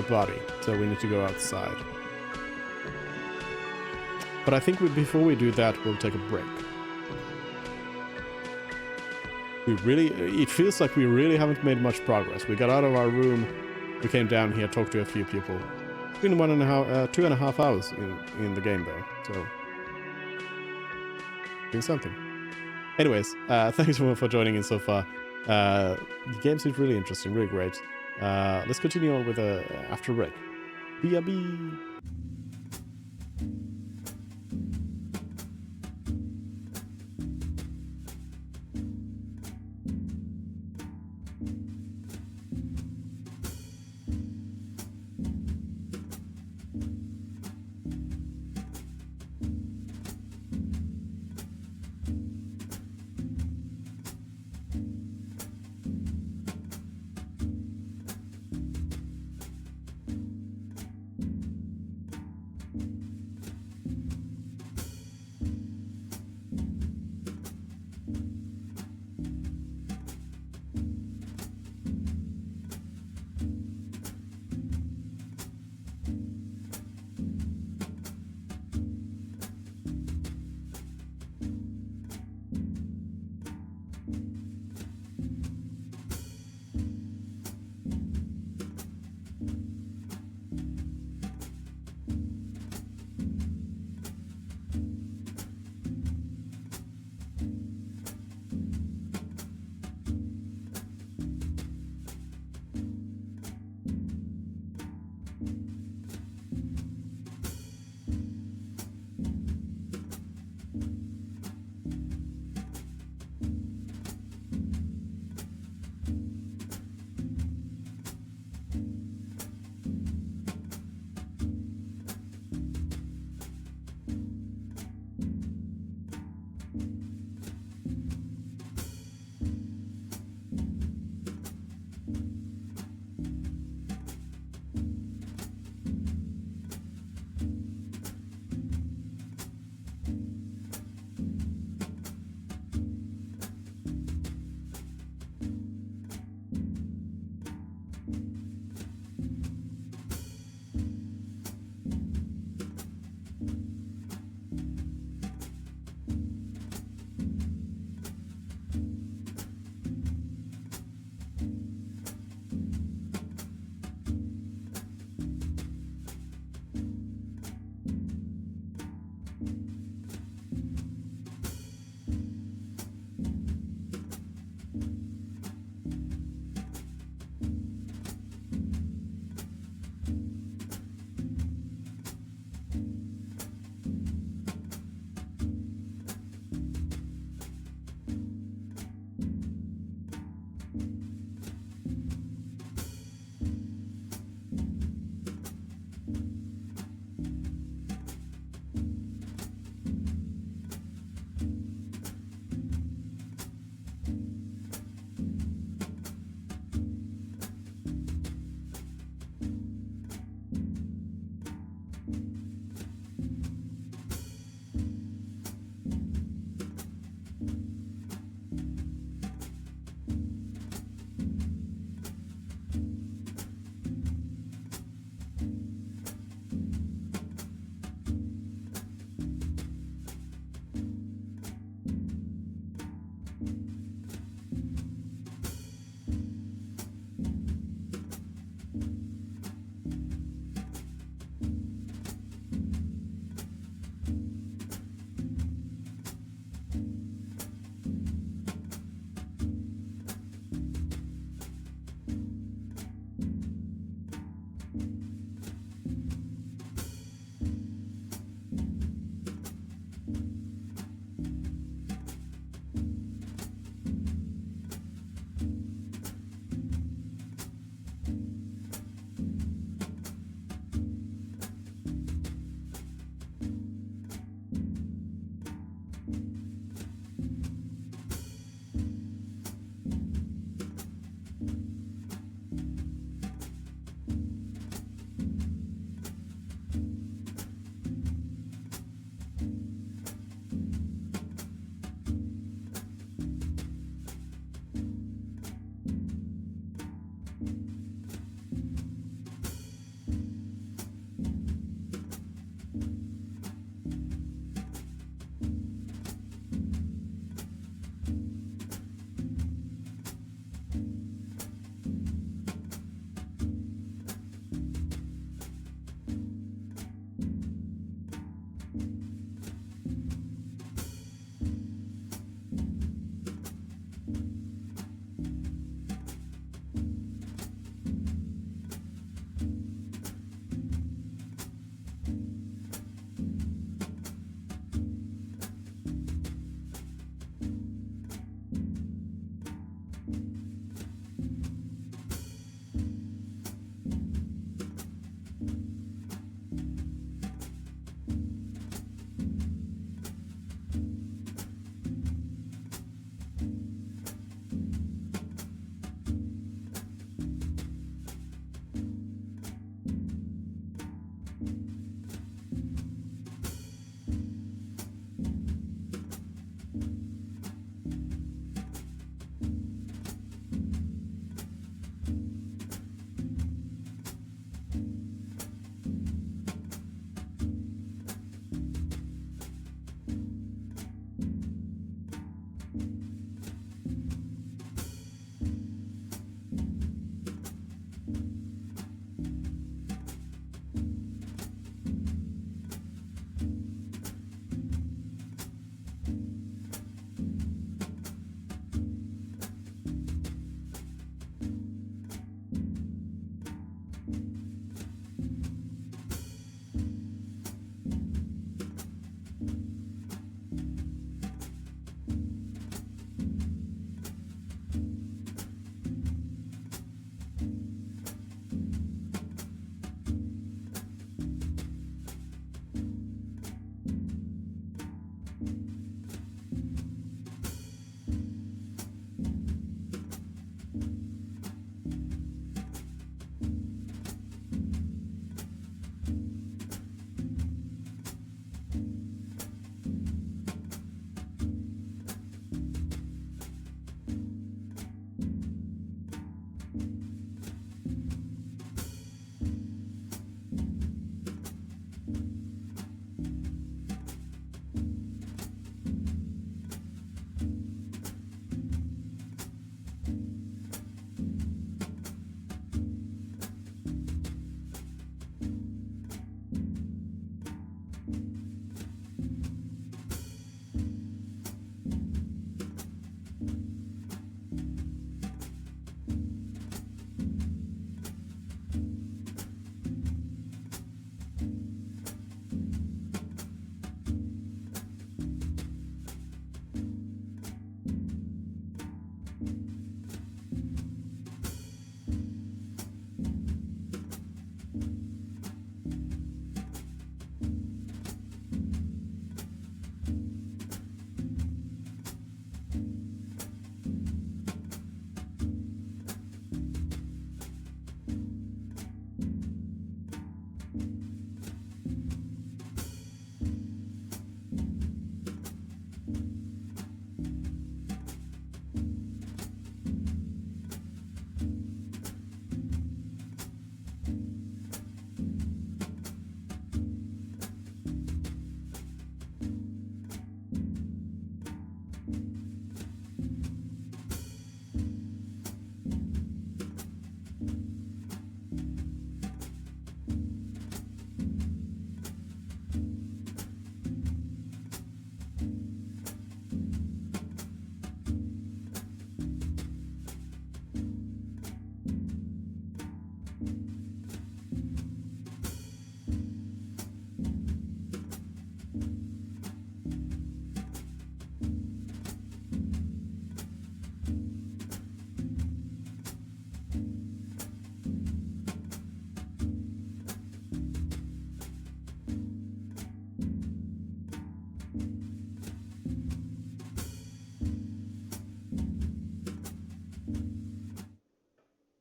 body. So we need to go outside. But I think before we do that, we'll take a break. It feels like we really haven't made much progress. We got out of our room, we came down here, talked to a few people. It's been 2.5 hours in the game though, so doing something. Anyways, thanks everyone for joining in so far. The game seems really interesting, really great. Let's continue on with after break. BRB.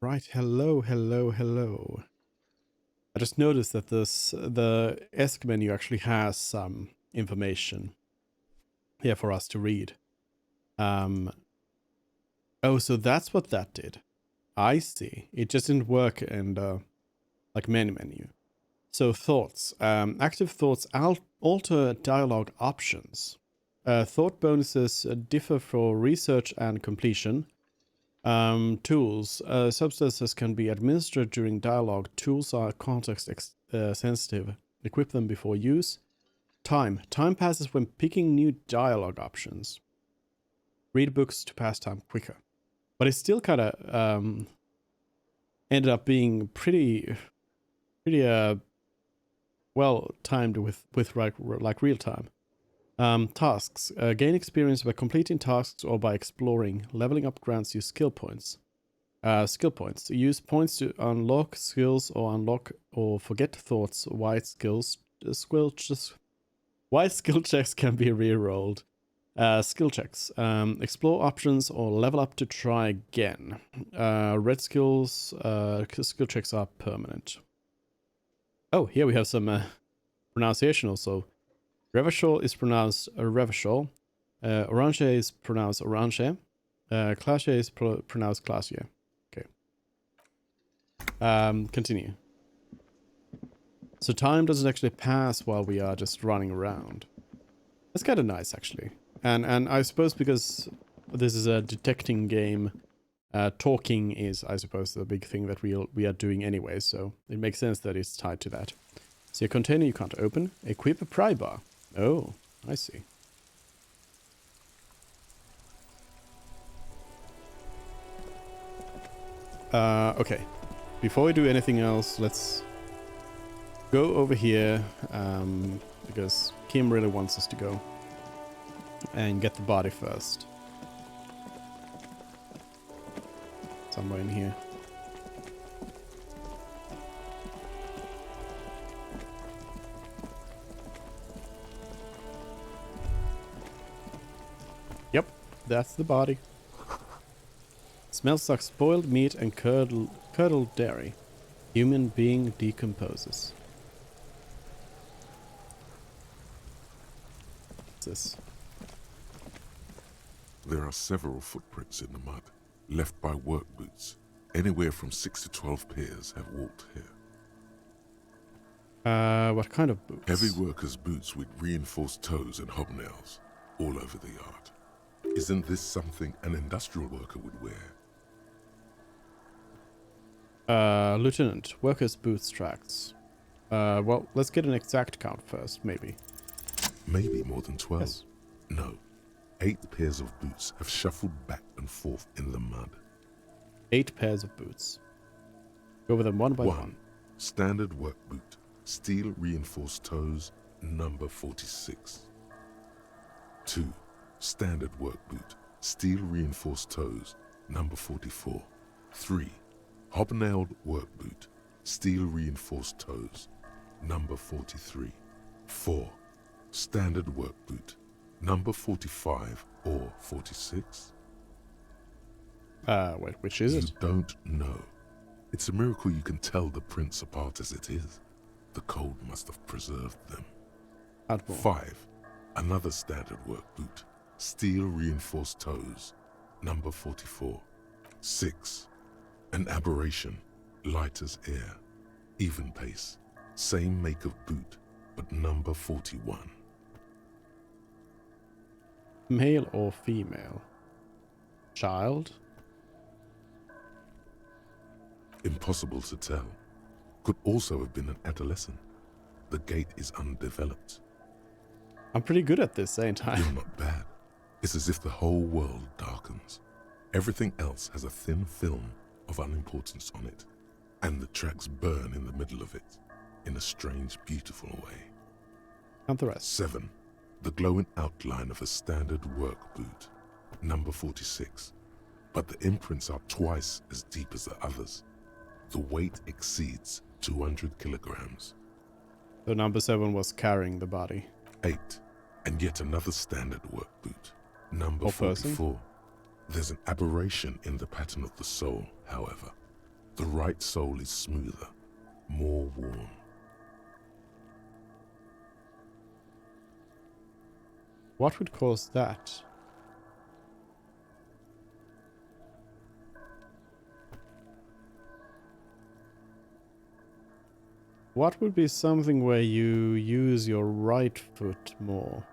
Right, hello, hello, hello. I just noticed that the ESC menu actually has some information here for us to read. Oh, so that's what that did. I see. It just didn't work in the like main menu. So thoughts. Active thoughts alter dialogue options. Thought bonuses differ for research and completion. Tools. Substances can be administered during dialogue. Tools are context sensitive. Equip them before use. Time. Time passes when picking new dialogue options. Read books to pass time quicker. But it still kind of ended up being pretty well timed with like real time. Tasks. Gain experience by completing tasks or by exploring. Leveling up grants you skill points. Skill points. Use points to unlock skills or unlock or forget thoughts. White skill checks can be re-rolled. Skill checks. Explore options or level up to try again. Red skills. Skill checks are permanent. Oh, here we have some pronunciation also. Revachol is pronounced Revachol. Orange is pronounced Orange. Classier is pronounced Classier. Okay. Continue. So time doesn't actually pass while we are just running around. That's kind of nice, actually. And I suppose because this is a detecting game, talking is, I suppose, the big thing that we are doing anyway. So it makes sense that it's tied to that. So your container you can't open. Equip a pry bar. Oh, I see. Okay. Before we do anything else, let's go over here, because Kim really wants us to go and get the body first. Somewhere in here. Yep, that's the body. Smells like spoiled meat and curdled dairy. Human being decomposes. What's this? There are several footprints in the mud, left by work boots. Anywhere from 6 to 12 pairs have walked here. What kind of boots? Heavy workers' boots with reinforced toes and hobnails all over the yard. Isn't this something an industrial worker would wear? Lieutenant, workers' boots tracks. Well, let's get an exact count first, maybe. Maybe more than 12. Yes. No. 8 pairs of boots have shuffled back and forth in the mud. 8 pairs of boots. Go over them one by one. Standard work boot, steel reinforced toes, number 46. 2. Standard work boot, steel reinforced toes, number 44. 3. Hobnailed work boot, steel reinforced toes, number 43. 4. Standard work boot, number 45 or 46. Wait, which is it? You don't know. It's a miracle you can tell the prints apart as it is. The cold must have preserved them. 5. Another standard work boot, steel reinforced toes, number 44. 6. An aberration, light as air, even pace, same make of boot, but number 41. Male or female? Child? Impossible to tell. Could also have been an adolescent. The gait is undeveloped. I'm pretty good at this, ain't I? You're not bad. It's as if the whole world darkens. Everything else has a thin film of unimportance on it, and the tracks burn in the middle of it, in a strange, beautiful way. Count the rest. 7. The glowing outline of a standard work boot, number 46. But the imprints are twice as deep as the others. The weight exceeds 200 kilograms. So number 7 was carrying the body. 8. And yet another standard work boot, number 44. There's an aberration in the pattern of the sole, however. The right sole is smoother, more worn. What would cause that? What would be something where you use your right foot more?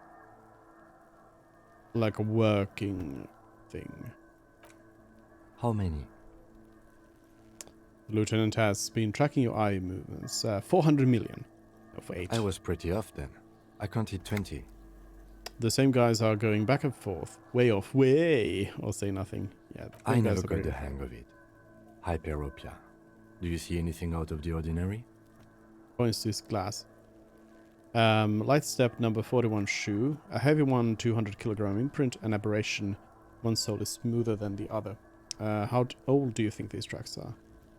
Like a working thing. How many? The Lieutenant has been tracking your eye movements. 400 million. For 8. I was pretty off then. I counted 20. The same guys are going back and forth. Way off. Way! Or say nothing. Yeah. I never got the hang of it. Hyperopia. Do you see anything out of the ordinary? Points to his glass. Light step number 41 shoe. A heavy one, 200 kilogram imprint. An aberration. One sole is smoother than the other. How old do you think these tracks are?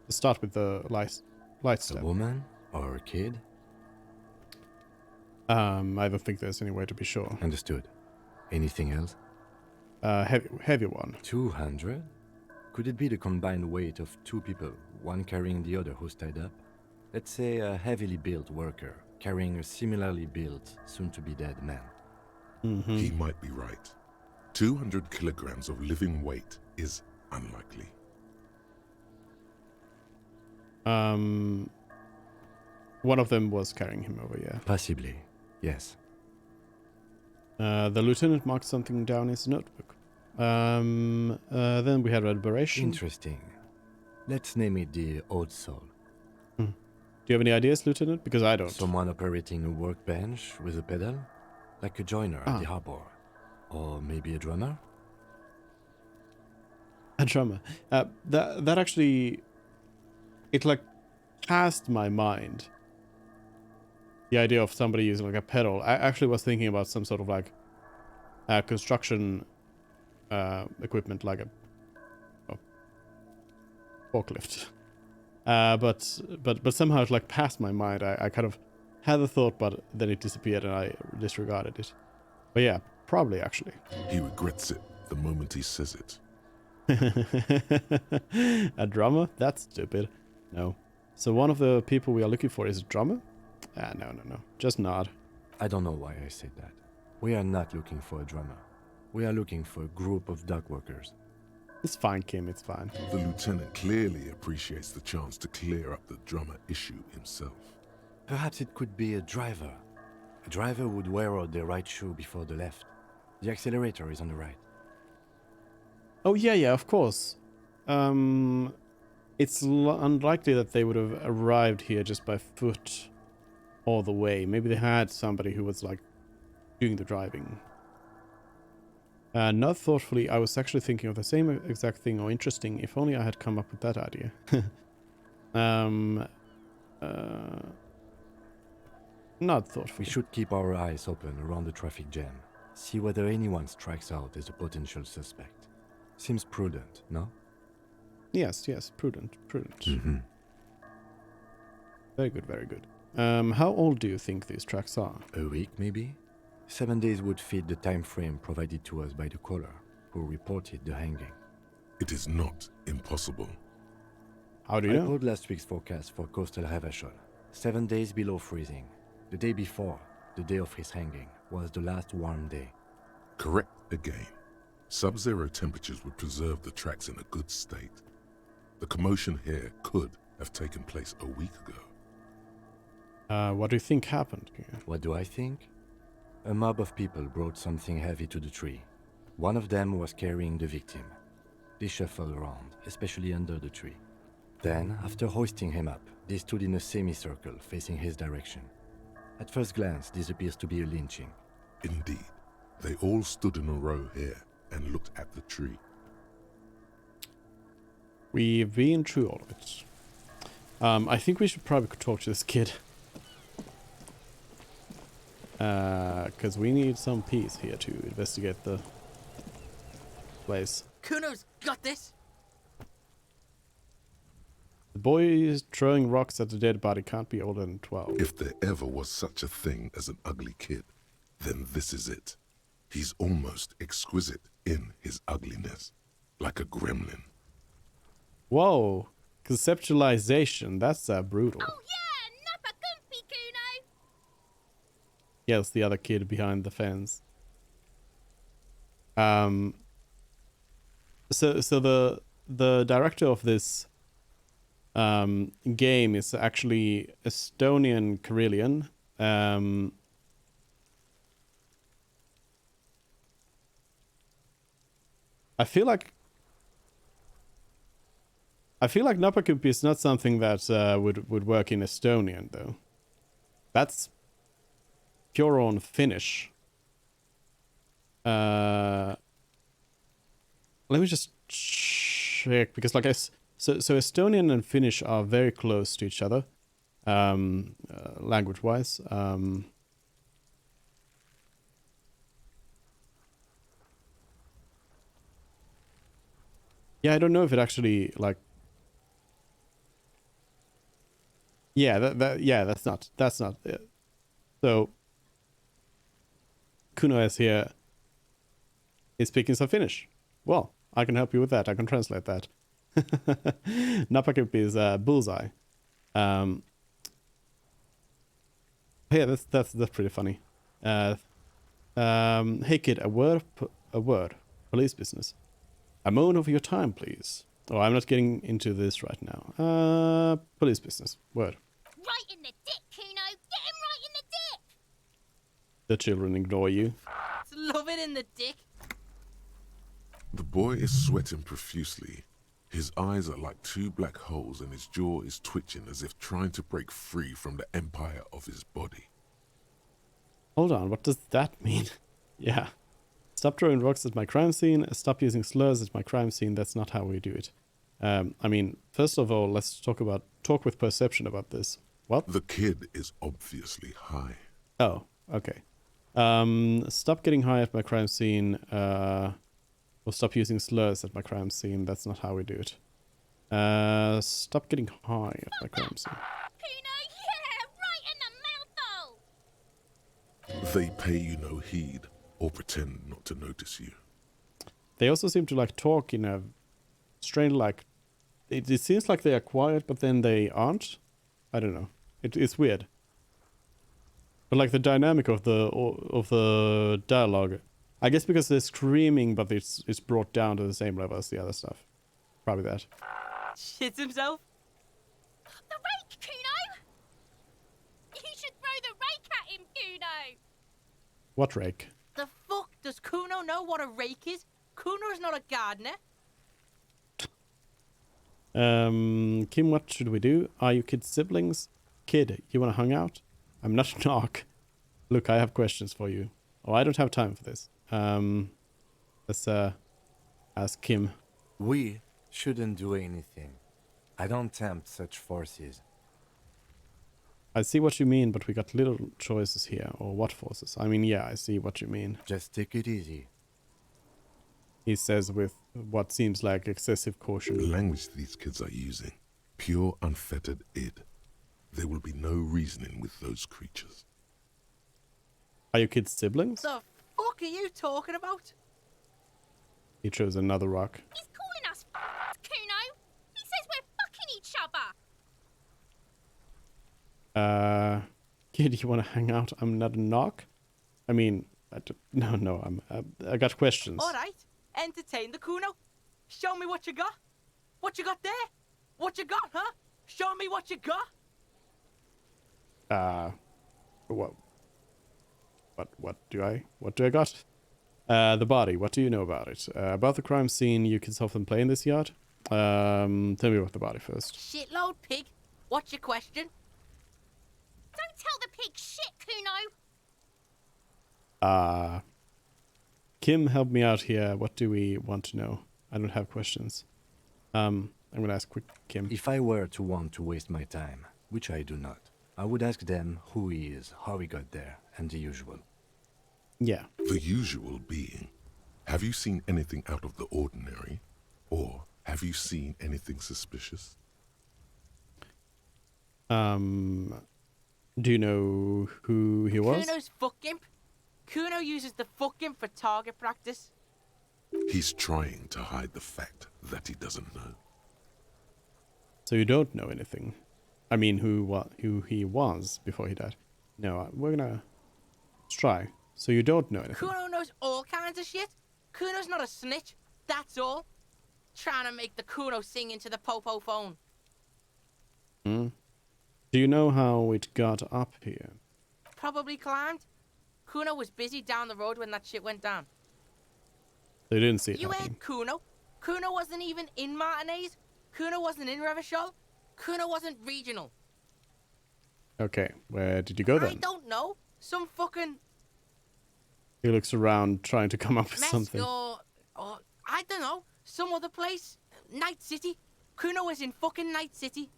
Let's start with the light step. A woman or a kid? I don't think there's any way to be sure. Understood. Anything else? Heavy one. 200? Could it be the combined weight of 2 people, one carrying the other who's tied up? Let's say a heavily built worker carrying a similarly built, soon-to-be-dead man. Mm-hmm. He might be right. 200 kilograms of living weight is unlikely. One of them was carrying him over, yeah. Possibly, yes. The lieutenant marked something down in his notebook. Then we had aberration. Interesting. Let's name it the old soul. Do you have any ideas, Lieutenant? Because I don't. Someone operating a workbench with a pedal? Like a joiner at the harbor. Or maybe a drummer? A drummer. That actually... It, like, passed my mind. The idea of somebody using, like, a pedal. I actually was thinking about some sort of, like, construction equipment, like a forklift. But somehow it, like, passed my mind. I kind of had the thought, but then it disappeared and I disregarded it. But yeah, probably, actually. He regrets it the moment he says it. A drummer? That's stupid. No. So one of the people we are looking for is a drummer? No. Just nod. I don't know why I said that. We are not looking for a drummer. We are looking for a group of dock workers. It's fine, Kim, it's fine. The lieutenant clearly appreciates the chance to clear up the drummer issue himself. Perhaps it could be a driver. A driver would wear out the right shoe before the left. The accelerator is on the right. Oh, yeah, of course. It's unlikely that they would have arrived here just by foot all the way. Maybe they had somebody who was, like, doing the driving. Not thoughtfully, I was actually thinking of the same exact thing. Oh, interesting. If only I had come up with that idea. Not thoughtful. We should keep our eyes open around the traffic jam. See whether anyone strikes out as a potential suspect. Seems prudent, no? Yes, prudent. Mm-hmm. Very good, very good. How old do you think these tracks are? A week, maybe? 7 days would fit the time frame provided to us by the caller, who reported the hanging. It is not impossible. How do you know? I pulled last week's forecast for coastal Havashol. 7 days below freezing. The day before, the day of his hanging, was the last warm day. Correct again. Sub-zero temperatures would preserve the tracks in a good state. The commotion here could have taken place a week ago. What do you think happened here? What do I think? A mob of people brought something heavy to the tree. One of them was carrying the victim. They shuffled around, especially under the tree. Then, after hoisting him up, they stood in a semicircle facing his direction. At first glance, this appears to be a lynching. Indeed. They all stood in a row here and looked at the tree. We've been through all of it. I think we should probably talk to this kid. Because we need some peace here to investigate the place. Kuno's got this. The boy throwing rocks at the dead body can't be older than 12. If there ever was such a thing as an ugly kid, then this is it. He's almost exquisite in his ugliness, like a gremlin. Whoa, conceptualization, that's brutal. Oh yeah, Nappa Gumpy, Kuno! Yells the other kid behind the fence. So the director of this game is actually Estonian Karelian. I feel like Napakumpi is not something that would work in Estonian though. That's pure on Finnish. Let me just check because so Estonian and Finnish are very close to each other, language-wise. Yeah, I don't know if it actually like. Yeah, that's not it. So Kuno is here. Is speaking some Finnish. Well, I can help you with that. I can translate that. Napakumpi is bullseye. Yeah, that's pretty funny. Hey kid, a word. Police business. A moment of your time, please. Oh, I'm not getting into this right now. Police business. Word. Right in the dick, Kuno! Get him right in the dick! The children ignore you. Love it in the dick. The boy is sweating profusely. His eyes are like two black holes and his jaw is twitching as if trying to break free from the empire of his body. Hold on, what does that mean? Yeah. Stop throwing rocks at my crime scene. Stop using slurs at my crime scene. That's not how we do it. I mean, first of all, let's talk with Perception about this. What? The kid is obviously high. Oh, okay. Stop getting high at my crime scene. Or stop using slurs at my crime scene. That's not how we do it. Stop getting high at my crime scene. Kuno, yeah! Right in the mouth hole! They pay you no heed or pretend not to notice you. They also seem to like talk in a strange like. It seems like they are quiet, but then they aren't. I don't know. It's weird. But like the dynamic of the dialogue I guess because they're screaming, but it's brought down to the same level as the other stuff. Probably that. Shits himself? The rake, Kuno! You should throw the rake at him, Kuno! What rake? The fuck? Does Kuno know what a rake is? Kuno's not a gardener. Kim, what should we do? Are you kids siblings? Kid, you wanna hang out? I'm not a knock. Look, I have questions for you. Oh, I don't have time for this. Let's ask Kim. We shouldn't do anything. I don't tempt such forces. I see what you mean, but we got little choices here. Or what forces? I mean, yeah, I see what you mean. Just take it easy. He says with what seems like excessive caution. The language these kids are using, pure unfettered id. There will be no reasoning with those creatures. Are you kids siblings? The fuck are you talking about? He chose another rock. He's calling us Kuno! He says we're fucking each other! Kid, you wanna hang out? I'm not a knock? I mean, no, I got questions. Alright, entertain the Kuno. Show me what you got. What you got there? What you got, huh? Show me what you got. What do I got? The body, what do you know about it? About the crime scene, you kids often play in this yard? Tell me about the body first. Shitload pig. What's your question? Don't tell the pig shit, Kuno! Kim, help me out here. What do we want to know? I don't have questions. I'm gonna ask quick Kim. If I were to want to waste my time, which I do not, I would ask them who he is, how he got there, and the usual. Yeah. The usual being, have you seen anything out of the ordinary? Or have you seen anything suspicious? Do you know who he was? Kuno's fuck imp. Kuno uses the fuck imp for target practice. He's trying to hide the fact that he doesn't know. So you don't know anything? I mean, who he was before he died? No, we're gonna try. So you don't know anything? Kuno knows all kinds of shit. Kuno's not a snitch. That's all. Trying to make the Kuno sing into the popo phone. Do you know how it got up here? Probably climbed. Kuno was busy down the road when that shit went down. They didn't see it You happening. ain't Kuno. Kuno wasn't even in Martinez. Kuno wasn't in Revachol. Kuno wasn't regional. Okay, where did you go I then? don't know. Some fucking He looks around trying to come up with mess something. or I don't know. Some other place. Night City. Kuno was in fucking Night City.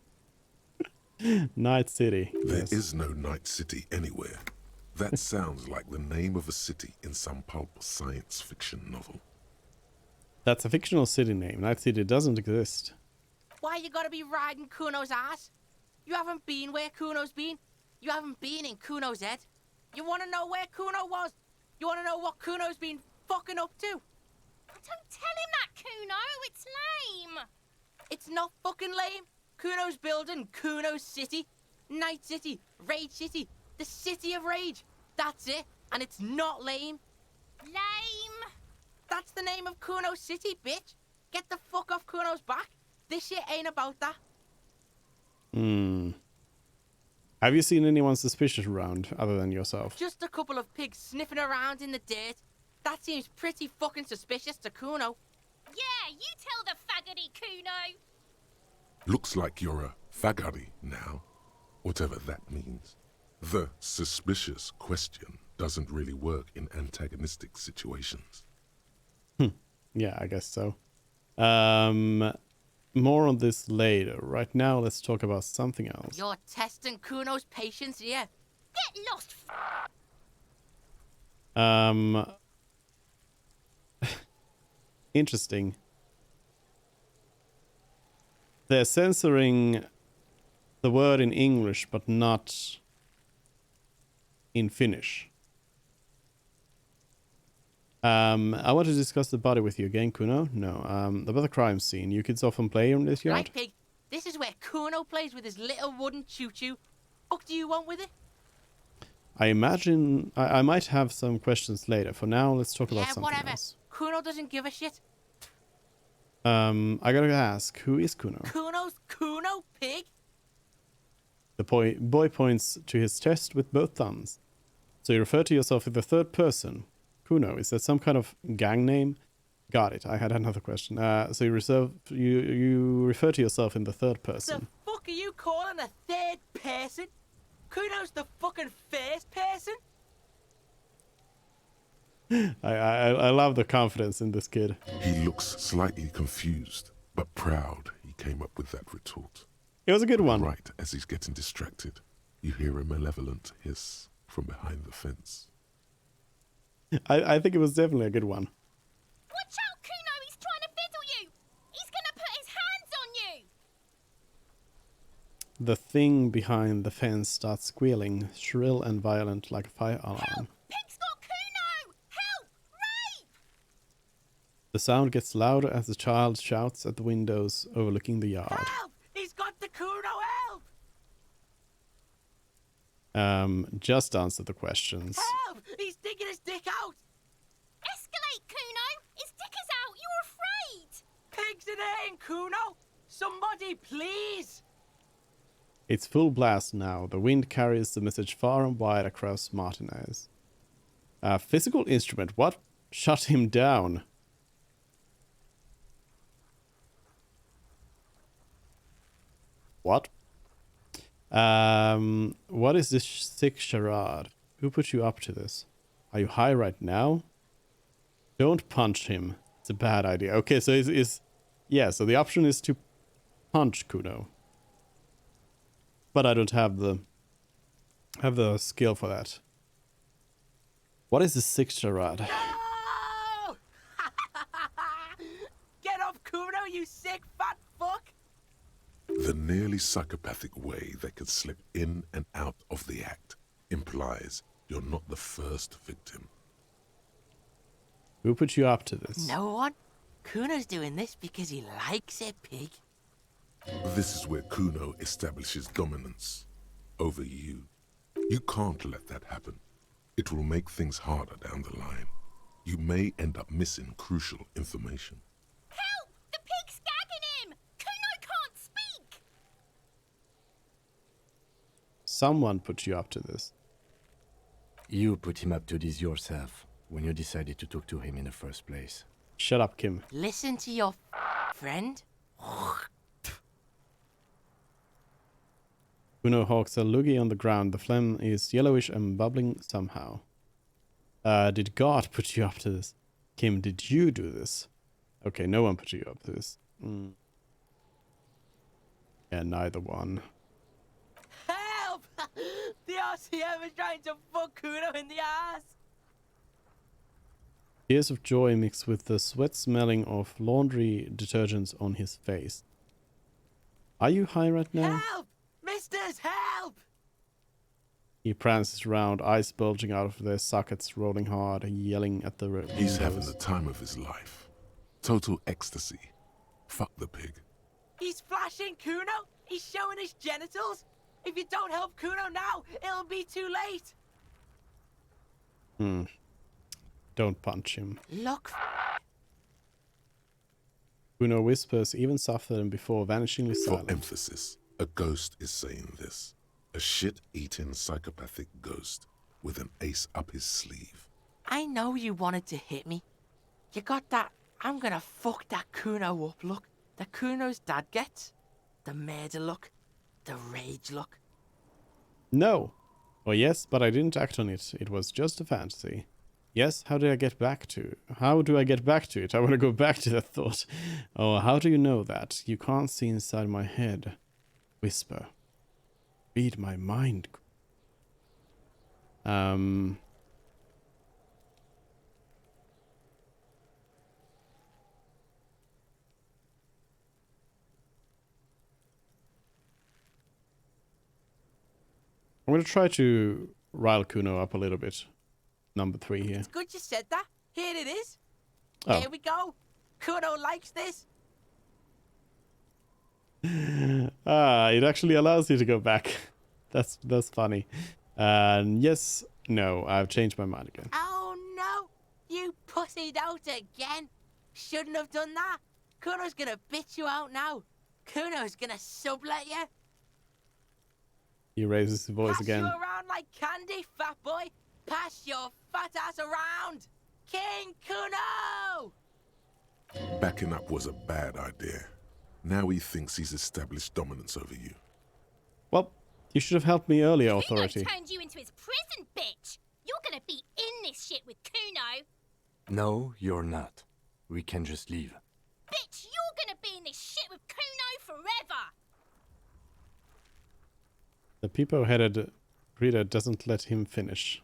Night City. There Yes. is no Night City anywhere. That sounds like the name of a city in some pulp science fiction novel. That's a fictional city name. Night City doesn't exist. Why you gotta be riding Kuno's ass? You haven't been where Kuno's been. You haven't been in Kuno's head. You wanna know where Kuno was? You wanna know what Kuno's been fucking up to? Don't tell him that, Kuno! It's lame! It's not fucking lame. Kuno's building Kuno's City. Night City. Rage City. The City of Rage. That's it. And it's not lame. Lame! That's the name of Kuno City, bitch. Get the fuck off Kuno's back. This shit ain't about that. Have you seen anyone suspicious around other than yourself? Just a couple of pigs sniffing around in the dirt. That seems pretty fucking suspicious to Kuno. Yeah, you tell the faggoty, Kuno! Looks like you're a fagari now, whatever that means. The suspicious question doesn't really work in antagonistic situations. Yeah, I guess so. More on this later. Right now, let's talk about something else. You're testing Kuno's patience here. Get lost, Interesting. They're censoring the word in English, but not in Finnish. I want to discuss the body with you again, Kuno. No, about the crime scene. You kids often play in this yard? Right, pig? This is where Kuno plays with his little wooden choo-choo. What do you want with it? I imagine I might have some questions later. For now, let's talk about something whatever. else. Kuno doesn't give a shit. I gotta ask, who is Kuno? Kuno, pig? The boy points to his chest with both thumbs. So you refer to yourself in the third person. Kuno, is that some kind of gang name? Got it. I had another question. So you refer to yourself in the third person. The fuck are you calling a third person? Kuno's the fucking first person? I love the confidence in this kid. He looks slightly confused, but proud he came up with that retort. It was a good one. Right as he's getting distracted, you hear a malevolent hiss from behind the fence. I think it was definitely a good one. Watch out, Kuno! He's trying to fiddle you! He's gonna put his hands on you! The thing behind the fence starts squealing, shrill and violent like a fire alarm. Pig's got Kuno! Help! Rape! The sound gets louder as the child shouts at the windows overlooking the yard. Help! He's got the Kuno, help! Just answer the questions. Help! He's digging his dick out! Escalate, Kuno! His dick is out! You're afraid! Pigs in here, Kuno! Somebody, please! It's full blast now. The wind carries the message far and wide across Martinez. Physical instrument. What? Shut him down. What? What is this sick charade? Who put you up to this? Are you high right now? Don't punch him. It's a bad idea. Okay, so yeah, so the option is to punch Kuno. But I don't have the skill for that. What is this sick charade? No! Get off, Kuno, you sick fat fuck! The nearly psychopathic way they could slip in and out of the act implies you're not the first victim. Who put you up to this? No one. Kuno's doing this because he likes it, pig. This is where Kuno establishes dominance over you. You can't let that happen. It will make things harder down the line. You may end up missing crucial information. Help! The pig's gagging him! Kuno can't speak! Someone put you up to this. You put him up to this yourself when you decided to talk to him in the first place. Shut up, Kim. Listen to your friend. Kuno hawks a loogie on the ground. The phlegm is yellowish and bubbling somehow. Did God put you up to this? Kim, did you do this? Okay, no one put you up to this. Yeah, neither one. Help! The RCM is trying to fuck Kuno in the ass! Tears of joy mixed with the sweat smelling of laundry detergents on his face. Are you high right now? Help! Misters, help! He prances around, eyes bulging out of their sockets, rolling hard, yelling at the road. He's having the time of his life. Total ecstasy. Fuck the pig. He's flashing Kuno! He's showing his genitals! If you don't help Kuno now, it'll be too late! Don't punch him. Look. Kuno whispers even softer than before, vanishingly silent. For emphasis, a ghost is saying this. A shit-eating psychopathic ghost with an ace up his sleeve. I know you wanted to hit me. You got that I'm gonna fuck that Kuno up look that Kuno's dad gets. The murder look. The rage look. No. Or yes, but I didn't act on it. It was just a fantasy. Yes, how do I get back to? How do I get back to it? I want to go back to that thought. Oh, how do you know that? You can't see inside my head. Whisper. Read my mind. I'm going to try to rile Kuno up a little bit. Number 3 here. It's good you said that. Here it is. Oh. Here we go. Kuno likes this. It actually allows you to go back. That's funny. And yes, no, I've changed my mind again. Oh no! You pussied out again! Shouldn't have done that! Kuno's gonna bitch you out now! Kuno's gonna sublet you! He raises his voice Pass again. you around like candy, fat boy! Pass your fat ass around! King Kuno! Backing up was a bad idea. Now he thinks he's established dominance over you. Well, you should have helped me earlier, Authority. Kuno turned you into his prison, bitch! You're gonna be in this shit with Kuno! No, you're not. We can just leave. Bitch, you're gonna be in this shit with Kuno forever! The peepo-headed reader doesn't let him finish.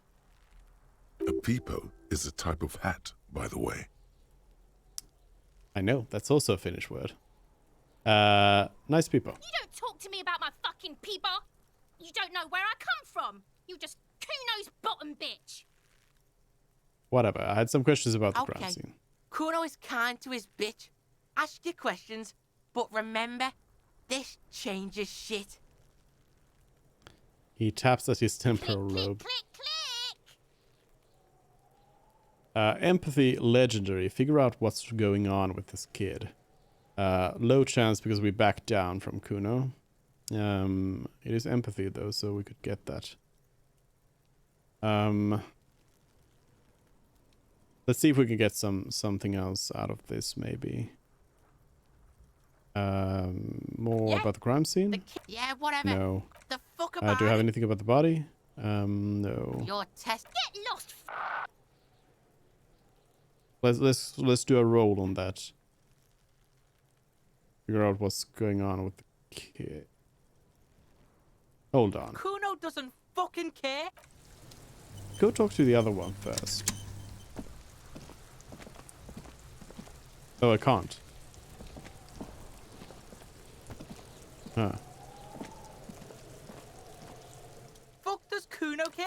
A peepo is a type of hat, by the way. I know, that's also a Finnish word. Nice peepo. You don't talk to me about my fucking people! You don't know where I come from! You just Kuno's bottom bitch! Whatever, I had some questions about the crime scene. Kuno is kind to his bitch. Ask your questions, but remember, this changes shit. He taps at his temporal lobe. Empathy legendary. Figure out what's going on with this kid. Low chance because we backed down from Kuno. It is empathy though, so we could get that. Let's see if we can get something else out of this, maybe. More about the crime scene? Yeah, whatever. No. The fuck about Do you have anything about the body? No. your test? Get lost! Let's do a roll on that. Figure out what's going on with the kid. Hold on. Kuno doesn't fucking care. Go talk to the other one first. Oh, I can't. Huh. Fuck does Kuno care?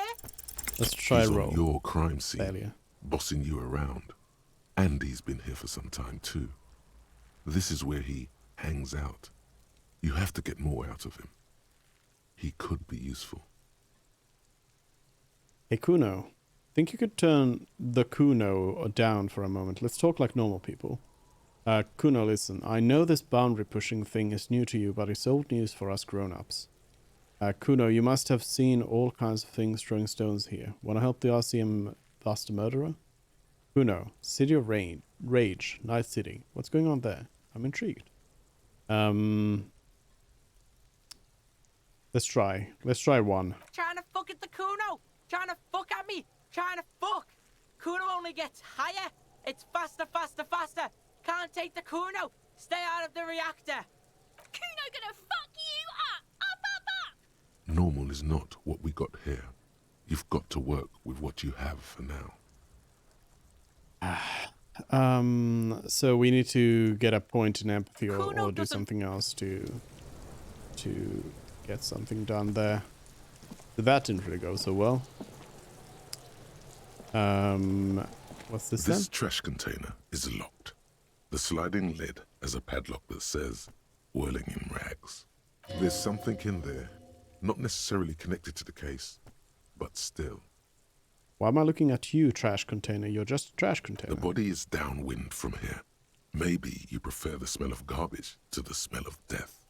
Let's try He's roll. on your crime scene, Failure. bossing you around. Andy's been here for some time too. This is where he hangs out. You have to get more out of him. He could be useful. Hey Kuno, think you could turn the Kuno down for a moment? Let's talk like normal people. Kuno, listen. I know this boundary pushing thing is new to you, but it's old news for us grown-ups. Kuno, you must have seen all kinds of things throwing stones here. Wanna help the RCM bust a murderer? Kuno, City of Rage, Night City. What's going on there? I'm intrigued. Let's try. Let's try one. Trying to fuck at the Kuno. Trying to fuck at me. Trying to fuck. Kuno only gets higher. It's faster, faster, faster. Can't take the Kuno. Stay out of the reactor. Kuno gonna fuck you up! Up! Normal is not what we got here. You've got to work with what you have for now. So we need to get a point in empathy or do something else to get something done there. That didn't really go so well. What's this then? This trash container is locked. The sliding lid has a padlock that says, whirling in rags. There's something in there, not necessarily connected to the case, but still. Why am I looking at you, trash container? You're just a trash container. The body is downwind from here. Maybe you prefer the smell of garbage to the smell of death.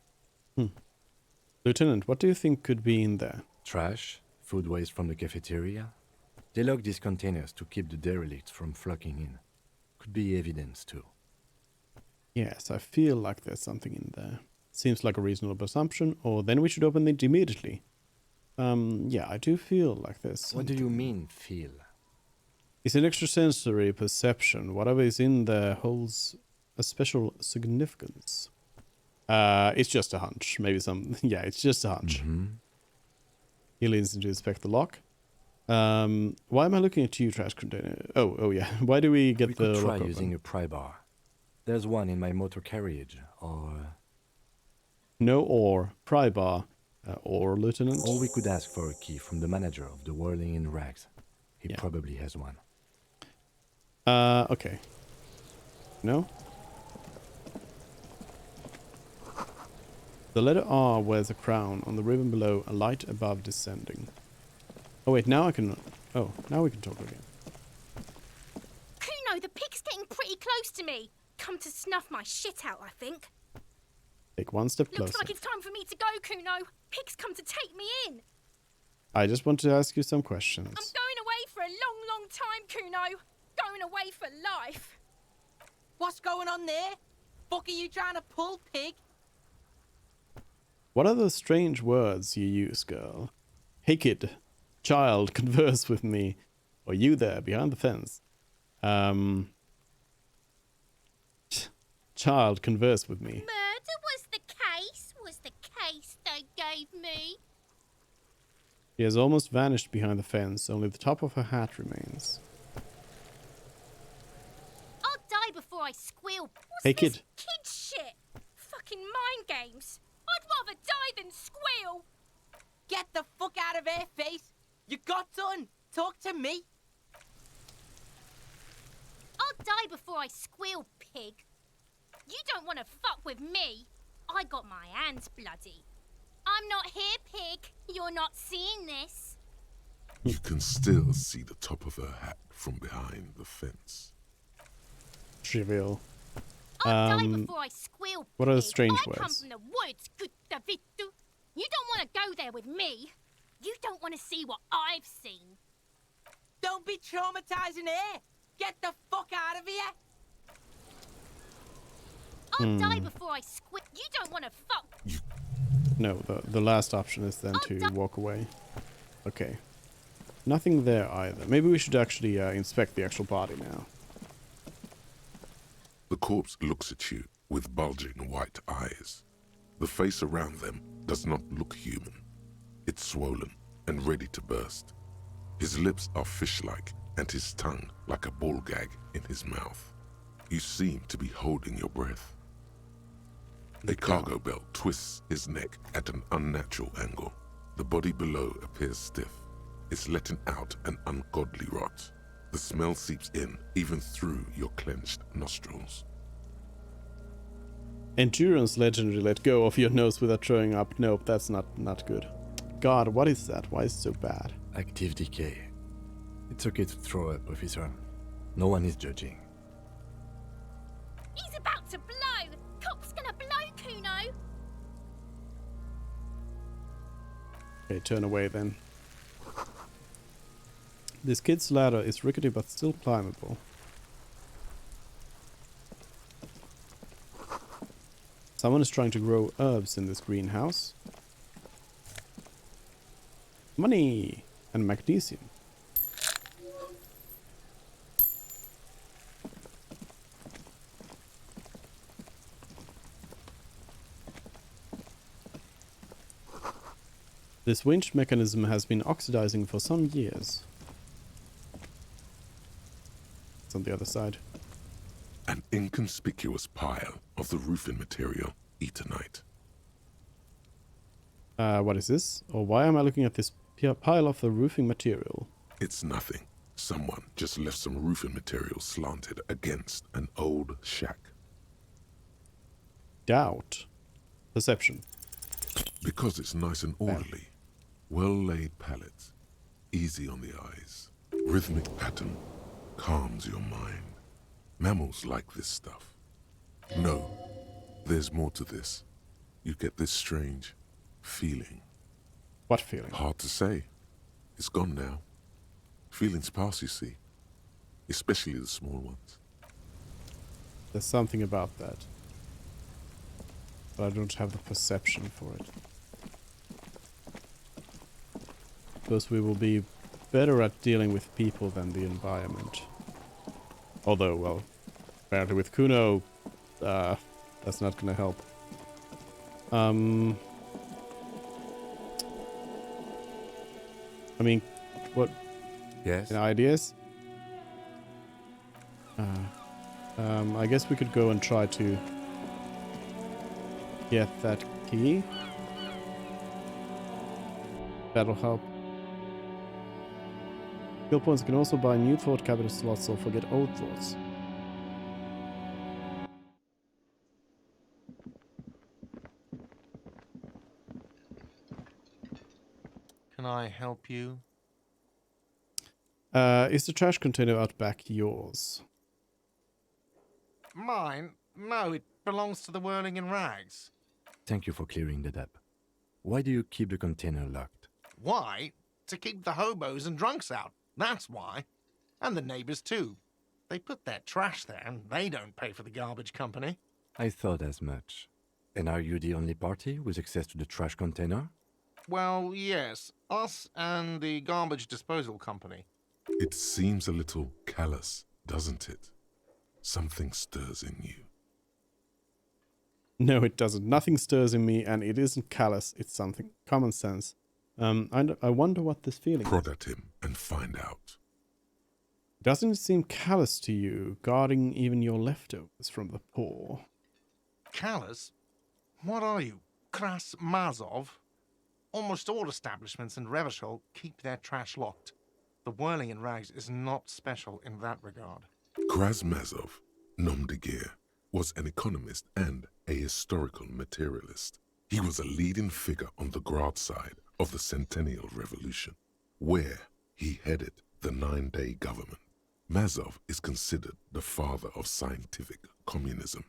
Lieutenant, what do you think could be in there? Trash, food waste from the cafeteria. They lock these containers to keep the derelicts from flocking in. Could be evidence too. Yes, I feel like there's something in there. Seems like a reasonable assumption, or then we should open it immediately. Yeah, I do feel like this. What do you mean, feel? It's an extrasensory perception. Whatever is in there holds a special significance. It's just a hunch. Maybe yeah, it's just a hunch. He leans in to inspect the lock. Why am I looking at you, trash container? Oh yeah. Why do we get the could try lock open? using a pry bar. There's one in my motor carriage, or... No or. Pry bar. Or, Lieutenant? Or we could ask for a key from the manager of the Whirling in Rags. He probably has one. Okay. No? The letter R wears a crown. On the ribbon below, a light above descending. Oh wait, now I can. Oh, now we can talk again. Kuno, the pig's getting pretty close to me. Come to snuff my shit out, I think. Take one step Looks closer. like it's time for me to go, Kuno. Pig's come to take me in. I just want to ask you some questions. I'm going away for a long, long time, Kuno. Going away for life. What's going on there? Fuck are you trying to pull, pig? What are those strange words you use, girl? Hey kid, child, converse with me. Or you there, behind the fence. Child, converse with me. Murder was the case they gave me. She has almost vanished behind the fence, only the top of her hat remains. I'll die before I squeal. What's Hey, this kid. kid shit? Fucking mind games. I'd rather die than squeal. Get the fuck out of here, face. You got done. Talk to me. I'll die before I squeal, pig. You don't want to fuck with me. I got my hands bloody. I'm not here, pig. You're not seeing this. You can still see the top of her hat from behind the fence. Trivial. I'll die before I squeal, What are the pig. strange I come words? from the woods, good Davidu. You don't want to go there with me. You don't want to see what I've seen. Don't be traumatizing here. Get the fuck out of here. I'll die before I squeal. You don't want to fuck. No, the last option is then to walk away. Okay. Nothing there either. Maybe we should actually inspect the actual body now. The corpse looks at you with bulging white eyes. The face around them does not look human. It's swollen and ready to burst. His lips are fish-like and his tongue like a ball gag in his mouth. You seem to be holding your breath. A cargo belt twists his neck at an unnatural angle. The body below appears stiff. It's letting out an ungodly rot. The smell seeps in even through your clenched nostrils. Endurance legendary, let go of your nose without throwing up. Nope, that's not good. God, what is that? Why is it so bad? Active decay. It's okay to throw up, officer. No one is judging. He's about to blow. Cop's gonna blow, Kuno. Okay, turn away then. This kid's ladder is rickety but still climbable. Someone is trying to grow herbs in this greenhouse. Money and magnesium. This winch mechanism has been oxidizing for some years. It's on the other side. An inconspicuous pile of the roofing material, Eternite. What is this? Or why am I looking at this pile of the roofing material? It's nothing. Someone just left some roofing material slanted against an old shack. Doubt. Perception. Because it's nice and orderly. Well-laid pallets. Easy on the eyes. Rhythmic pattern. Calms your mind. Mammals like this stuff. No, there's more to this. You get this strange feeling. What feeling? Hard to say. It's gone now. Feelings pass, you see. Especially the small ones. There's something about that. But I don't have the perception for it. Because we will be better at dealing with people than the environment. Although, well, apparently with Kuno, that's not gonna help. I mean, what? Yes? Any ideas? I guess we could go and try to get that key. That'll help. Skill points can also buy new thought capital slots or forget old thoughts. Can I help you? Is the trash container out back yours? Mine? No, it belongs to the Whirling in Rags. Thank you for clearing that up. Why do you keep the container locked? Why? To keep the hobos and drunks out. That's why. And the neighbors too. They put their trash there and they don't pay for the garbage company. I thought as much. And are you the only party with access to the trash container? Well, yes. Us and the garbage disposal company. It seems a little callous, doesn't it? Something stirs in you. No, it doesn't. Nothing stirs in me, and it isn't callous. It's something common sense. I wonder what this feeling is. Prod at him and find out. Doesn't it seem callous to you, guarding even your leftovers from the poor? Callous? What are you, Kras Mazov? Almost all establishments in Revachol keep their trash locked. The Whirling in Rags is not special in that regard. Krasmazov, nom de guerre, was an economist and a historical materialist. He was a leading figure on the Grad side of the Centennial Revolution, where he headed the 9-day government. Mazov is considered the father of scientific communism,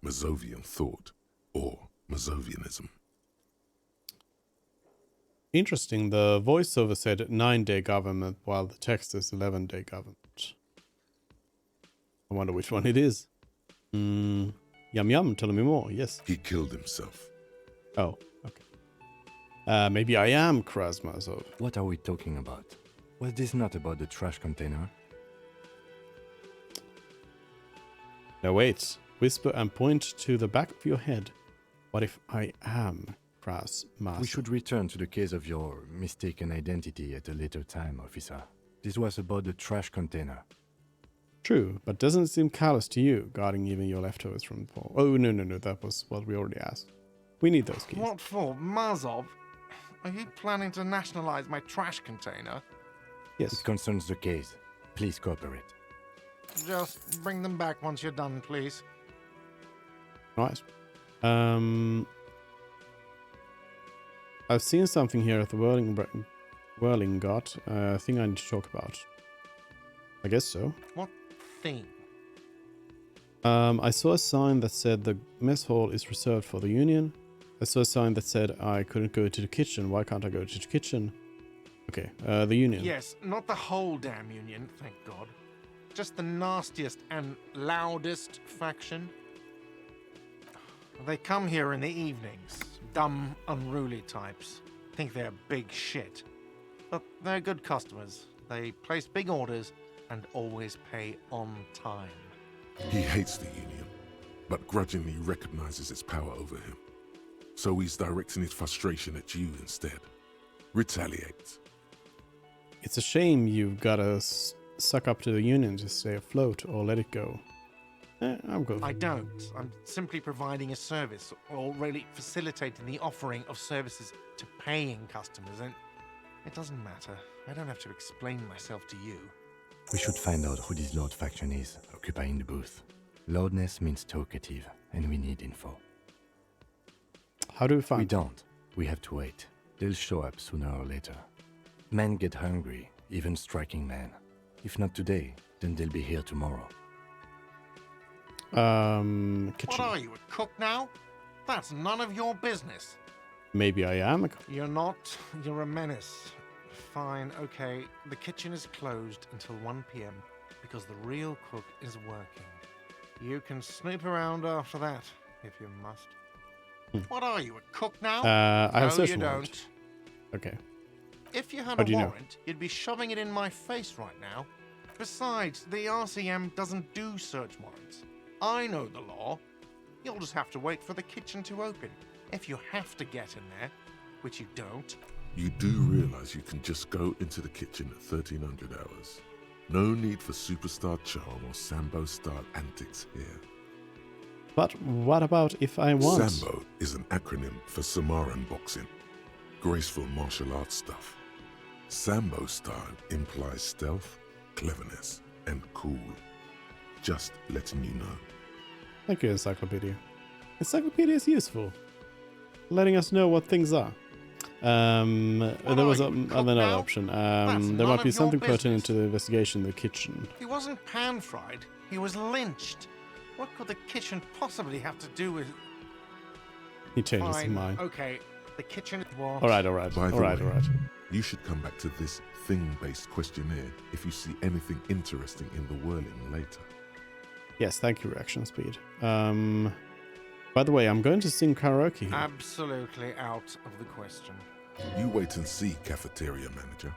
Mazovian thought, or Mazovianism. Interesting. The voiceover said 9-day government, while the text is 11-day government. I wonder which one it is. Yum yum, tell me more. Yes. He killed himself. Oh, okay. Maybe I am Krasmazov. What are we talking about? Was this not about the trash container? Now wait. Whisper and point to the back of your head. What if I am Krasmazov? We should return to the case of your mistaken identity at a later time, officer. This was about the trash container. True, but doesn't it seem callous to you, guarding even your leftovers from the poor? Oh, no, that was what we already asked. We need those keys. What for, Mazov? Are you planning to nationalize my trash container? Yes. It concerns the case. Please cooperate. Just bring them back once you're done, please. Nice. I've seen something here at the Whirling God. I think I need to talk about. I guess so. What thing? I saw a sign that said the mess hall is reserved for the Union. I saw a sign that said I couldn't go to the kitchen. Why can't I go to the kitchen? Okay, the Union. Yes, not the whole damn Union, thank God. Just the nastiest and loudest faction. They come here in the evenings. Dumb, unruly types. Think they're big shit. But they're good customers. They place big orders and always pay on time. He hates the Union, but grudgingly recognizes its power over him. So he's directing his frustration at you instead. Retaliate. It's a shame you've gotta suck up to the Union to stay afloat, or let it go. I'm good. I don't. I'm simply providing a service, or really facilitating the offering of services to paying customers, and it doesn't matter. I don't have to explain myself to you. We should find out who this Lord faction is, occupying the booth. Loudness means talkative, and we need info. How do we find? We don't. We have to wait. They'll show up sooner or later. Men get hungry, even striking men. If not today, then they'll be here tomorrow. Kitchen. What are you, a cook now? That's none of your business. Maybe I am a cook. You're not. You're a menace. Fine, okay. The kitchen is closed until 1 p.m. because the real cook is working. You can snoop around after that, if you must. What are you, a cook now? I have a no, search you warrant. don't. Okay. If you had How a do you know? warrant, you'd be shoving it in my face right now. Besides, the RCM doesn't do search warrants. I know the law. You'll just have to wait for the kitchen to open. If you have to get in there, which you don't. You do realize you can just go into the kitchen at 1300 hours. No need for superstar charm or Sambo-style antics here. But what about if I want? Sambo is an acronym for Samaran boxing. Graceful martial arts stuff. Sambo style implies stealth, cleverness, and cool. Just letting you know. Thank you, Encyclopedia. Encyclopedia is useful, letting us know what things are. There was are you, cook another now? option. That's There none might be of your something pertinent business. to the investigation in the kitchen. He wasn't pan-fried. He was lynched. What could the kitchen possibly have to do with... He changes his Fine. mind. Okay, the kitchen was... All right. By the All right. You should come back to this thing-based questionnaire if you see anything interesting in the whirling later. Yes, thank you, reaction speed. By the way, I'm going to sing karaoke here. Absolutely out of the question. You wait and see, cafeteria manager.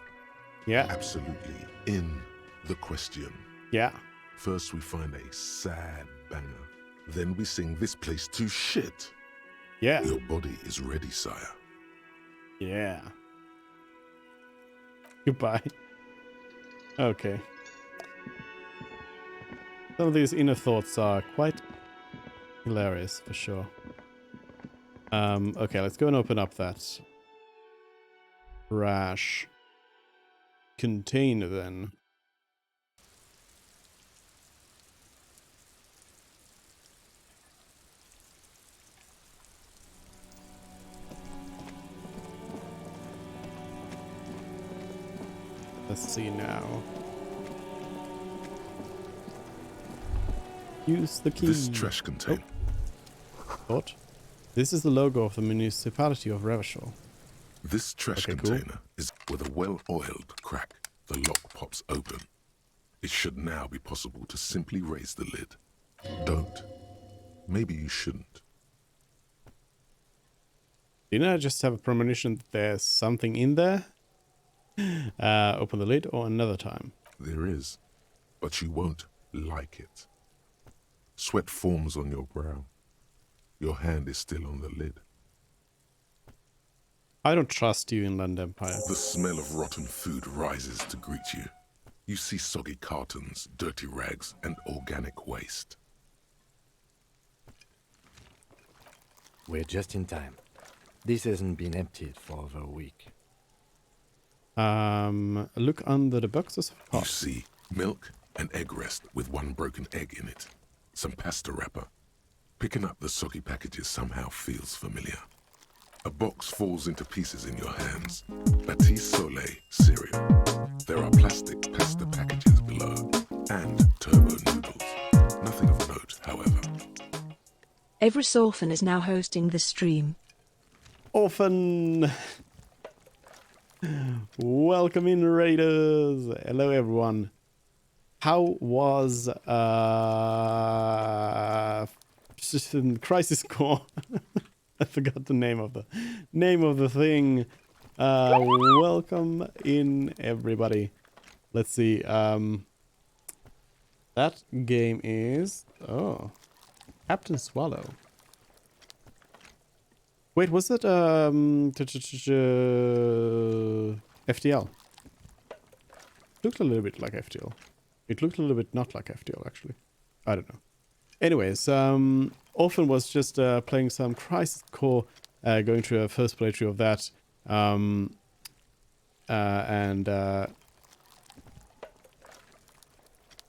Yeah. Absolutely in the question. Yeah. First we find a sad banger. Then we sing this place to shit. Yeah. Your body is ready, sire. Yeah. Goodbye. Okay. Some of these inner thoughts are quite hilarious, for sure. Okay, let's go and open up that trash container then. Let's see now. Use the key. This trash container. What? This is the logo of the municipality of Revachol. This trash container is with a well-oiled crack. The lock pops open. It should now be possible to simply raise the lid. Don't. Maybe you shouldn't. Didn't I just have a premonition that there's something in there? Open the lid or another time. There is, but you won't like it. Sweat forms on your brow. Your hand is still on the lid. I don't trust you, Inland Empire. The smell of rotten food rises to greet you. You see soggy cartons, dirty rags, and organic waste. We're just in time. This hasn't been emptied for over a week. Look under the boxes of You parts. see milk and egg rest with one broken egg in it. Some pasta wrapper. Picking up the soggy packages somehow feels familiar. A box falls into pieces in your hands. Batiste Soleil cereal. There are plastic pasta packages below. And turbo noodles. Nothing of note, however. Everest Orphan is now hosting the stream. Orphan! Welcome in, Raiders! Hello, everyone. How was Crisis Core? I forgot the name of the thing. Welcome in, everybody. Let's see. That game is Captain Swallow. Wait, was it FTL? Looked a little bit like FTL. It looked a little bit not like FTL, actually. I don't know. Anyways, Orphan was just playing some Crisis Core, going through a first playthrough of that, and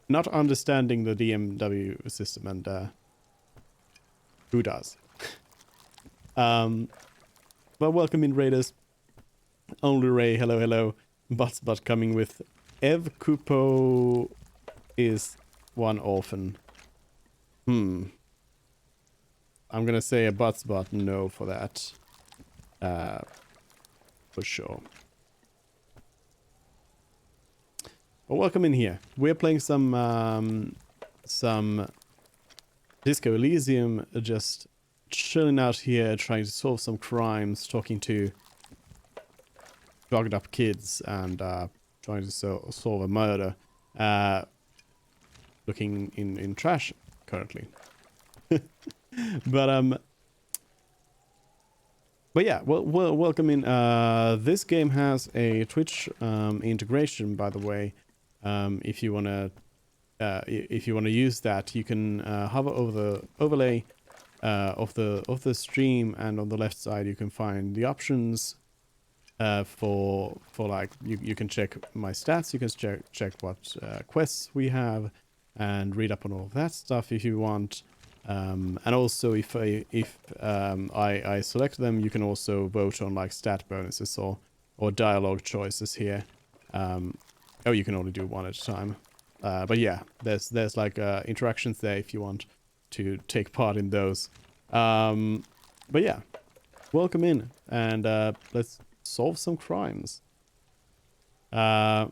not understanding the DMW system, and who does? But welcome in, Raiders. Only Ray, hello. But coming with Ev Kupo is one orphan. I'm gonna say a but no for that. For sure. But welcome in here. We're playing some Disco Elysium, just chilling out here, trying to solve some crimes, talking to drugged up kids, and trying to solve a murder. Looking in trash currently. But yeah, welcome in. This game has a Twitch integration, by the way. If you wanna use that, you can hover over the overlay of the stream, and on the left side you can find the options for like you can check my stats, you can check what quests we have, and read up on all of that stuff if you want. And also, if I select them, you can also vote on like stat bonuses or dialogue choices here. Oh, you can only do one at a time. But yeah, there's like interactions there if you want to take part in those. But yeah, welcome in and let's solve some crimes. So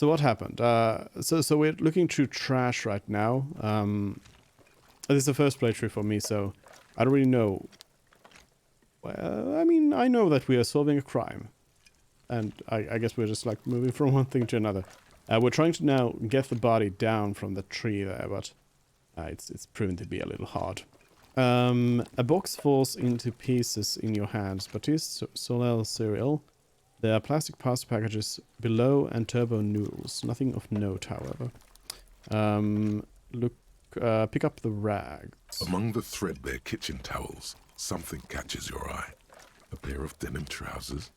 what happened? So we're looking through trash right now. This is the first playthrough for me, so I don't really know. Well, I mean, I know that we are solving a crime. And I guess we're just like moving from one thing to another. We're trying to now get the body down from the tree there, but it's proven to be a little hard. A box falls into pieces in your hands. Baptiste Solel cereal. There are plastic pasta packages below and turbo noodles. Nothing of note, however. Pick up the rags. Among the threadbare kitchen towels, something catches your eye. A pair of denim trousers.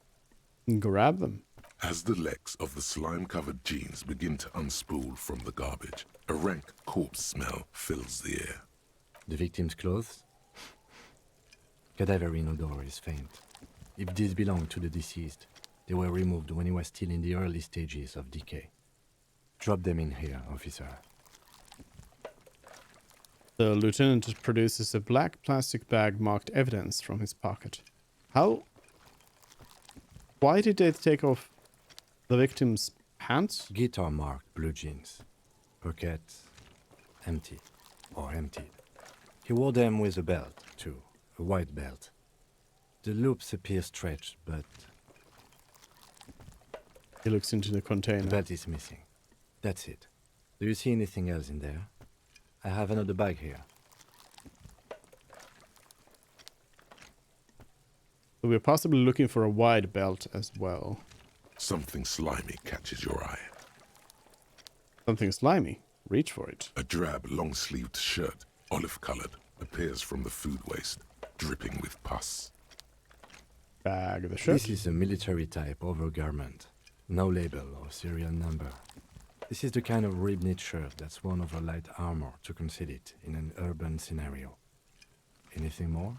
Grab them. As the legs of the slime-covered jeans begin to unspool from the garbage, a rank corpse smell fills the air. The victim's clothes? Cadaverine odor is faint. If these belong to the deceased, they were removed when he was still in the early stages of decay. Drop them in here, officer. The lieutenant produces a black plastic bag marked evidence from his pocket. Why did they take off the victim's pants? Guitar marked blue jeans. Pockets empty or emptied. He wore them with a belt, too. A white belt. The loops appear stretched, but... He looks into the container. The belt is missing. That's it. Do you see anything else in there? I have another bag here. So we're possibly looking for a wide belt as well. Something slimy catches your eye. Something slimy? Reach for it. A drab, long-sleeved shirt, olive-colored, appears from the food waste, dripping with pus. Bag of the shirt. This is a military-type overgarment. No label or serial number. This is the kind of rib-knit shirt that's worn over light armor to conceal it in an urban scenario. Anything more?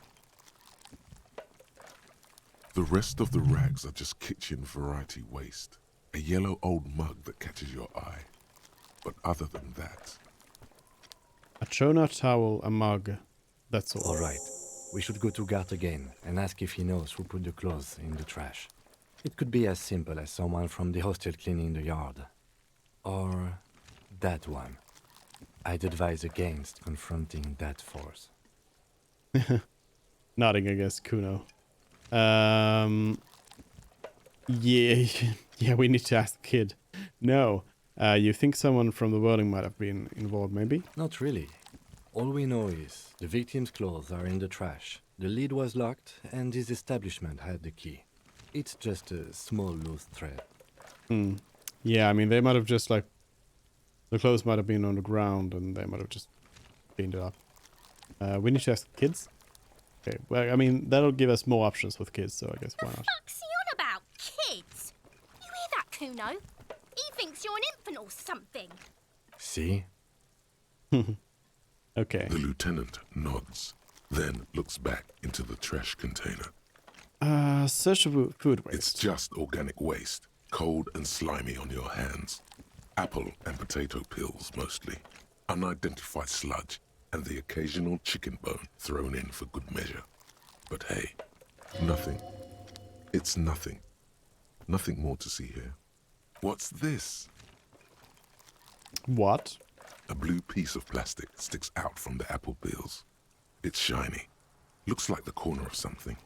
The rest of the rags are just kitchen variety waste. A yellow old mug that catches your eye. But other than that... A chona towel, a mug. That's all. All right. We should go to Gart again and ask if he knows who put the clothes in the trash. It could be as simple as someone from the hostel cleaning the yard. Or that one. I'd advise against confronting that force. Nodding against Kuno. Yeah, we need to ask the kid. No. You think someone from the whirling might have been involved, maybe? Not really. All we know is the victim's clothes are in the trash. The lid was locked, and his establishment had the key. It's just a small loose thread. Yeah, I mean, they might have just, like... The clothes might have been on the ground, and they might have just cleaned it up. We need to ask the kids? Okay, well, I mean, that'll give us more options with kids, so I guess why not? What's he on about? Kids? You hear that, Kuno? He thinks you're an infant or something. See? Okay. The lieutenant nods, then looks back into the trash container. Search of food waste. It's just organic waste, cold and slimy on your hands. Apple and potato peels, mostly. Unidentified sludge, and the occasional chicken bone thrown in for good measure. But hey, nothing. It's nothing. Nothing more to see here. What's this? What? A blue piece of plastic sticks out from the apple peels. It's shiny. Looks like the corner of something.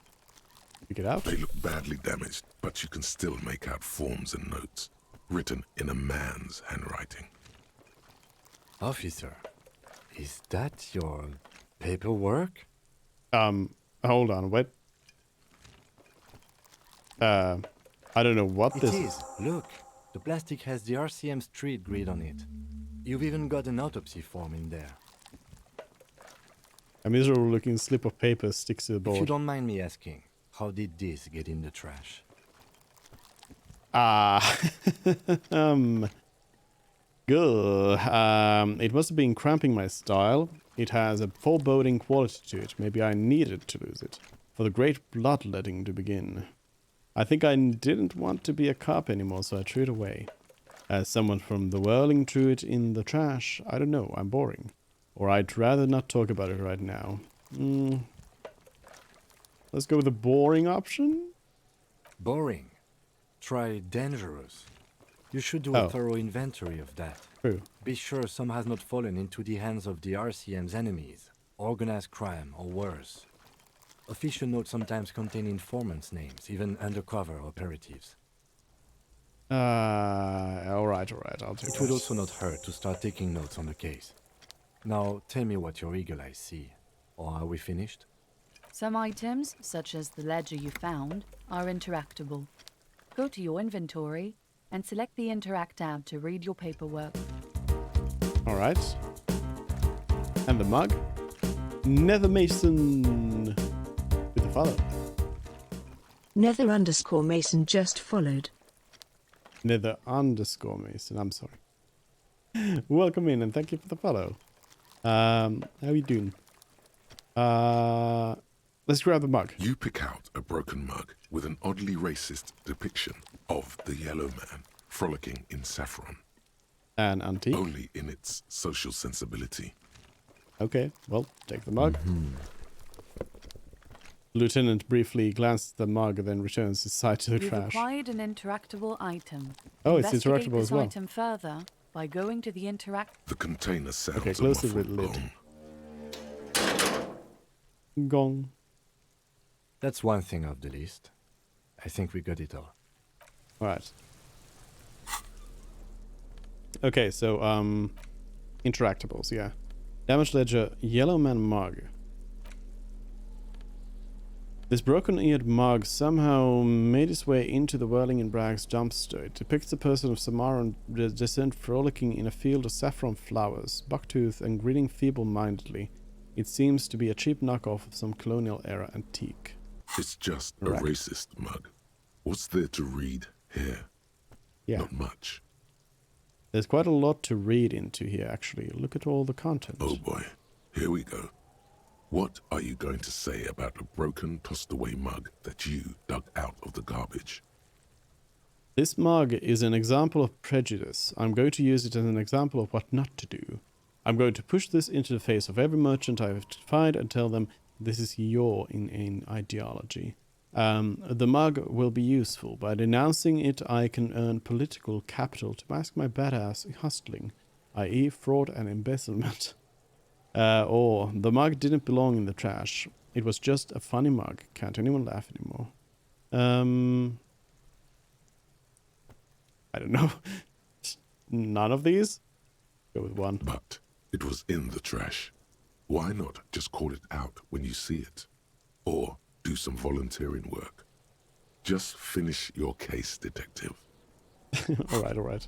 Pick it out. They look badly damaged, but you can still make out forms and notes, written in a man's handwriting. Officer, is that your paperwork? Hold on, wait. I don't know what this is. Look, the plastic has the RCM street grid on it. You've even got an autopsy form in there. A miserable looking slip of paper sticks to the board. If you don't mind me asking, how did this get in the trash? Good. It must have been cramping my style. It has a foreboding quality to it. Maybe I needed to lose it. For the great bloodletting to begin. I think I didn't want to be a cop anymore, so I threw it away. As someone from the whirling threw it in the trash, I don't know, I'm boring. Or I'd rather not talk about it right now. Let's go with the boring option. Boring. Try dangerous. You should do a thorough inventory of that. True. Be sure some has not fallen into the hands of the RCM's enemies, organized crime, or worse. Official notes sometimes contain informants' names, even undercover operatives. Alright, I'll take It would also not hurt to start taking notes on the case. Now, tell me what your eagle eyes see. Or are we finished? Some items, such as the ledger you found, are interactable. Go to your inventory and select the Interact tab to read your paperwork. Alright. And the mug. Nether Mason with a follow. Nether_Mason just followed. Nether_Mason, I'm sorry. Welcome in and thank you for the follow. How are you doing? Let's grab the mug. You pick out a broken mug with an oddly racist depiction of the Yellow Man frolicking in saffron. An antique? Only in its social sensibility. Okay, well, take the mug. Lieutenant briefly glances at the mug, then returns his sight to the You've trash. acquired an interactable item. Oh, it's Investigate interactable as well. this item further by going to the interact. The container sounds Okay, a close the muffled lid. gong. Gong. That's one thing off the list. I think we got it all. Alright. Okay, so, interactables, yeah. Damage ledger, Yellow Man mug. This broken-eared mug somehow made its way into the Whirling in Brags dumpster. It depicts a person of Samaran descent frolicking in a field of saffron flowers, bucktooth and grinning feeble-mindedly. It seems to be a cheap knockoff of some colonial-era antique. It's just a Correct. racist mug. What's there to read here? Yeah. Not much. There's quite a lot to read into here, actually. Look at all the content. Oh boy, here we go. What are you going to say about a broken, tossed-away mug that you dug out of the garbage? This mug is an example of prejudice. I'm going to use it as an example of what not to do. I'm going to push this into the face of every merchant I have to find and tell them this is your inane ideology. The mug will be useful. By denouncing it, I can earn political capital to mask my badass hustling, i.e. fraud and embezzlement. Or, the mug didn't belong in the trash. It was just a funny mug. Can't anyone laugh anymore? I don't know. None of these? Go with one. But it was in the trash. Why not just call it out when you see it? Or do some volunteering work. Just finish your case, detective. Alright.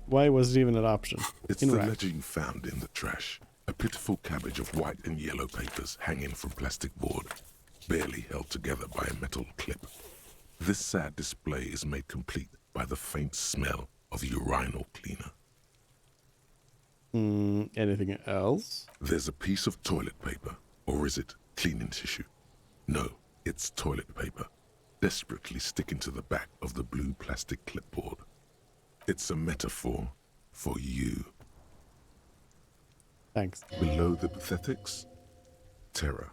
Why was it even an option? It's the ledger you found in the trash. A pitiful cabbage of white and yellow papers hanging from plastic board, barely held together by a metal clip. This sad display is made complete by the faint smell of urinal cleaner. Anything else? There's a piece of toilet paper, or is it cleaning tissue? No, it's toilet paper, desperately sticking to the back of the blue plastic clipboard. It's a metaphor for you. Thanks. Below the pathetics, terror.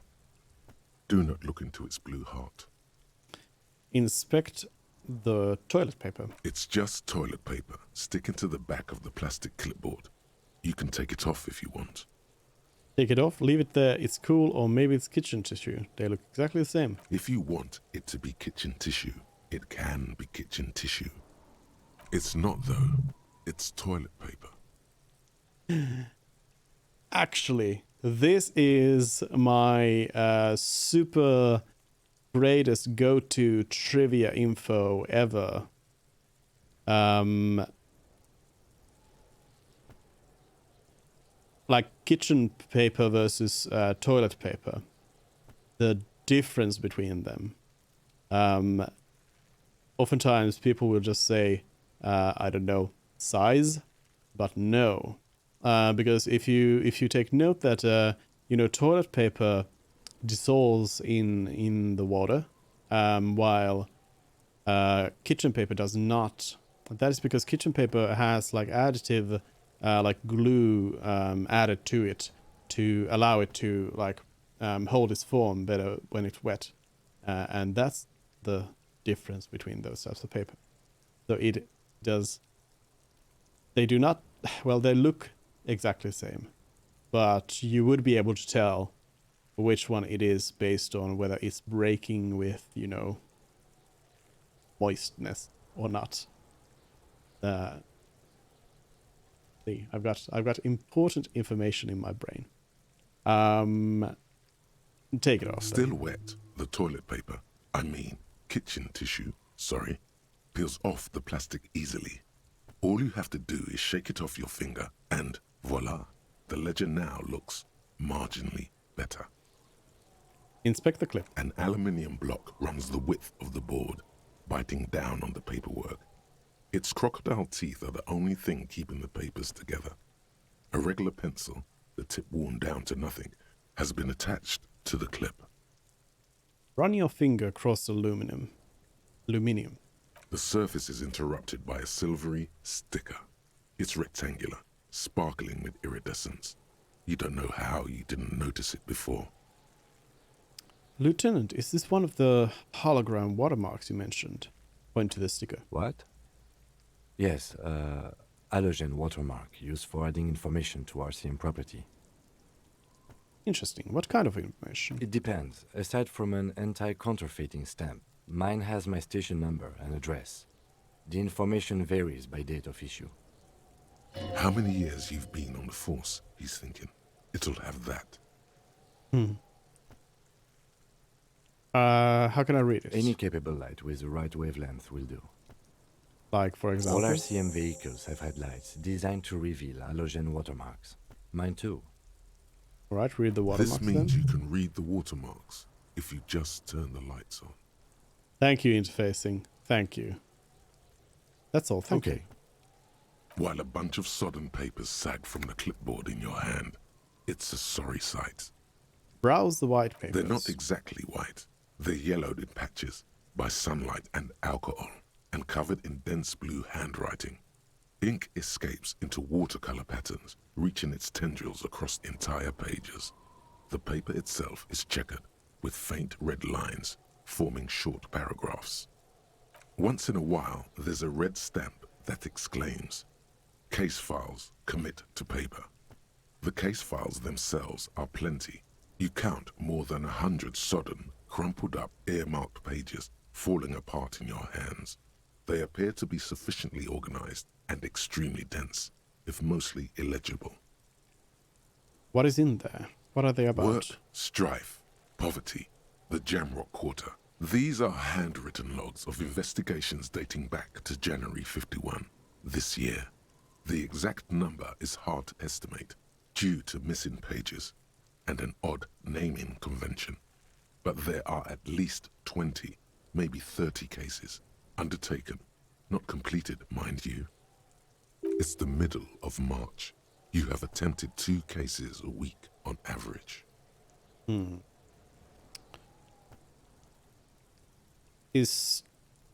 Do not look into its blue heart. Inspect the toilet paper. It's just toilet paper sticking to the back of the plastic clipboard. You can take it off if you want. Take it off, leave it there, it's cool, or maybe it's kitchen tissue. They look exactly the same. If you want it to be kitchen tissue, it can be kitchen tissue. It's not, though. It's toilet paper. Actually, this is my super greatest go-to trivia info ever. Like kitchen paper versus toilet paper. The difference between them. Oftentimes people will just say, I don't know, size, but no. Because if you take note that toilet paper dissolves in the water, while kitchen paper does not. That is because kitchen paper has like additive, like glue added to it to allow it to like hold its form better when it's wet, and that's the difference between those types of paper. So it does. They do not. Well, they look exactly the same, but you would be able to tell which one it is based on whether it's breaking with, moistness or not. See, I've got important information in my brain. Take it off. Still wet, the toilet paper, kitchen tissue, peels off the plastic easily. All you have to do is shake it off your finger, and voila, the ledger now looks marginally better. Inspect the clip. An aluminium block runs the width of the board, biting down on the paperwork. Its crocodile teeth are the only thing keeping the papers together. A regular pencil, the tip worn down to nothing, has been attached to the clip. Run your finger across the aluminium. The surface is interrupted by a silvery sticker. It's rectangular, sparkling with iridescence. You don't know how you didn't notice it before. Lieutenant, is this one of the hologram watermarks you mentioned? Point to the sticker. What? Yes, halogen watermark used for adding information to RCM property. Interesting. What kind of information? It depends. Aside from an anti-counterfeiting stamp, mine has my station number and address. The information varies by date of issue. How many years you've been on the force, he's thinking. It'll have that. How can I read it? Any capable light with the right wavelength will do. Like, for example? All RCM vehicles have had lights designed to reveal halogen watermarks. Mine too. Alright, read the watermarks. This means then. you can read the watermarks if you just turn the lights on. Thank you, interfacing. Thank you. That's all. Thank you. While a bunch of sodden papers sag from the clipboard in your hand, it's a sorry sight. Browse the white papers. They're not exactly white. They're yellowed in patches by sunlight and alcohol, and covered in dense blue handwriting. Ink escapes into watercolor patterns, reaching its tendrils across entire pages. The paper itself is checkered, with faint red lines, forming short paragraphs. Once in a while, there's a red stamp that exclaims, "Case files commit to paper." The case files themselves are plenty. You count more than 100 sodden, crumpled up, earmarked pages falling apart in your hands. They appear to be sufficiently organized and extremely dense, if mostly illegible. What is in there? What are they about? Work, strife, poverty, the Jamrock Quarter. These are handwritten logs of investigations dating back to January 51, this year. The exact number is hard to estimate, due to missing pages and an odd naming convention. But there are at least 20, maybe 30 cases, undertaken, not completed, mind you. It's the middle of March. You have attempted 2 cases a week on average. Is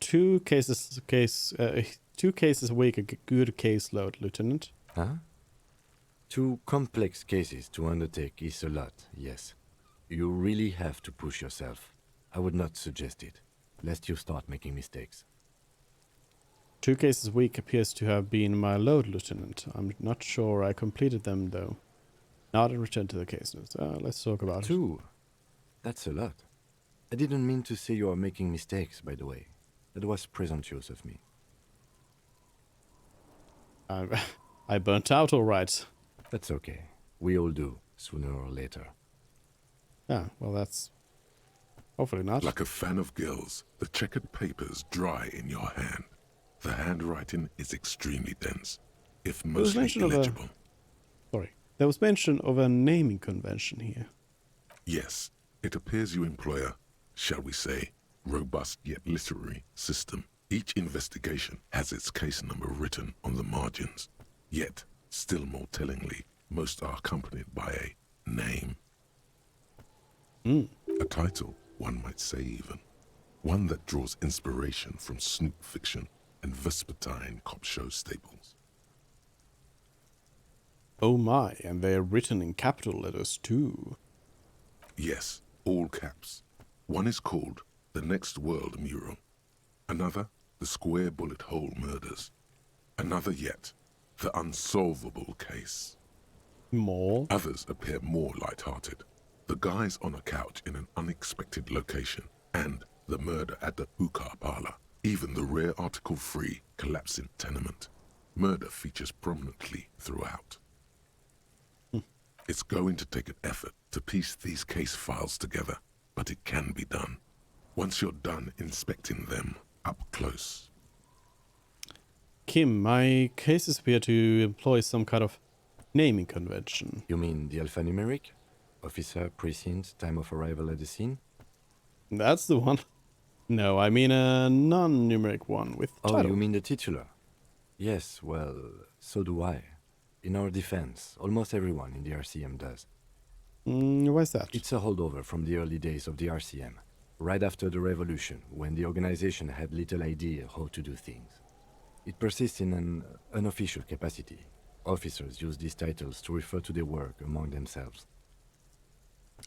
2 cases a week a good caseload, Lieutenant? Huh? 2 complex cases to undertake is a lot, yes. You really have to push yourself. I would not suggest it, lest you start making mistakes. 2 cases a week appears to have been my load, Lieutenant. I'm not sure I completed them, though. Now to return to the case notes. Let's talk about 2? That's a lot. I didn't mean to say you are making mistakes, by the way. That was presumptuous of me. I burnt out all right. That's okay. We all do, sooner or later. Yeah, well, that's... hopefully not. Like a fan of gills, the checkered papers dry in your hand. The handwriting is extremely dense, if mostly illegible. There was mention of a naming convention here. Yes, it appears you employ a, shall we say, robust yet literary system Each investigation has its case number written on the margins. Yet, still more tellingly, most are accompanied by a name. A title, one might say even. One that draws inspiration from snoop fiction and vespertine cop show staples. Oh my, and they're written in capital letters too. Yes, all caps. One is called The Next World Mural. Another, The Square Bullet Hole Murders. Another yet, The Unsolvable Case. More? Others appear more light-hearted. The guys on a couch in an unexpected location, and the murder at the hookah parlor. Even the rare article-free collapsing tenement. Murder features prominently throughout. It's going to take an effort to piece these case files together, but it can be done. Once you're done inspecting them up close. Kim, my cases appear to employ some kind of naming convention. You mean the alphanumeric? Officer, precinct, time of arrival at the scene? That's the one. No, I mean a non-numeric one with Oh, title. you mean the titular? Yes, well, so do I. In our defense, almost everyone in the RCM does. Why's that? It's a holdover from the early days of the RCM, right after the revolution, when the organization had little idea how to do things. It persists in an unofficial capacity. Officers use these titles to refer to their work among themselves.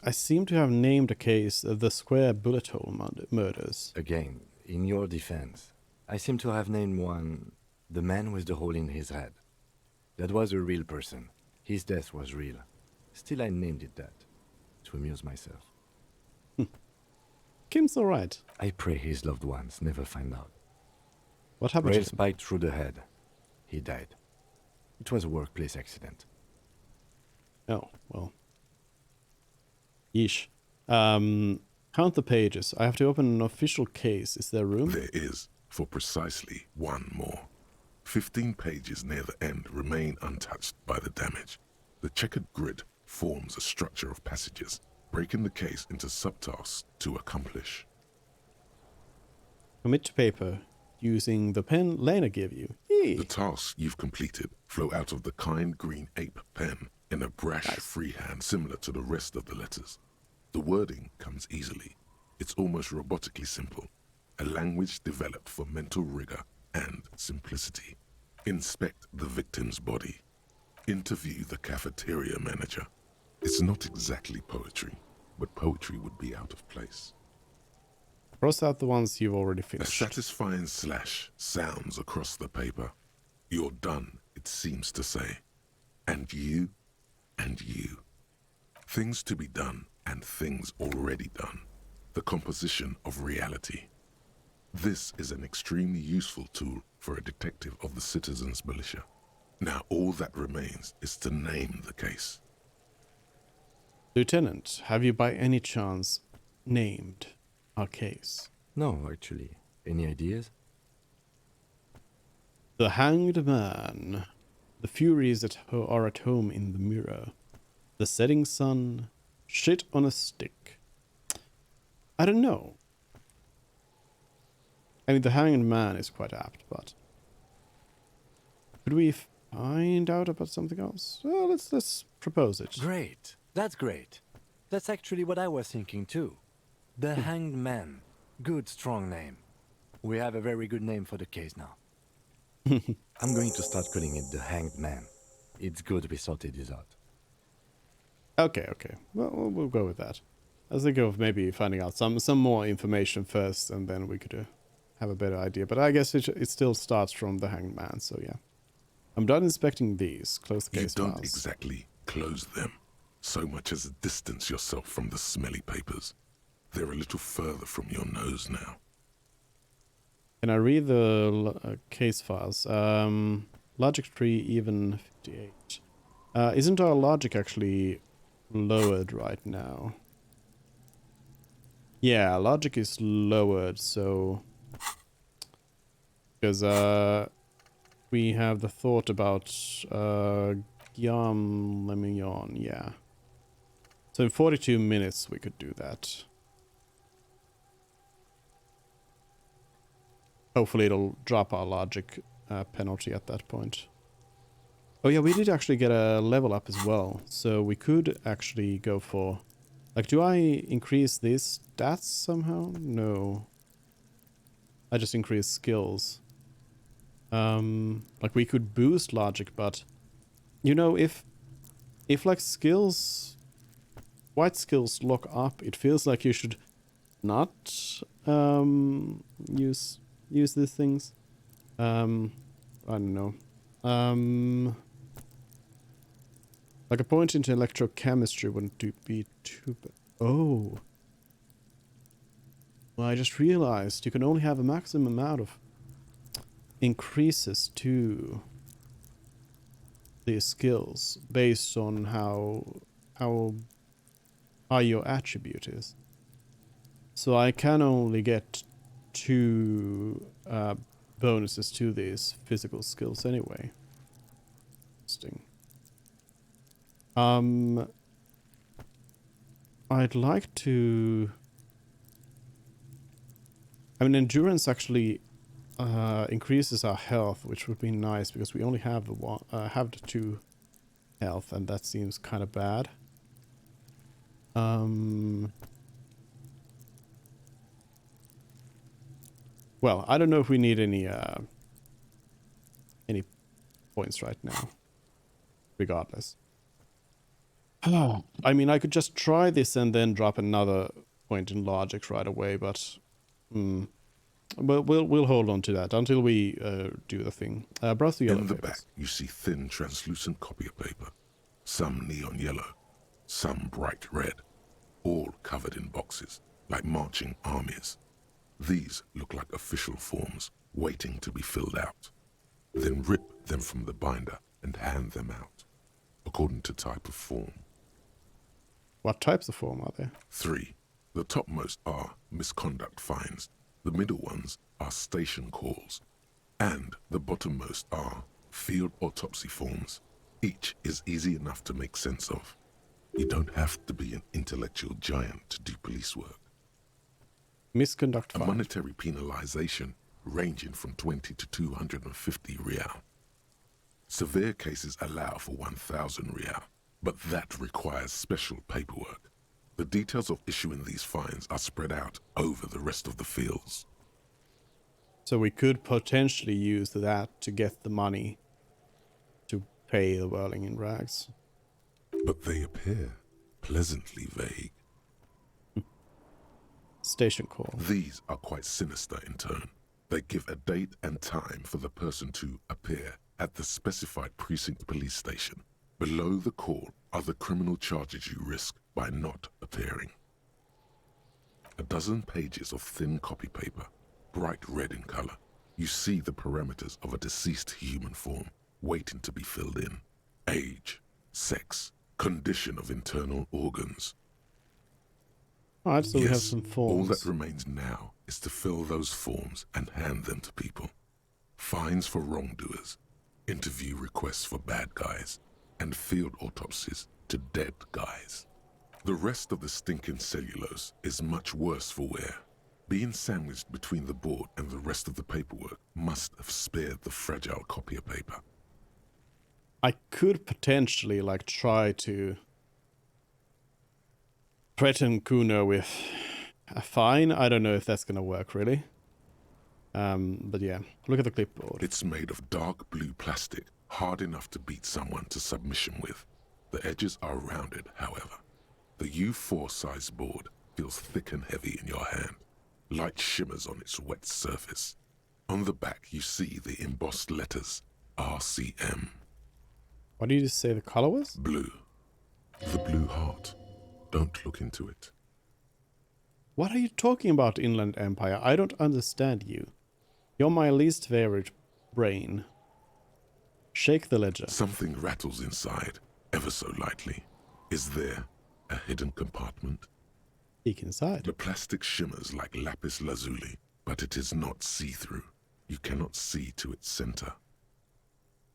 I seem to have named a case the Square Bullet Hole Murders. Again, in your defense, I seem to have named one the man with the hole in his head. That was a real person. His death was real. Still, I named it that, to amuse myself. Kim's alright. I pray his loved ones never find out. What happened Rail to him? spiked through the head. He died. It was a workplace accident. Oh, well. Yeesh. Count the pages. I have to open an official case. Is there room? There is, for precisely one more. 15 pages near the end remain untouched by the damage. The checkered grid forms a structure of passages, breaking the case into subtasks to accomplish. Commit to paper using the pen Lena gave you. Yee. The tasks you've completed flow out of the kind green ape pen in a brash freehand similar to the rest of the letters. The wording comes easily. It's almost robotically simple, a language developed for mental rigor and simplicity. Inspect the victim's body. Interview the cafeteria manager. It's not exactly poetry, but poetry would be out of place. Cross out the ones you've already A finished. satisfying slash sounds across the paper. You're done, it seems to say. And you, and you. Things to be done and things already done. The composition of reality. This is an extremely useful tool for a detective of the Citizens Militia. Now all that remains is to name the case. Lieutenant, have you by any chance named our case? No, actually. Any ideas? The Hanged Man. The Furies that are at home in the mirror. The Setting Sun. Shit on a Stick. I don't know. I mean, the Hanged Man is quite apt, but could we find out about something else? Well, let's propose it. Great. That's great. That's actually what I was thinking too. The Hanged Man. Good, strong name. We have a very good name for the case now. I'm going to start calling it the Hanged Man. It's good we sorted this out. Okay. Well, we'll go with that. I was thinking of maybe finding out some more information first, and then we could have a better idea. But I guess it still starts from the Hanged Man, so yeah. I'm done inspecting these. Close the You case don't files. exactly close them, so much as distance yourself from the smelly papers. They're a little further from your nose now. Can I read the case files? Logic tree even 58. Isn't our logic actually lowered right now? Yeah, logic is lowered, so because we have the thought about Guillaume Lemillon, yeah. So in 42 minutes we could do that. hopefully it'll drop our logic penalty at that point. Oh yeah, we did actually get a level up as well. So we could actually go for... Like, do I increase these stats somehow? No. I just increase skills. Like we could boost logic, but... You know, if like skills... White skills lock up, it feels like you should not use these things. I don't know. Like a point into electrochemistry wouldn't be too bad. Oh. Well, I just realized you can only have a maximum amount of increases to these skills based on how your attribute is. So I can only get 2 bonuses to these physical skills anyway. Interesting. I'd like to... I mean, endurance actually increases our health, which would be nice because we only have the 2 health, and that seems kind of bad. Well, I don't know if we need any points right now. Regardless. I mean, I could just try this and then drop another point in logic right away, but we'll hold on to that until we do the thing. Browse the yellow In the papers. back, you see thin, translucent copier paper. Some neon yellow, some bright red, all covered in boxes, like marching armies. These look like official forms, waiting to be filled out. Then rip them from the binder and hand them out, according to type of form. What types of form are there? 3. The topmost are misconduct fines, the middle ones are station calls, and the bottommost are field autopsy forms. Each is easy enough to make sense of. You don't have to be an intellectual giant to do police work. Misconduct A fine. monetary penalization ranging from 20 to 250 real. Severe cases allow for 1,000 real, but that requires special paperwork. The details of issuing these fines are spread out over the rest of the fields. So we could potentially use that to get the money to pay the whirling in rags. But they appear pleasantly vague. Station call. These are quite sinister in tone. They give a date and time for the person to appear at the specified precinct police station. Below the call are the criminal charges you risk by not appearing. A dozen pages of thin copy paper, bright red in color. You see the parameters of a deceased human form waiting to be filled in. Age, sex, condition of internal organs. Alright, so we have Yes, some all forms. that remains now is to fill those forms and hand them to people. Fines for wrongdoers, interview requests for bad guys, and field autopsies to dead guys. The rest of the stinking cellulose is much worse for wear. Being sandwiched between the board and the rest of the paperwork must have spared the fragile copier paper. I could potentially like try to threaten Kuno with a fine. I don't know if that's gonna work really. But yeah, look at the clipboard. It's made of dark blue plastic, hard enough to beat someone to submission with. The edges are rounded, however. The U4 size board feels thick and heavy in your hand. Light shimmers on its wet surface. On the back, you see the embossed letters, RCM. What did you say the color was? Blue. The blue heart. Don't look into it. What are you talking about, Inland Empire? I don't understand you. You're my least favorite brain. Shake the ledger. Something rattles inside, ever so lightly. Is there a hidden compartment? Peek inside. The plastic shimmers like lapis lazuli, but it is not see-through. You cannot see to its center.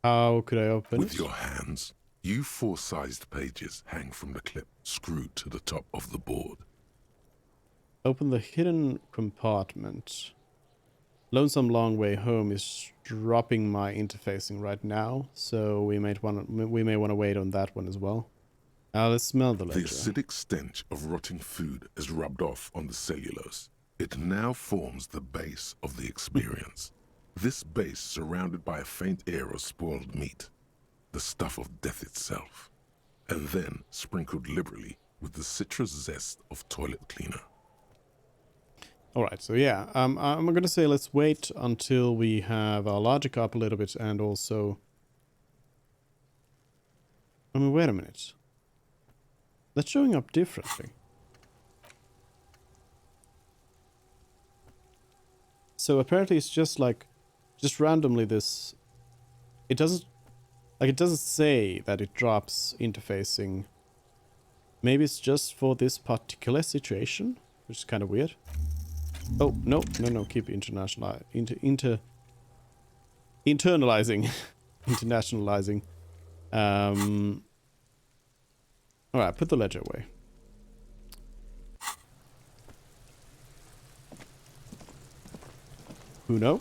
How could I open With it? your hands, U4-sized pages hang from the clip screwed to the top of the board. Open the hidden compartment. Lonesome Long Way Home is dropping my interfacing right now, so we may want to wait on that one as well. Let's smell the ledger. The acidic stench of rotting food has rubbed off on the cellulose. It now forms the base of the experience. This base surrounded by a faint air of spoiled meat, the stuff of death itself, and then sprinkled liberally with the citrus zest of toilet cleaner. Alright, so yeah, I'm gonna say let's wait until we have our logic up a little bit, and also... I mean, wait a minute. That's showing up differently. So apparently it's just like, just randomly this... It doesn't say that it drops interfacing. Maybe it's just for this particular situation, which is kind of weird. Oh, no, keep internationalizing. Internationalizing. Alright, put the ledger away. Kuno?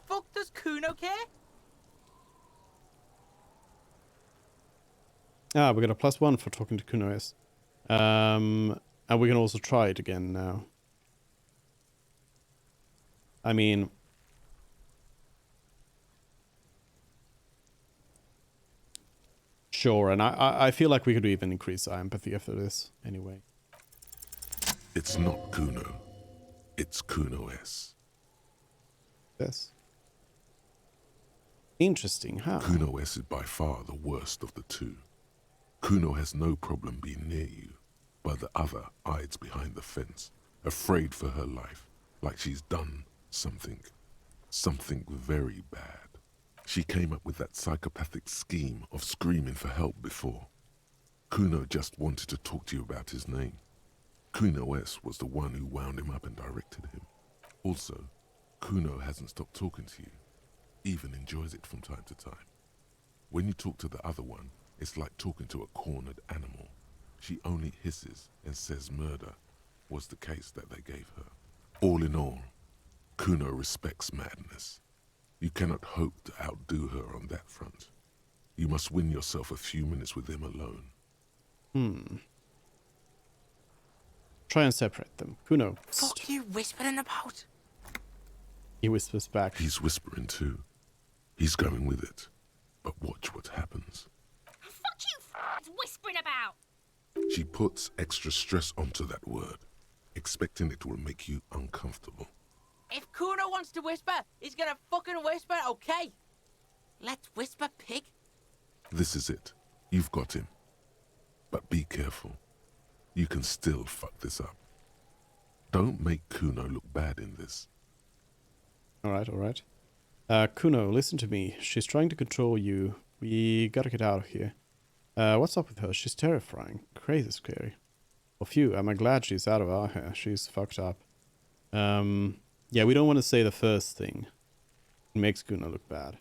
Fuck does Kuno care? Ah, we got a +1 for talking to Kuno S. And we can also try it again now. I mean... Sure, and I feel like we could even increase our empathy after this, anyway. It's not Kuno. It's Kuno S. Yes. Interesting, how? Kuno S is by far the worst of the two. Kuno has no problem being near you, but the other hides behind the fence, afraid for her life, like she's done something very bad. She came up with that psychopathic scheme of screaming for help before. Kuno just wanted to talk to you about his name. Kuno S was the one who wound him up and directed him. Also, Kuno hasn't stopped talking to you, even enjoys it from time to time. When you talk to the other one, it's like talking to a cornered animal. She only hisses and says murder was the case that they gave her. All in all, Kuno respects madness. You cannot hope to outdo her on that front. You must win yourself a few minutes with him alone. Try and separate them. Kuno. Fuck you whispering about? He whispers back. He's whispering too. He's going with it. But watch what happens. Fuck you whispering about! She puts extra stress onto that word, expecting it will make you uncomfortable. If Kuno wants to whisper, he's gonna fucking whisper, okay? Let's whisper, pig. This is it. You've got him. But be careful. You can still fuck this up. Don't make Kuno look bad in this. Alright. Kuno, listen to me. She's trying to control you. We gotta get out of here. What's up with her? She's terrifying. Crazy scary. Well, phew, I'm glad she's out of our hair. She's fucked up. Yeah, we don't want to say the first thing. It makes Kuno look bad.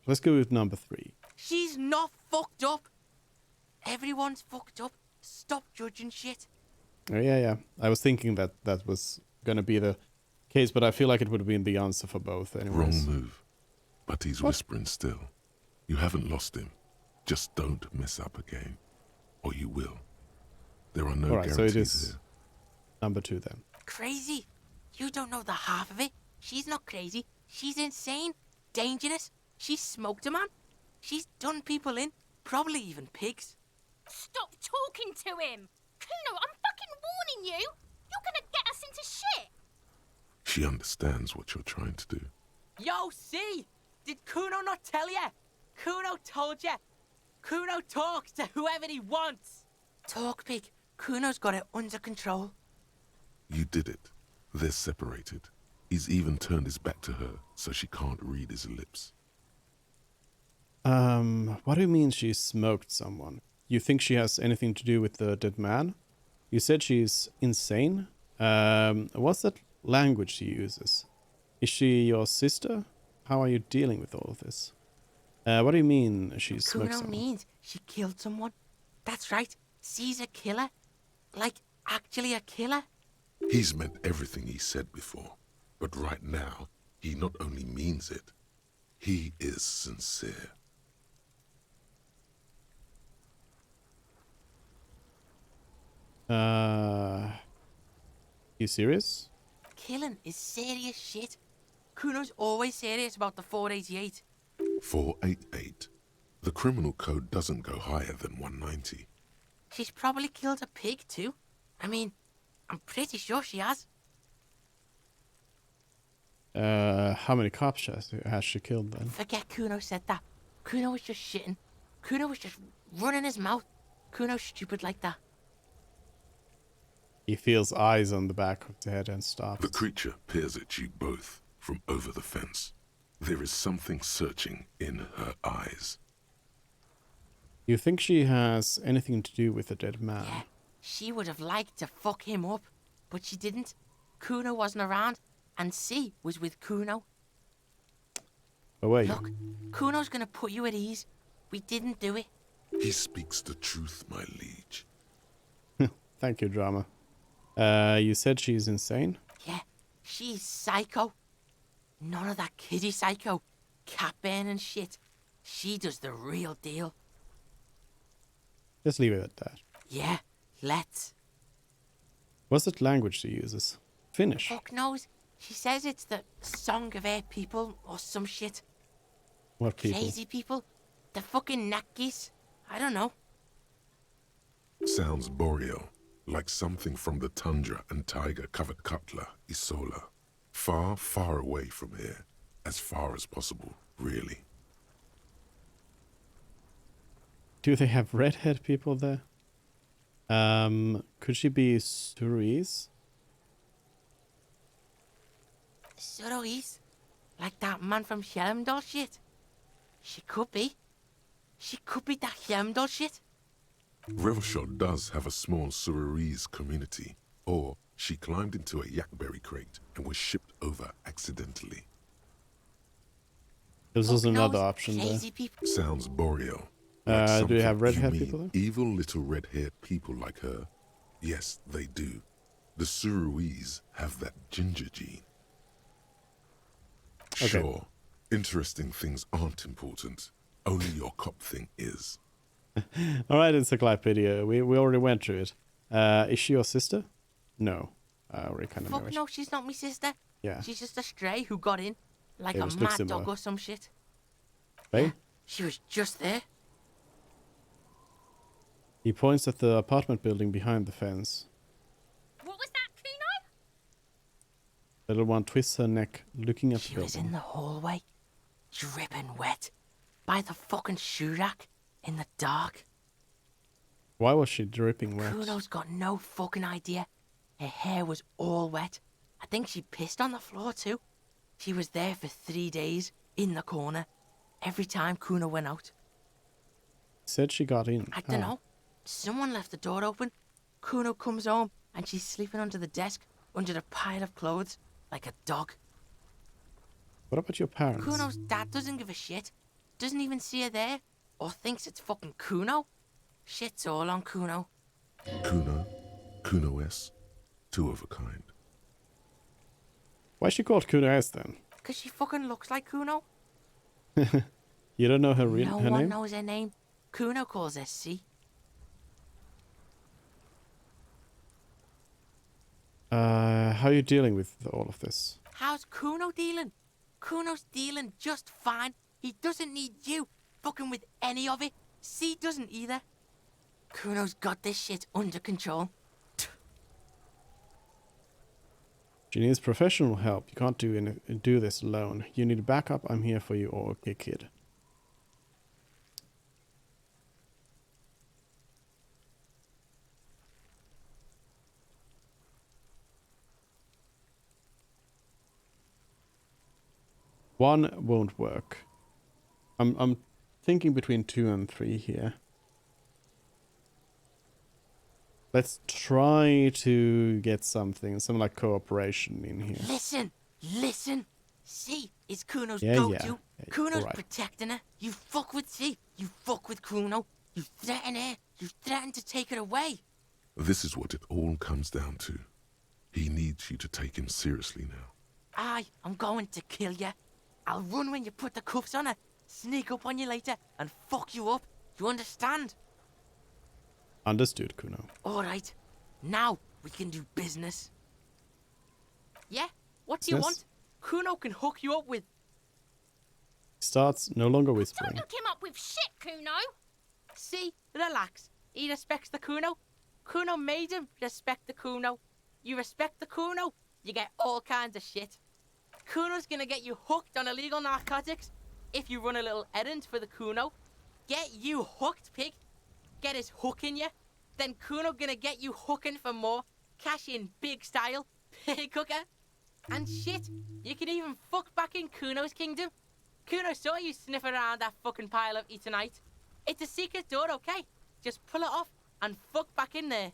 Let's go with number 3. She's not fucked up. Everyone's fucked up. Stop judging shit. Oh, yeah. I was thinking that was gonna be the case, but I feel like it would have been the answer for both anyways. Wrong move. But he's whispering still. You haven't lost him. Just don't mess up again. Or you will. There are no guarantees so it is here. Number 2 then. Crazy? You don't know the half of it. She's not crazy. She's insane. Dangerous. She's smoked a man. She's done people in. Probably even pigs. Stop talking to him! Kuno, I'm fucking warning you! You're gonna get us into shit! She understands what you're trying to do. Yo, see? Did Kuno not tell ya? Kuno told ya. Kuno talks to whoever he wants. Talk, pig. Kuno's got it under control. You did it. They're separated. He's even turned his back to her, so she can't read his lips. What do you mean she smoked someone? You think she has anything to do with the dead man? You said she's insane? What's that language she uses? Is she your sister? How are you dealing with all of this? What do you mean she smoked Kuno someone? means she killed someone. That's right. She's a killer. Like, actually a killer. He's meant everything he said before, but right now, he not only means it, he is sincere. You serious? Killing is serious shit. Kuno's always serious about the 488. 488. The criminal code doesn't go higher than 190. She's probably killed a pig too. I mean, I'm pretty sure she has. How many cops has she killed then? Forget Kuno said that. Kuno was just shitting. Kuno was just running his mouth. Kuno's stupid like that. He feels eyes on the back of the head and stops. The creature peers at you both from over the fence. There is something searching in her eyes. You think she has anything to do with the dead man? Yeah, she would have liked to fuck him up, but she didn't. Kuno wasn't around, and C was with Kuno. Oh wait. Look, Kuno's gonna put you at ease. We didn't do it. He speaks the truth, my liege. Thank you, drama. You said she's insane? Yeah, she's psycho. None of that kiddie psycho, cat burning shit. She does the real deal. Just leave it at that. Yeah, let's. What's that language she uses? Finnish. Fuck knows. She says it's the song of her people or some shit. What people? Crazy people. The fucking Nakis. I don't know. Sounds boreal, like something from the tundra and tiger-covered Cutler, Isola. Far, far away from here. As far as possible, really. Do they have redhead people there? Could she be Suruis? Suruis? Like that man from Helmdall shit? She could be. She could be that Helmdall shit. Revelshot does have a small Suruese community, or she climbed into a yakberry crate and was shipped over accidentally. There's also another option there. People. Sounds boreal. Do you have red-haired mean people there? Evil little red-haired people like her? Yes, they do. The Suruese have that ginger gene. Okay. Sure, interesting things aren't important. Only your cop thing is. All right, encyclopedia. We already went through it. Is she your sister? No. I already kind of know Fuck it. no, she's not my sister. Yeah. She's just a stray who got in. Like They a just look mad similar. dog or some shit. Hey? She was just there. He points at the apartment building behind the fence. What was that, Kuno? The little one twists her neck, looking at the She was building. in the hallway, dripping wet, by the fucking shoe rack, in the dark. Why was she dripping wet? Kuno's got no fucking idea. Her hair was all wet. I think she pissed on the floor too. She was there for 3 days, in the corner, every time Kuno went out. Said she got in. I don't know. Someone left the door open. Kuno comes home, and she's sleeping under the desk, under the pile of clothes, like a dog. What about your parents? Kuno's dad doesn't give a shit. Doesn't even see her there, or thinks it's fucking Kuno. Shit's all on Kuno. Kuno S, two of a kind. Why is she called Kuno S then? Because she fucking looks like Kuno. You don't know her No her one name? knows her name. Kuno calls her C. How are you dealing with all of this? How's Kuno dealing? Kuno's dealing just fine. He doesn't need you fucking with any of it. C doesn't either. Kuno's got this shit under control. She needs professional help. You can't do this alone. You need backup. I'm here for you. Or okay, kid. One won't work. I'm thinking between 2 and 3 here. Let's try to get some like cooperation in here. Listen. C is Kuno's Yeah, go-to. yeah. Kuno's alright. protecting her. You fuck with she. You fuck with Kuno. You threaten her. You threaten to take her away. This is what it all comes down to. He needs you to take him seriously now. I'm going to kill you. I'll run when you put the cuffs on her, sneak up on you later, and fuck you up. You understand? Understood, Kuno. Alright. Now we can do business. Yeah? What do you want? Kuno can hook you up with... Starts no longer whispering. Don't hook him up with shit, Kuno. See? Relax. He respects the Kuno. Kuno made him respect the Kuno. You respect the Kuno, you get all kinds of shit. Kuno's gonna get you hooked on illegal narcotics if you run a little errand for the Kuno. Get you hooked, pig. Get his hook in you. Then Kuno gonna get you hooking for more. Cash in big style. Pig hooker. And shit, you can even fuck back in Kuno's kingdom. Kuno saw you sniff around that fucking pile of Etonite. It's a secret door, okay? Just pull it off and fuck back in there.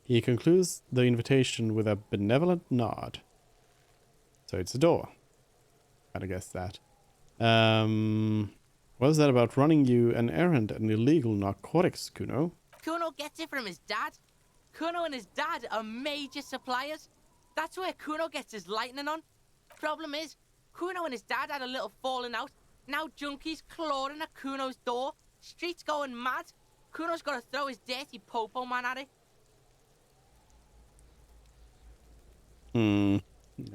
He concludes the invitation with a benevolent nod. So it's a door. Gotta guess that. What is that about running you an errand and illegal narcotics, Kuno? Kuno gets it from his dad. Kuno and his dad are major suppliers. That's where Kuno gets his lightning on. Problem is, Kuno and his dad had a little falling out. Now junkies clawing at Kuno's door. Streets going mad. Kuno's got to throw his dirty popo man at it.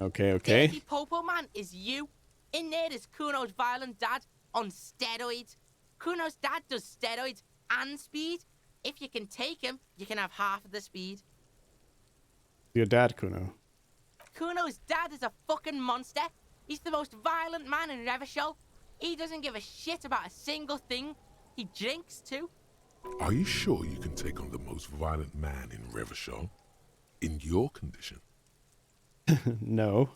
Okay. Dirty popo man is you. In there is Kuno's violent dad on steroids. Kuno's dad does steroids and speed. If you can take him, you can have half of the speed. Your dad, Kuno. Kuno's dad is a fucking monster. He's the most violent man in Revachol. He doesn't give a shit about a single thing. He drinks too. Are you sure you can take on the most violent man in Revachol? In your condition? No.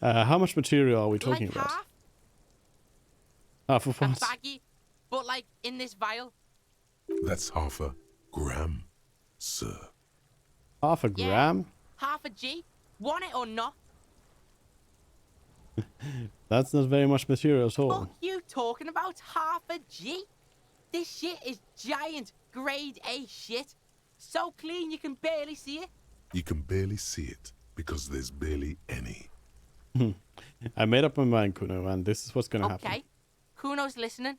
How much material are we talking like about? half? Half of A what? baggie, but like in this vial. That's half a gram, sir. Half a gram? Half a G. Want it or not? That's not very much material at all. What you talking about? Half a G? This shit is giant, grade A shit. So clean you can barely see it. You can barely see it because there's barely any. I made up my mind, Kuno, and this is what's gonna happen. Okay. Kuno's listening.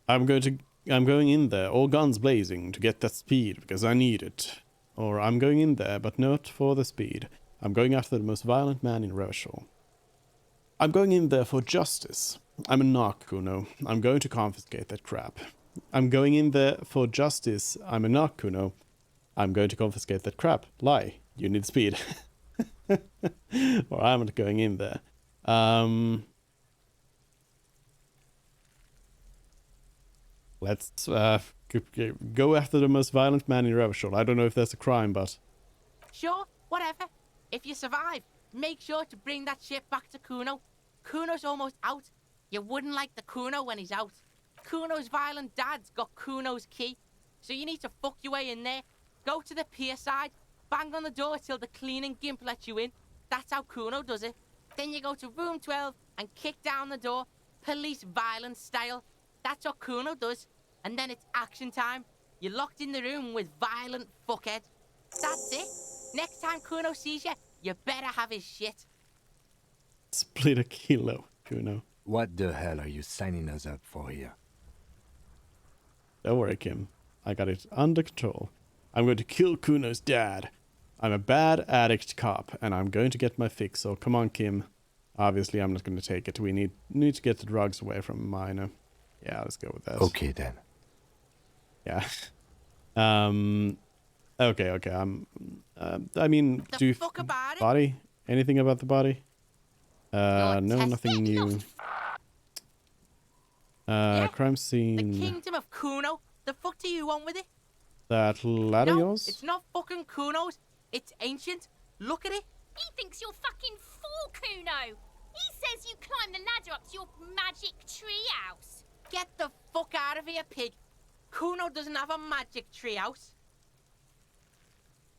I'm going in there, all guns blazing, to get that speed, because I need it. Or I'm going in there, but not for the speed. I'm going after the most violent man in Revachol. I'm going in there for justice. I'm a narc, Kuno. I'm going to confiscate that crap. I'm going in there for justice. I'm a narc, Kuno. I'm going to confiscate that crap. Lie. You need speed. Or I'm not going in there. Let's go after the most violent man in Revachol. I don't know if that's a crime, but... Sure, whatever. If you survive, make sure to bring that shit back to Kuno. Kuno's almost out. You wouldn't like the Kuno when he's out. Kuno's violent dad's got Kuno's key. So you need to fuck your way in there. Go to the pier side. Bang on the door till the cleaning gimp lets you in. That's how Kuno does it. Then you go to room 12 and kick down the door. Police violence style. That's what Kuno does. And then it's action time. You're locked in the room with violent fuckhead. That's it. Next time Kuno sees you, you better have his shit. Split a kilo, Kuno. What the hell are you signing us up for here? Don't worry, Kim. I got it under control. I'm going to kill Kuno's dad. I'm a bad addict cop, and I'm going to get my fix, so come on, Kim. Obviously, I'm not going to take it. We need to get the drugs away from Mina. Yeah, let's go with that. Okay, then. Yeah. Okay. I mean, The do you fuck about it? body? Anything about the body? No, testing nothing new. Crime The scene. kingdom of Kuno. The fuck do you want with it? That No, Latios? it's not fucking Kuno's. It's ancient. Look at it. He thinks you're fucking fool, Kuno. He says you climb the ladder up to your magic treehouse. Get the fuck out of here, pig. Kuno doesn't have a magic treehouse.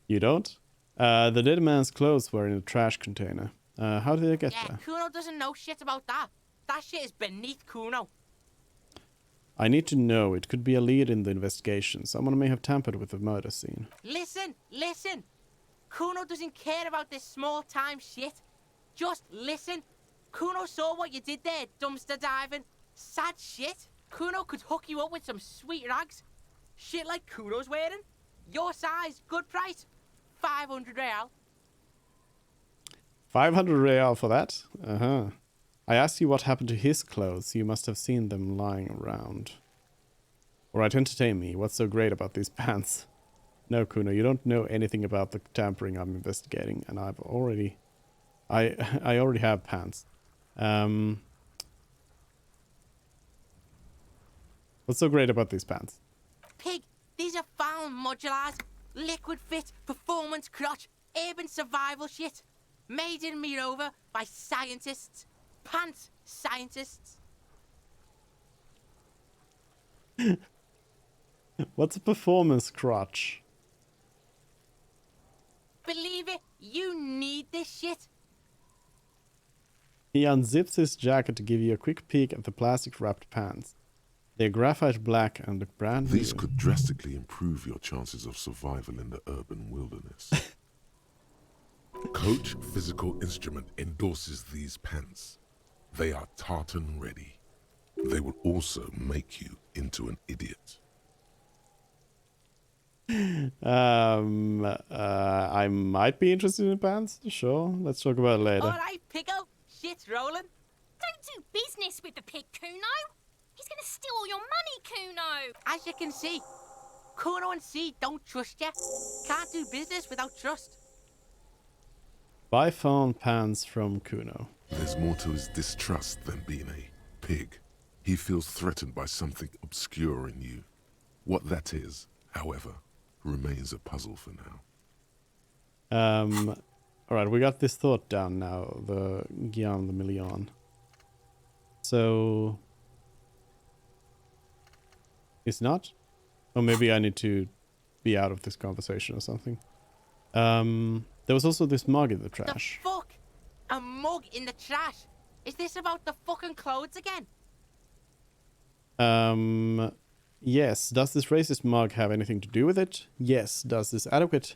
You don't? The dead man's clothes were in a trash container. How did I get Yeah, there? Kuno doesn't know shit about that. That shit is beneath Kuno. I need to know. It could be a lead in the investigation. Someone may have tampered with the murder scene. Listen, listen. Kuno doesn't care about this small-time shit. Just listen. Kuno saw what you did there, dumpster diving. Sad shit. Kuno could hook you up with some sweet rags. Shit like Kuno's wearing. Your size, good price. 500 real. 500 real for that? Uh-huh. I asked you what happened to his clothes. You must have seen them lying around. Alright, entertain me. What's so great about these pants? No, Kuno, you don't know anything about the tampering I'm investigating, and I already have pants. What's so great about these pants? Pig, these are found modulars. Liquid fit, performance crotch, urban survival shit. Made in Mirova by scientists. Pants scientists. What's a performance crotch? Believe it, you need this shit. He unzips his jacket to give you a quick peek at the plastic-wrapped pants. They're graphite black and look brand new. These could drastically improve your chances of survival in the urban wilderness. Coach Physical Instrument endorses these pants. They are tartan ready. They will also make you into an idiot. I might be interested in pants. Sure, let's talk about it later. Alright, Pickle. Shit's rolling. Don't do business with the pig, Kuno. He's gonna steal all your money, Kuno. As you can see, Kuno and C don't trust you. Can't do business without trust. Buy phone pants from Kuno. There's more to his distrust than being a pig. He feels threatened by something obscure in you. What that is, however, remains a puzzle for now. Alright, we got this thought down now, the Guillaume the Million. So... It's not? Or maybe I need to be out of this conversation or something. There was also this mug in the trash. The fuck? A mug in the trash? Is this about the fucking clothes again? Yes. Does this racist mug have anything to do with it? Yes. Does this adequate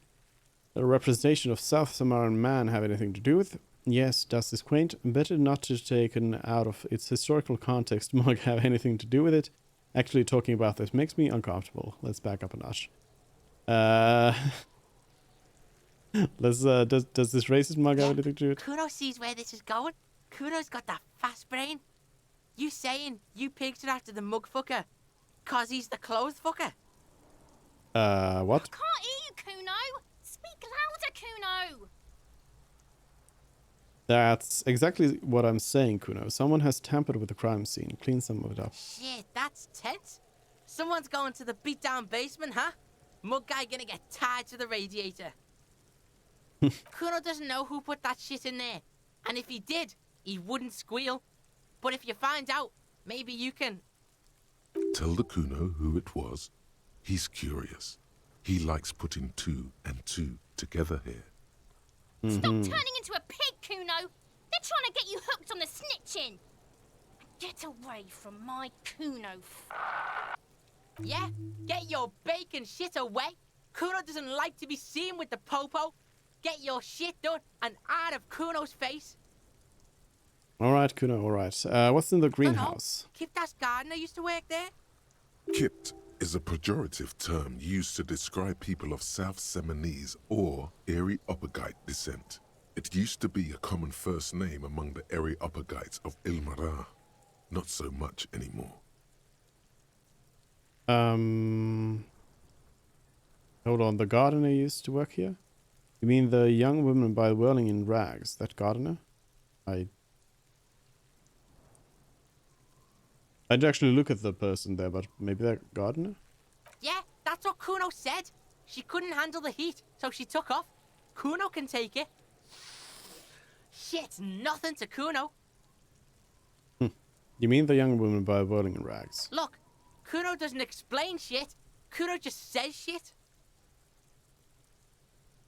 representation of South Samaran man have anything to do with it? Yes. Does this quaint, better not to taken out of its historical context mug have anything to do with it? Actually, talking about this makes me uncomfortable. Let's back up a notch. Does this racist mug have anything to do with it? Kuno sees where this is going. Kuno's got that fast brain. You saying you pigs are after the mug fucker? Cause he's the clothes fucker? What? Can't hear you, Kuno. Speak louder, Kuno. That's exactly what I'm saying, Kuno. Someone has tampered with the crime scene. Clean some of it up. Shit, that's tense. Someone's going to the beat-down basement, huh? Mug guy gonna get tied to the radiator. Kuno doesn't know who put that shit in there. And if he did, he wouldn't squeal. But if you find out, maybe you can... Tell the Kuno who it was. He's curious. He likes putting 2 and 2 together here. Stop turning into a pig, Kuno. They're trying to get you hooked on the snitching. Get away from my Kuno. Yeah? Get your bacon shit away. Kuno doesn't like to be seen with the popo. Get your shit done and out of Kuno's face. Alright, Kuno, alright. What's in the greenhouse? Kiptas gardener used to work there. Kipt is a pejorative term used to describe people of South Seminese or Areopagite descent. It used to be a common first name among the Areopagites of Ilmara. Not so much anymore. Hold on, the gardener used to work here? You mean the young woman by whirling in rags, that gardener? I'd actually look at the person there, but maybe that gardener? Yeah, that's what Kuno said. She couldn't handle the heat, so she took off. Kuno can take it. Shit's nothing to Kuno. You mean the young woman by whirling in rags? Look, Kuno doesn't explain shit. Kuno just says shit.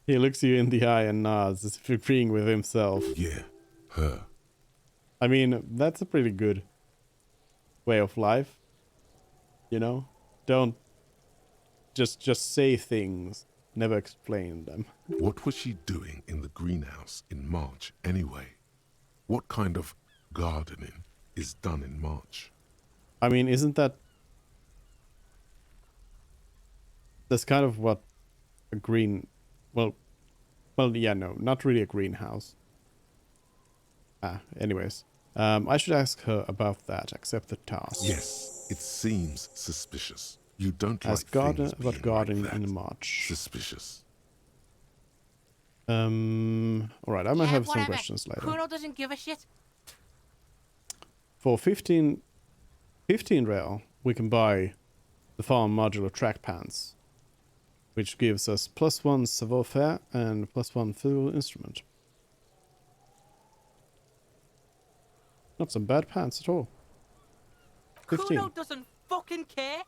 He looks you in the eye and nods as if agreeing with himself. Yeah, her. I mean, that's a pretty good way of life. You know? Don't just say things, never explain them. What was she doing in the greenhouse in March anyway? What kind of gardening is done in March? I mean, isn't that's kind of what a green, well, yeah, no, not really a greenhouse. Anyways, I should ask her about that. Accept the task. Yes, it seems suspicious. You don't Ask like gardener things about being gardening like that. in March. Suspicious. All right, I might have some whatever. questions later. Kuno doesn't give a shit. For 15 real, we can buy the farm modular track pants, which gives us +1 savoir-faire and +1 fiddle instrument. Not some bad pants at all. 15. Kuno doesn't fucking care.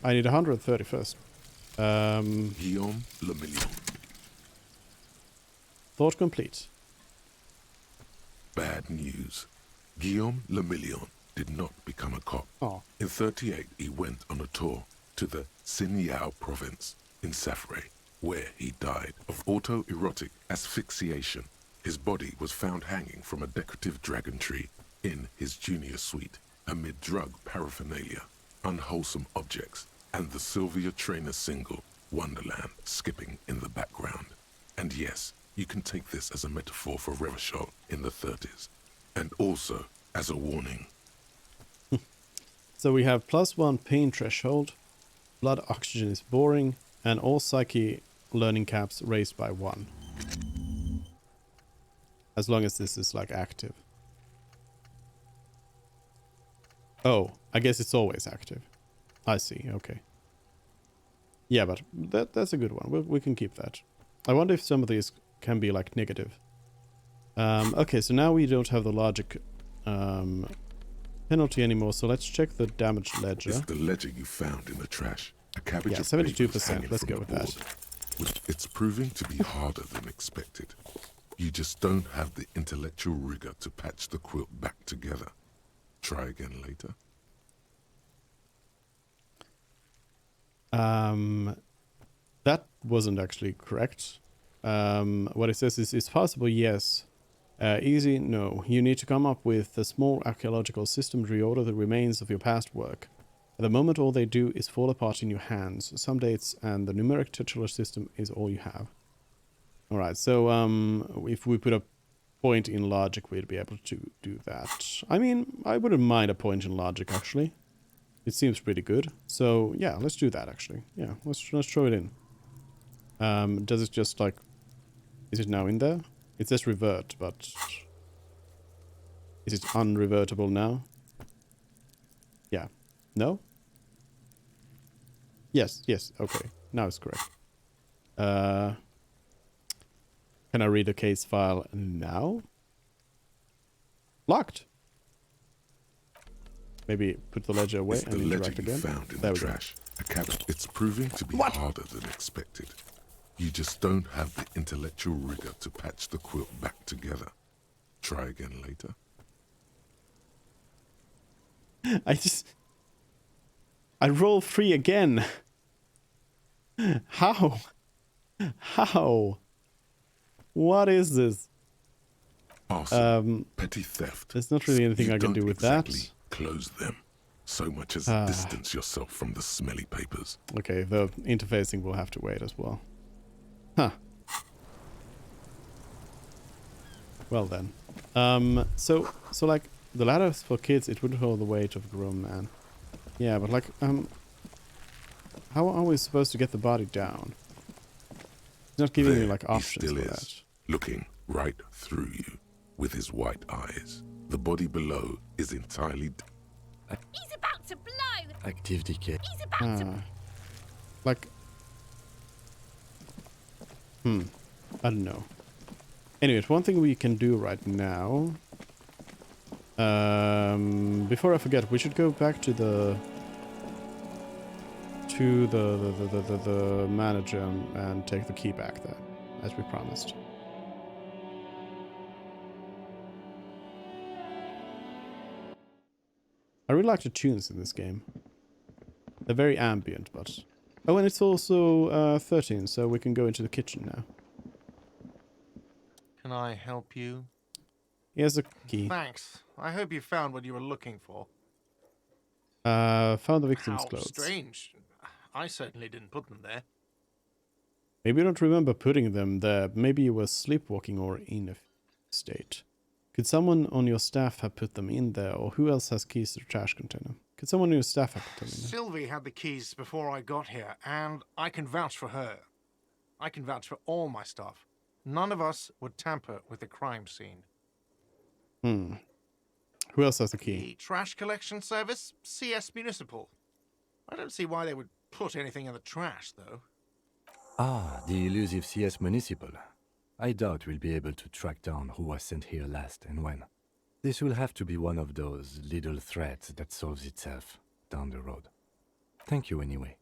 I need 130 first. Guillaume Le Million. Thought complete. Bad news. Guillaume Le Million did not become a cop. Oh. In 38, he went on a tour to the Sinyao province in Safre, where he died of autoerotic asphyxiation. His body was found hanging from a decorative dragon tree in his junior suite amid drug paraphernalia, unwholesome objects, and the Sylvia Trainer single, Wonderland, skipping in the background. And yes, you can take this as a metaphor for Revachol in the 30s, and also as a warning. So we have +1 pain threshold, blood oxygen is boring, and all psyche learning caps raised by 1. As long as this is like active. Oh, I guess it's always active. I see, okay. Yeah, but that's a good one. We can keep that. I wonder if some of these can be like negative. Okay, so now we don't have the logic penalty anymore, so let's check the damage ledger. It's the ledger you found in the trash. A cabbage Yeah, of papers 72%. hanging Let's from go the with that. board. It's proving to be harder than expected. You just don't have the intellectual rigor to patch the quilt back together. Try again later. That wasn't actually correct. What it says is, it's possible, yes. Easy, no. You need to come up with a small archaeological system to reorder the remains of your past work. At the moment, all they do is fall apart in your hands. Some dates and the numeric titular system is all you have. Alright, so if we put a point in logic, we'd be able to do that. I mean, I wouldn't mind a point in logic, actually. It seems pretty good. So, yeah, let's do that, actually. Yeah, let's throw it in. Does it just, like... Is it now in there? It says revert, but... Is it unrevertible now? Yeah. No? Yes, okay. Now it's correct. Can I read the case file now? Locked. Maybe put the ledger away It's and the ledger interact you again. found in There the we go. trash. A cabbage. It's proving to be harder than expected. You just don't have the intellectual rigor to patch the quilt back together. Try again later. I roll free again. How? How? What is this? Arson, petty theft. There's not really anything You I can don't do with exactly that. Close them. So much as distance yourself from the smelly papers. Okay, the interfacing will have to wait as well. Huh. Well then. So like, the ladders for kids, it would hold the weight of a grown man. Yeah, but like, how are we supposed to get the body down? It's not giving me like options he still for is, that. looking right through you with his white eyes. The body below is entirely... He's about to blow! Activity kit. He's about to... Like... I don't know. Anyways, one thing we can do right now... before I forget, we should go back to the... the manager and take the key back there, as we promised. I really like the tunes in this game. They're very ambient, but... Oh, and it's also 13, so we can go into the kitchen now. Can I help you? Here's a key. Thanks. I hope you found what you were looking for. Found the victim's How clothes. strange. I certainly didn't put them there. Maybe you don't remember putting them there. Maybe you were sleepwalking or in a state. Could someone on your staff have put them in there, or who else has keys to the trash container? Could someone on your staff have put them in there? Sylvie had the keys before I got here, and I can vouch for her. I can vouch for all my staff. None of us would tamper with the crime scene. Who else has the key? The trash collection service, CS Municipal. I don't see why they would put anything in the trash, though. Ah, the elusive CS Municipal. I doubt we'll be able to track down who was sent here last and when. This will have to be one of those little threats that solves itself down the road. Thank you anyway.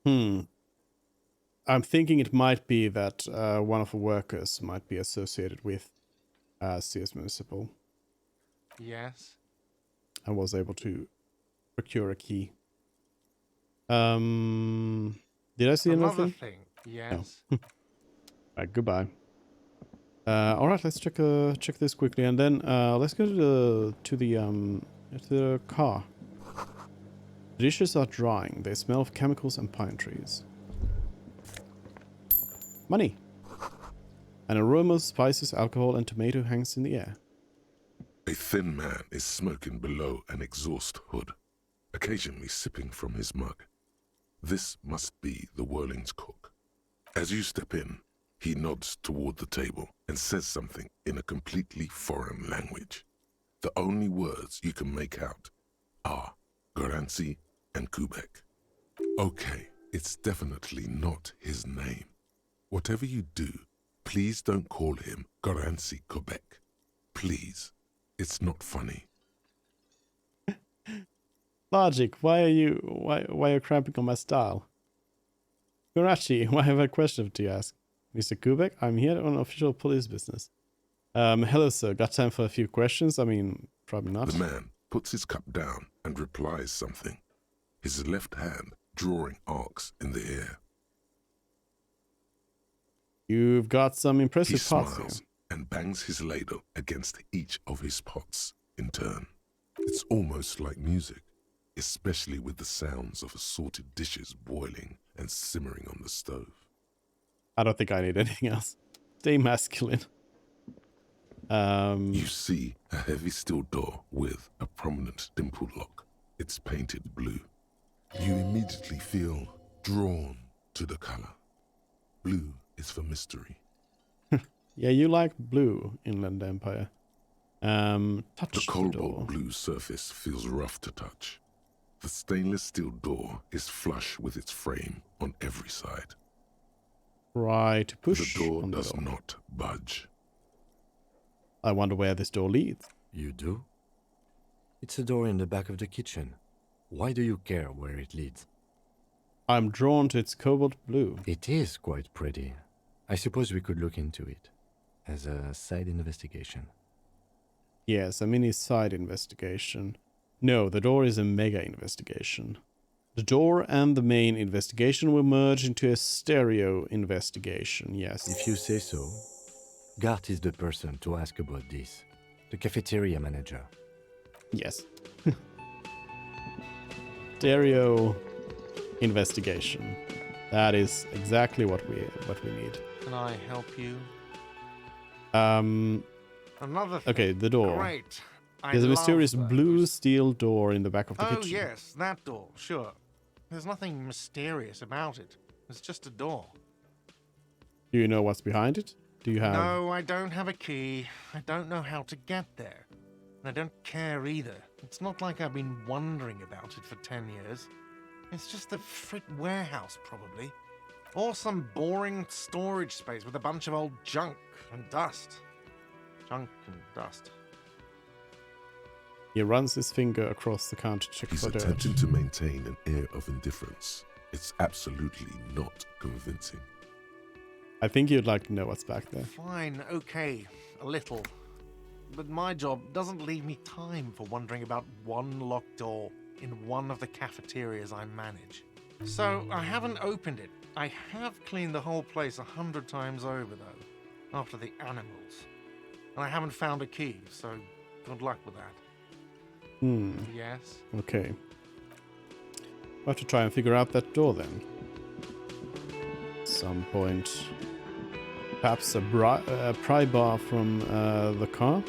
I'm thinking it might be that one of the workers might be associated with CS Municipal. Yes. I was able to procure a key. Did I see Another anything? thing. Yes. No. Alright, goodbye. Alright, let's check this quickly, and then let's go to the car. The dishes are drying. They smell of chemicals and pine trees. Money. An aroma of spices, alcohol, and tomato hangs in the air. A thin man is smoking below an exhaust hood, occasionally sipping from his mug. This must be the Whirling's cook. As you step in, he nods toward the table and says something in a completely foreign language. The only words you can make out are Goranci and Kubek. Okay, it's definitely not his name. Whatever you do, please don't call him Goranci Kubek. Please. It's not funny. Logic, why are you cramping on my style? Kurachi, I have a question to ask. Mr. Kubek, I'm here on official police business. Hello, sir. Got time for a few questions? I mean, probably not. The man puts his cup down and replies something, his left hand drawing arcs in the air. You've got some impressive He pots smiles here. and bangs his ladle against each of his pots in turn. It's almost like music, especially with the sounds of assorted dishes boiling and simmering on the stove. I don't think I need anything else. Stay masculine. You see a heavy steel door with a prominent dimple lock. It's painted blue. You immediately feel drawn to the color. Blue is for mystery. Yeah, you like blue, Inland Empire. Touch The the door. cobalt blue surface feels rough to touch. The stainless steel door is flush with its frame on every side. Try to push The door on the does door. not budge. I wonder where this door leads. You do? It's a door in the back of the kitchen. Why do you care where it leads? I'm drawn to its cobalt blue. It is quite pretty. I suppose we could look into it as a side investigation. Yes, a mini side investigation. No, the door is a mega investigation. The door and the main investigation will merge into a stereo investigation, yes. If you say so. Gart is the person to ask about this. The cafeteria manager. Yes. Stereo investigation. That is exactly what we need. Can I help you? Another thing. Okay, the door. Great. There's a love mysterious those. blue steel door in the back of the Oh, kitchen. yes, that door, sure. There's nothing mysterious about it. It's just a door. Do you know what's behind it? Do you have... No, I don't have a key. I don't know how to get there. And I don't care either. It's not like I've been wondering about it for 10 years. It's just a frit warehouse, probably. Or some boring storage space with a bunch of old junk and dust. Junk and dust. He runs his finger across the counter to check He's for dirt. attempting to maintain an air of indifference. It's absolutely not convincing. I think you'd like to know what's back there. Fine, okay. A little. but my job doesn't leave me time for wondering about one locked door in one of the cafeterias I manage. So I haven't opened it. I have cleaned the whole place 100 times over, though, after the animals. And I haven't found a key, so good luck with that. Yes? Okay. We'll have to try and figure out that door then. Some point. Perhaps a pry bar from the car.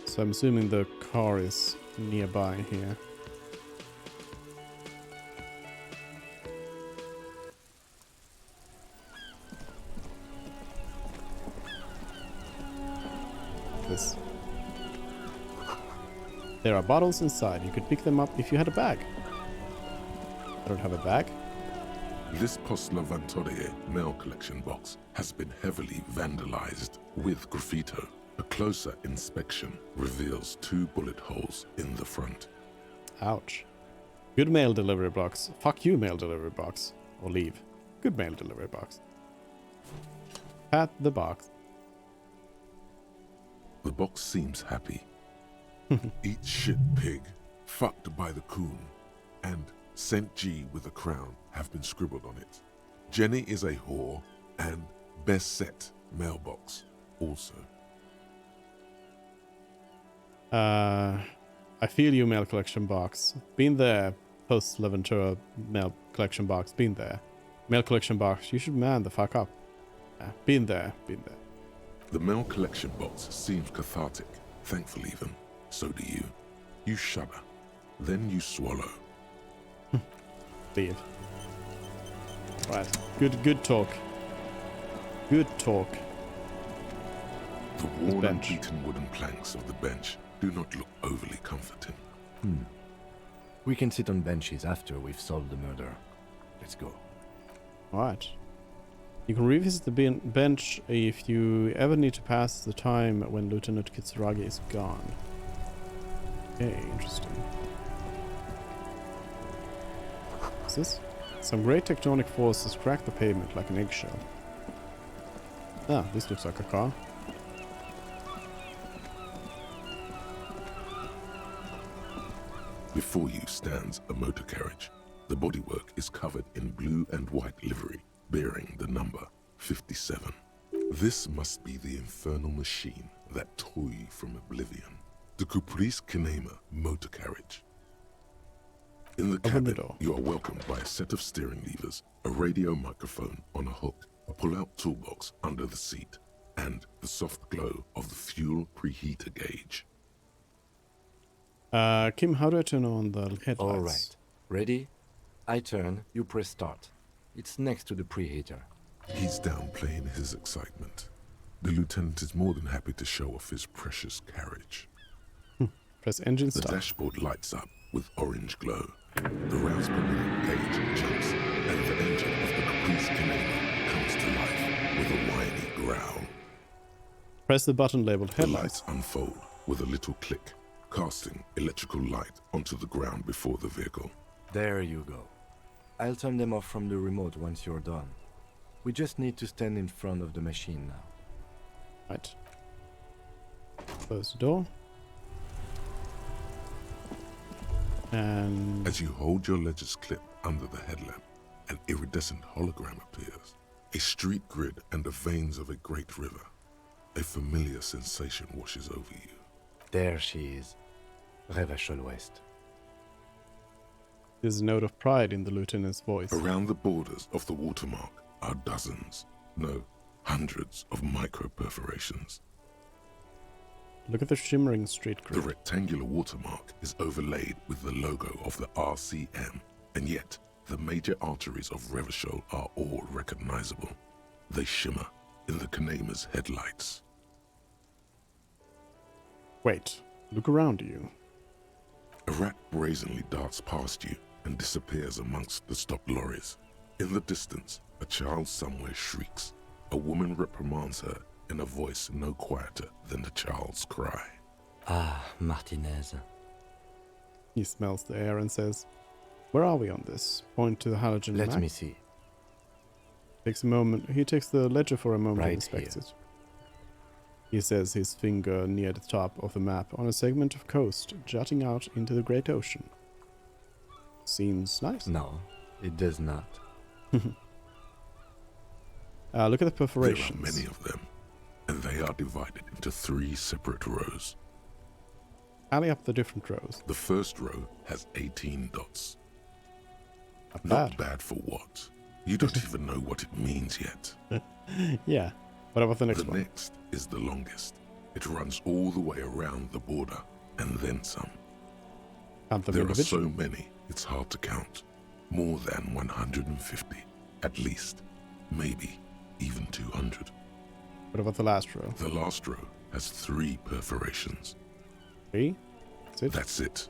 So I'm assuming the car is nearby here. This. There are bottles inside. You could pick them up if you had a bag. I don't have a bag. This Post Lavatorie mail collection box has been heavily vandalized with graffito. A closer inspection reveals 2 bullet holes in the front. Ouch. Good mail delivery box. Fuck you, mail delivery box. Or leave. Good mail delivery box. Pat the box. The box seems happy. Eat shit, pig. Fucked by the coon. And St. G with a crown have been scribbled on it. Jenny is a whore. And best set mailbox also. I feel you, mail collection box. Been there. Post Leventura mail collection box. Been there. Mail collection box. You should man the fuck up. Been there. Been there. The mail collection box seems cathartic. Thankful even. So do you. You shudder. Then you swallow. Leave. Right. Good talk. Good talk. The worn and beaten wooden planks of the bench do not look overly comforting. We can sit on benches after we've solved the murder. Let's go. Alright. You can revisit the bench if you ever need to pass the time when Lieutenant Kitsuragi is gone. Okay, interesting. What's this? Some great tectonic forces crack the pavement like an eggshell. Ah, this looks like a car. Before you stands a motor carriage. The bodywork is covered in blue and white livery, bearing the number 57. This must be the infernal machine that tore you from oblivion. The Caprice Kinema motor carriage. In the cabin, you are welcomed by a set of steering levers, a radio microphone on a hook, a pull-out toolbox under the seat, and the soft glow of the fuel preheater gauge. Kim, how do I turn on the headlights? All right. Ready? I turn, you press start. It's next to the preheater. He's downplaying his excitement. The lieutenant is more than happy to show off his precious carriage. Press engine start. The dashboard lights up with orange glow. The rounds per minute gauge jumps, and the engine of the Caprice Kinema comes to life with a whiny growl. Press the button labeled The headlights. lights unfold with a little click, casting electrical light onto the ground before the vehicle. There you go. I'll turn them off from the remote once you're done. We just need to stand in front of the machine now. Right. Close the door. And as you hold your ledger's clip under the headlamp, an iridescent hologram appears. A street grid and the veins of a great river. A familiar sensation washes over you. There she is. Revachol West. there's a note of pride in the lieutenant's voice. Around the borders of the watermark are dozens, no, hundreds of micro perforations. Look at the shimmering street grid. The rectangular watermark is overlaid with the logo of the RCM, and yet the major arteries of Revachol are all recognizable. They shimmer in the Kinema's headlights. Wait, look around you. A rat brazenly darts past you and disappears amongst the stopped lorries. In the distance, a child somewhere shrieks. A woman reprimands her in a voice no quieter than the child's cry. Ah, Martinez. He smells the air and says, "Where are we on this?" Point to the halogen Let map. me see. Takes a moment. He takes the ledger for a moment and Right inspects here. it. He says, his finger near the top of the map on a segment of coast jutting out into the great ocean. Seems nice. No, it does not. Look at the perforations. There are many of them, and they are divided into 3 separate rows. Tally up the different rows. The first row has 18 dots. Not bad for what? You don't even know what it means yet. Yeah. What about the next one? The next is the longest. It runs all the way around the border, and then some. Count them There are individually. so many, it's hard to count. More than 150, at least. Maybe even 200. What about the last row? The last row has 3 perforations. 3? That's it? That's it.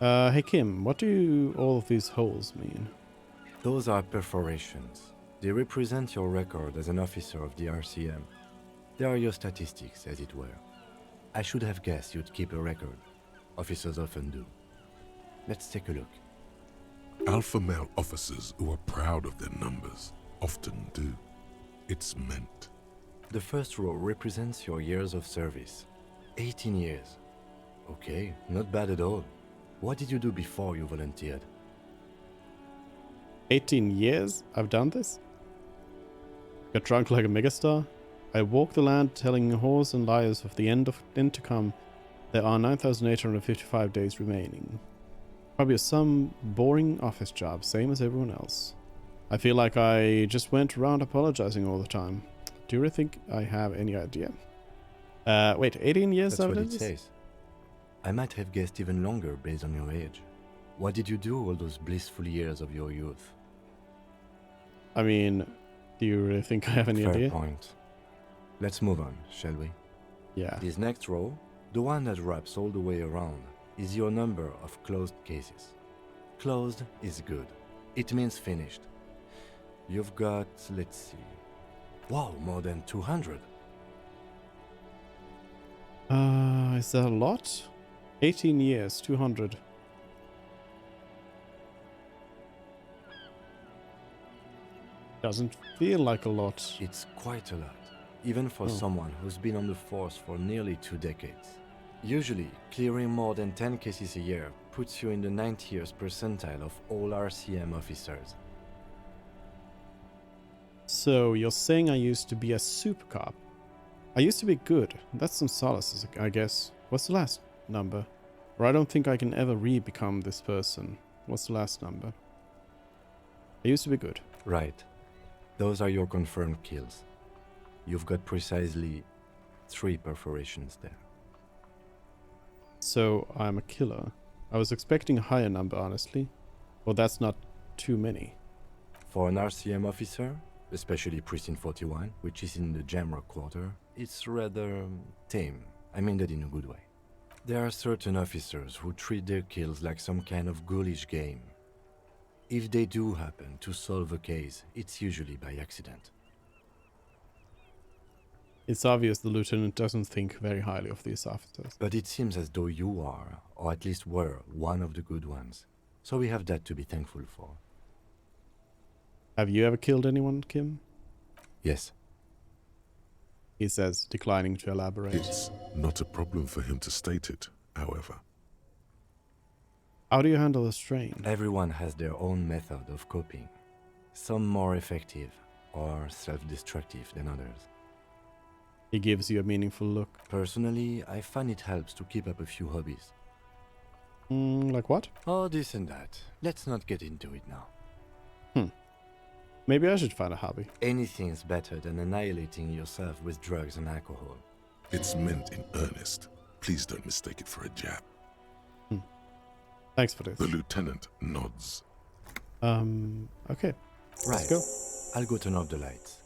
Hey Kim, what do all of these holes mean? Those are perforations. They represent your record as an officer of the RCM. They are your statistics, as it were. I should have guessed you'd keep a record. Officers often do. Let's take a look. Alpha male officers who are proud of their numbers often do. It's meant. The first row represents your years of service. 18 years. Okay, not bad at all. What did you do before you volunteered? 18 years I've done this? Got drunk like a megastar? I walk the land telling whores and liars of the end to come. There are 9,855 days remaining. Probably some boring office job, same as everyone else. I feel like I just went around apologizing all the time. Do you really think I have any idea? Wait, 18 years That's I've what done it this? says. I might have guessed even longer based on your age. What did you do all those blissful years of your youth? I mean, do you really think I have any Fair idea? point. Let's move on, shall we? Yeah. This next row, the one that wraps all the way around, is your number of closed cases. Closed is good. It means finished. You've got, let's see. Wow, more than 200. Is that a lot? 18 years, 200. Doesn't feel like a lot. It's quite a lot, even for Oh. someone who's been on the force for nearly 2 decades. Usually, clearing more than 10 cases a year puts you in the 90th percentile of all RCM officers. So you're saying I used to be a super cop? I used to be good. That's some solace, I guess. What's the last number? Or I don't think I can ever re-become this person. What's the last number? I used to be good. Right. Those are your confirmed kills. You've got precisely 3 perforations there. So I'm a killer. I was expecting a higher number, honestly. Well, that's not too many. For an RCM officer, especially Precinct 41, which is in the Jamrock quarter, it's rather tame. I mean that in a good way. There are certain officers who treat their kills like some kind of ghoulish game. If they do happen to solve a case, it's usually by accident. It's obvious the lieutenant doesn't think very highly of these officers. But it seems as though you are, or at least were, one of the good ones. So we have that to be thankful for. Have you ever killed anyone, Kim? Yes. He says, declining to elaborate. It's not a problem for him to state it, however. How do you handle the strain? Everyone has their own method of coping. Some more effective or self-destructive than others. He gives you a meaningful look. Personally, I find it helps to keep up a few hobbies. Like what? Oh, this and that. Let's not get into it now. Maybe I should find a hobby. Anything's better than annihilating yourself with drugs and alcohol. It's meant in earnest. Please don't mistake it for a jab. Thanks for this. The lieutenant nods. Okay. Right. Let's go. I'll go turn off the lights.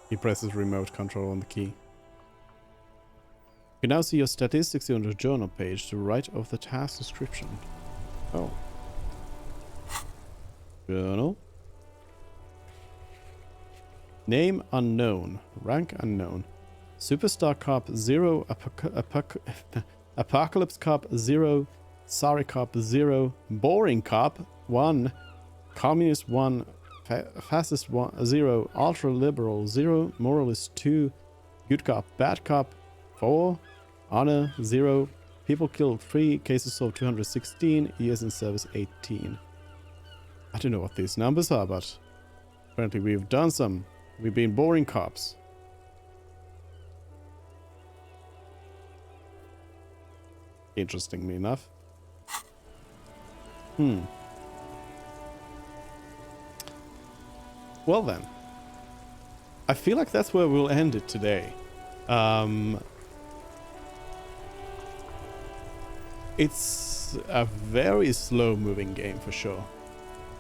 He presses remote control on the key. You can now see your statistics on the journal page to the right of the task description. Oh. Journal. Name unknown. Rank unknown. Superstar Cop 0. Apocalypse Cop 0. Sorry Cop 0. Boring Cop 1. Communist 1. Fascist 1. 0. Ultra Liberal 0. Moralist 2. Good cop, bad cop, 4. Honor, 0. People killed, 3. Cases solved, 216. Years in service, 18. I don't know what these numbers are, but apparently we've done some. We've been boring cops. Interestingly enough. Well then. I feel like that's where we'll end it today. It's a very slow moving game for sure.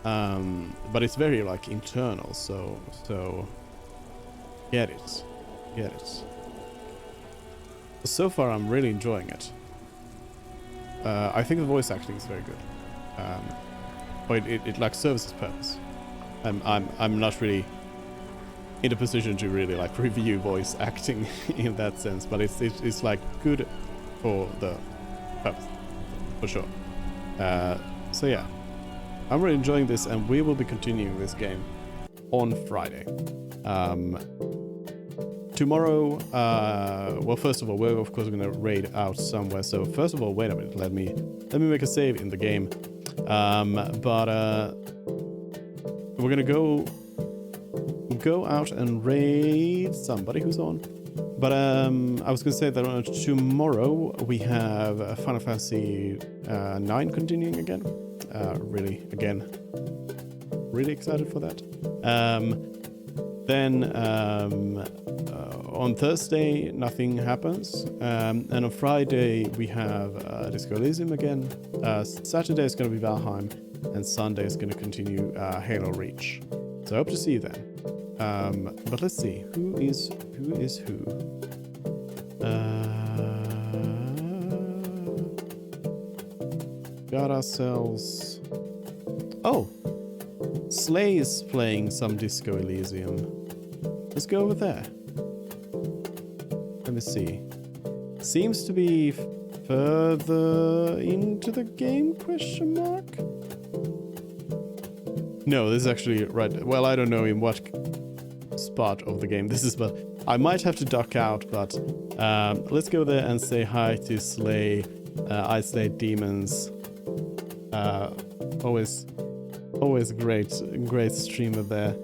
But it's very like internal, so get it. So far I'm really enjoying it. I think the voice acting is very good. But it like serves its purpose. I'm not really in a position to really like review voice acting in that sense, but it's like good for the purpose, for sure. So yeah, I'm really enjoying this, and we will be continuing this game on Friday. Tomorrow, well, first of all, we're of course going to raid out somewhere. So first of all, wait a minute, let me make a save in the game. But we're gonna go out and raid somebody who's on. But I was gonna say that tomorrow we have Final Fantasy 9 continuing again. Really excited for that. Then on Thursday nothing happens, and on Friday we have Disco Elysium again. Saturday is going to be Valheim, and Sunday is going to continue Halo Reach. So I hope to see you then. But let's see, who is who? Got ourselves. Oh, Slay is playing some Disco Elysium. Let's go over there. Let me see. Seems to be further into the game, question mark? No, this is actually right. Well, I don't know in what spot of the game this is, but I might have to duck out, but let's go there and say hi to Slay. I Slay Demons. Always great streamer there.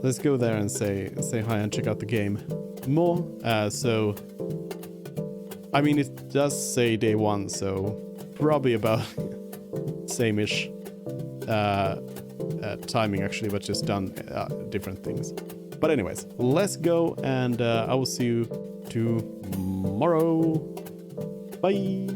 Let's go there and say hi and check out the game more. So I mean, it does say day 1, so probably about same-ish timing actually, but just done different things. But anyways, let's go, and I will see you tomorrow. Bye.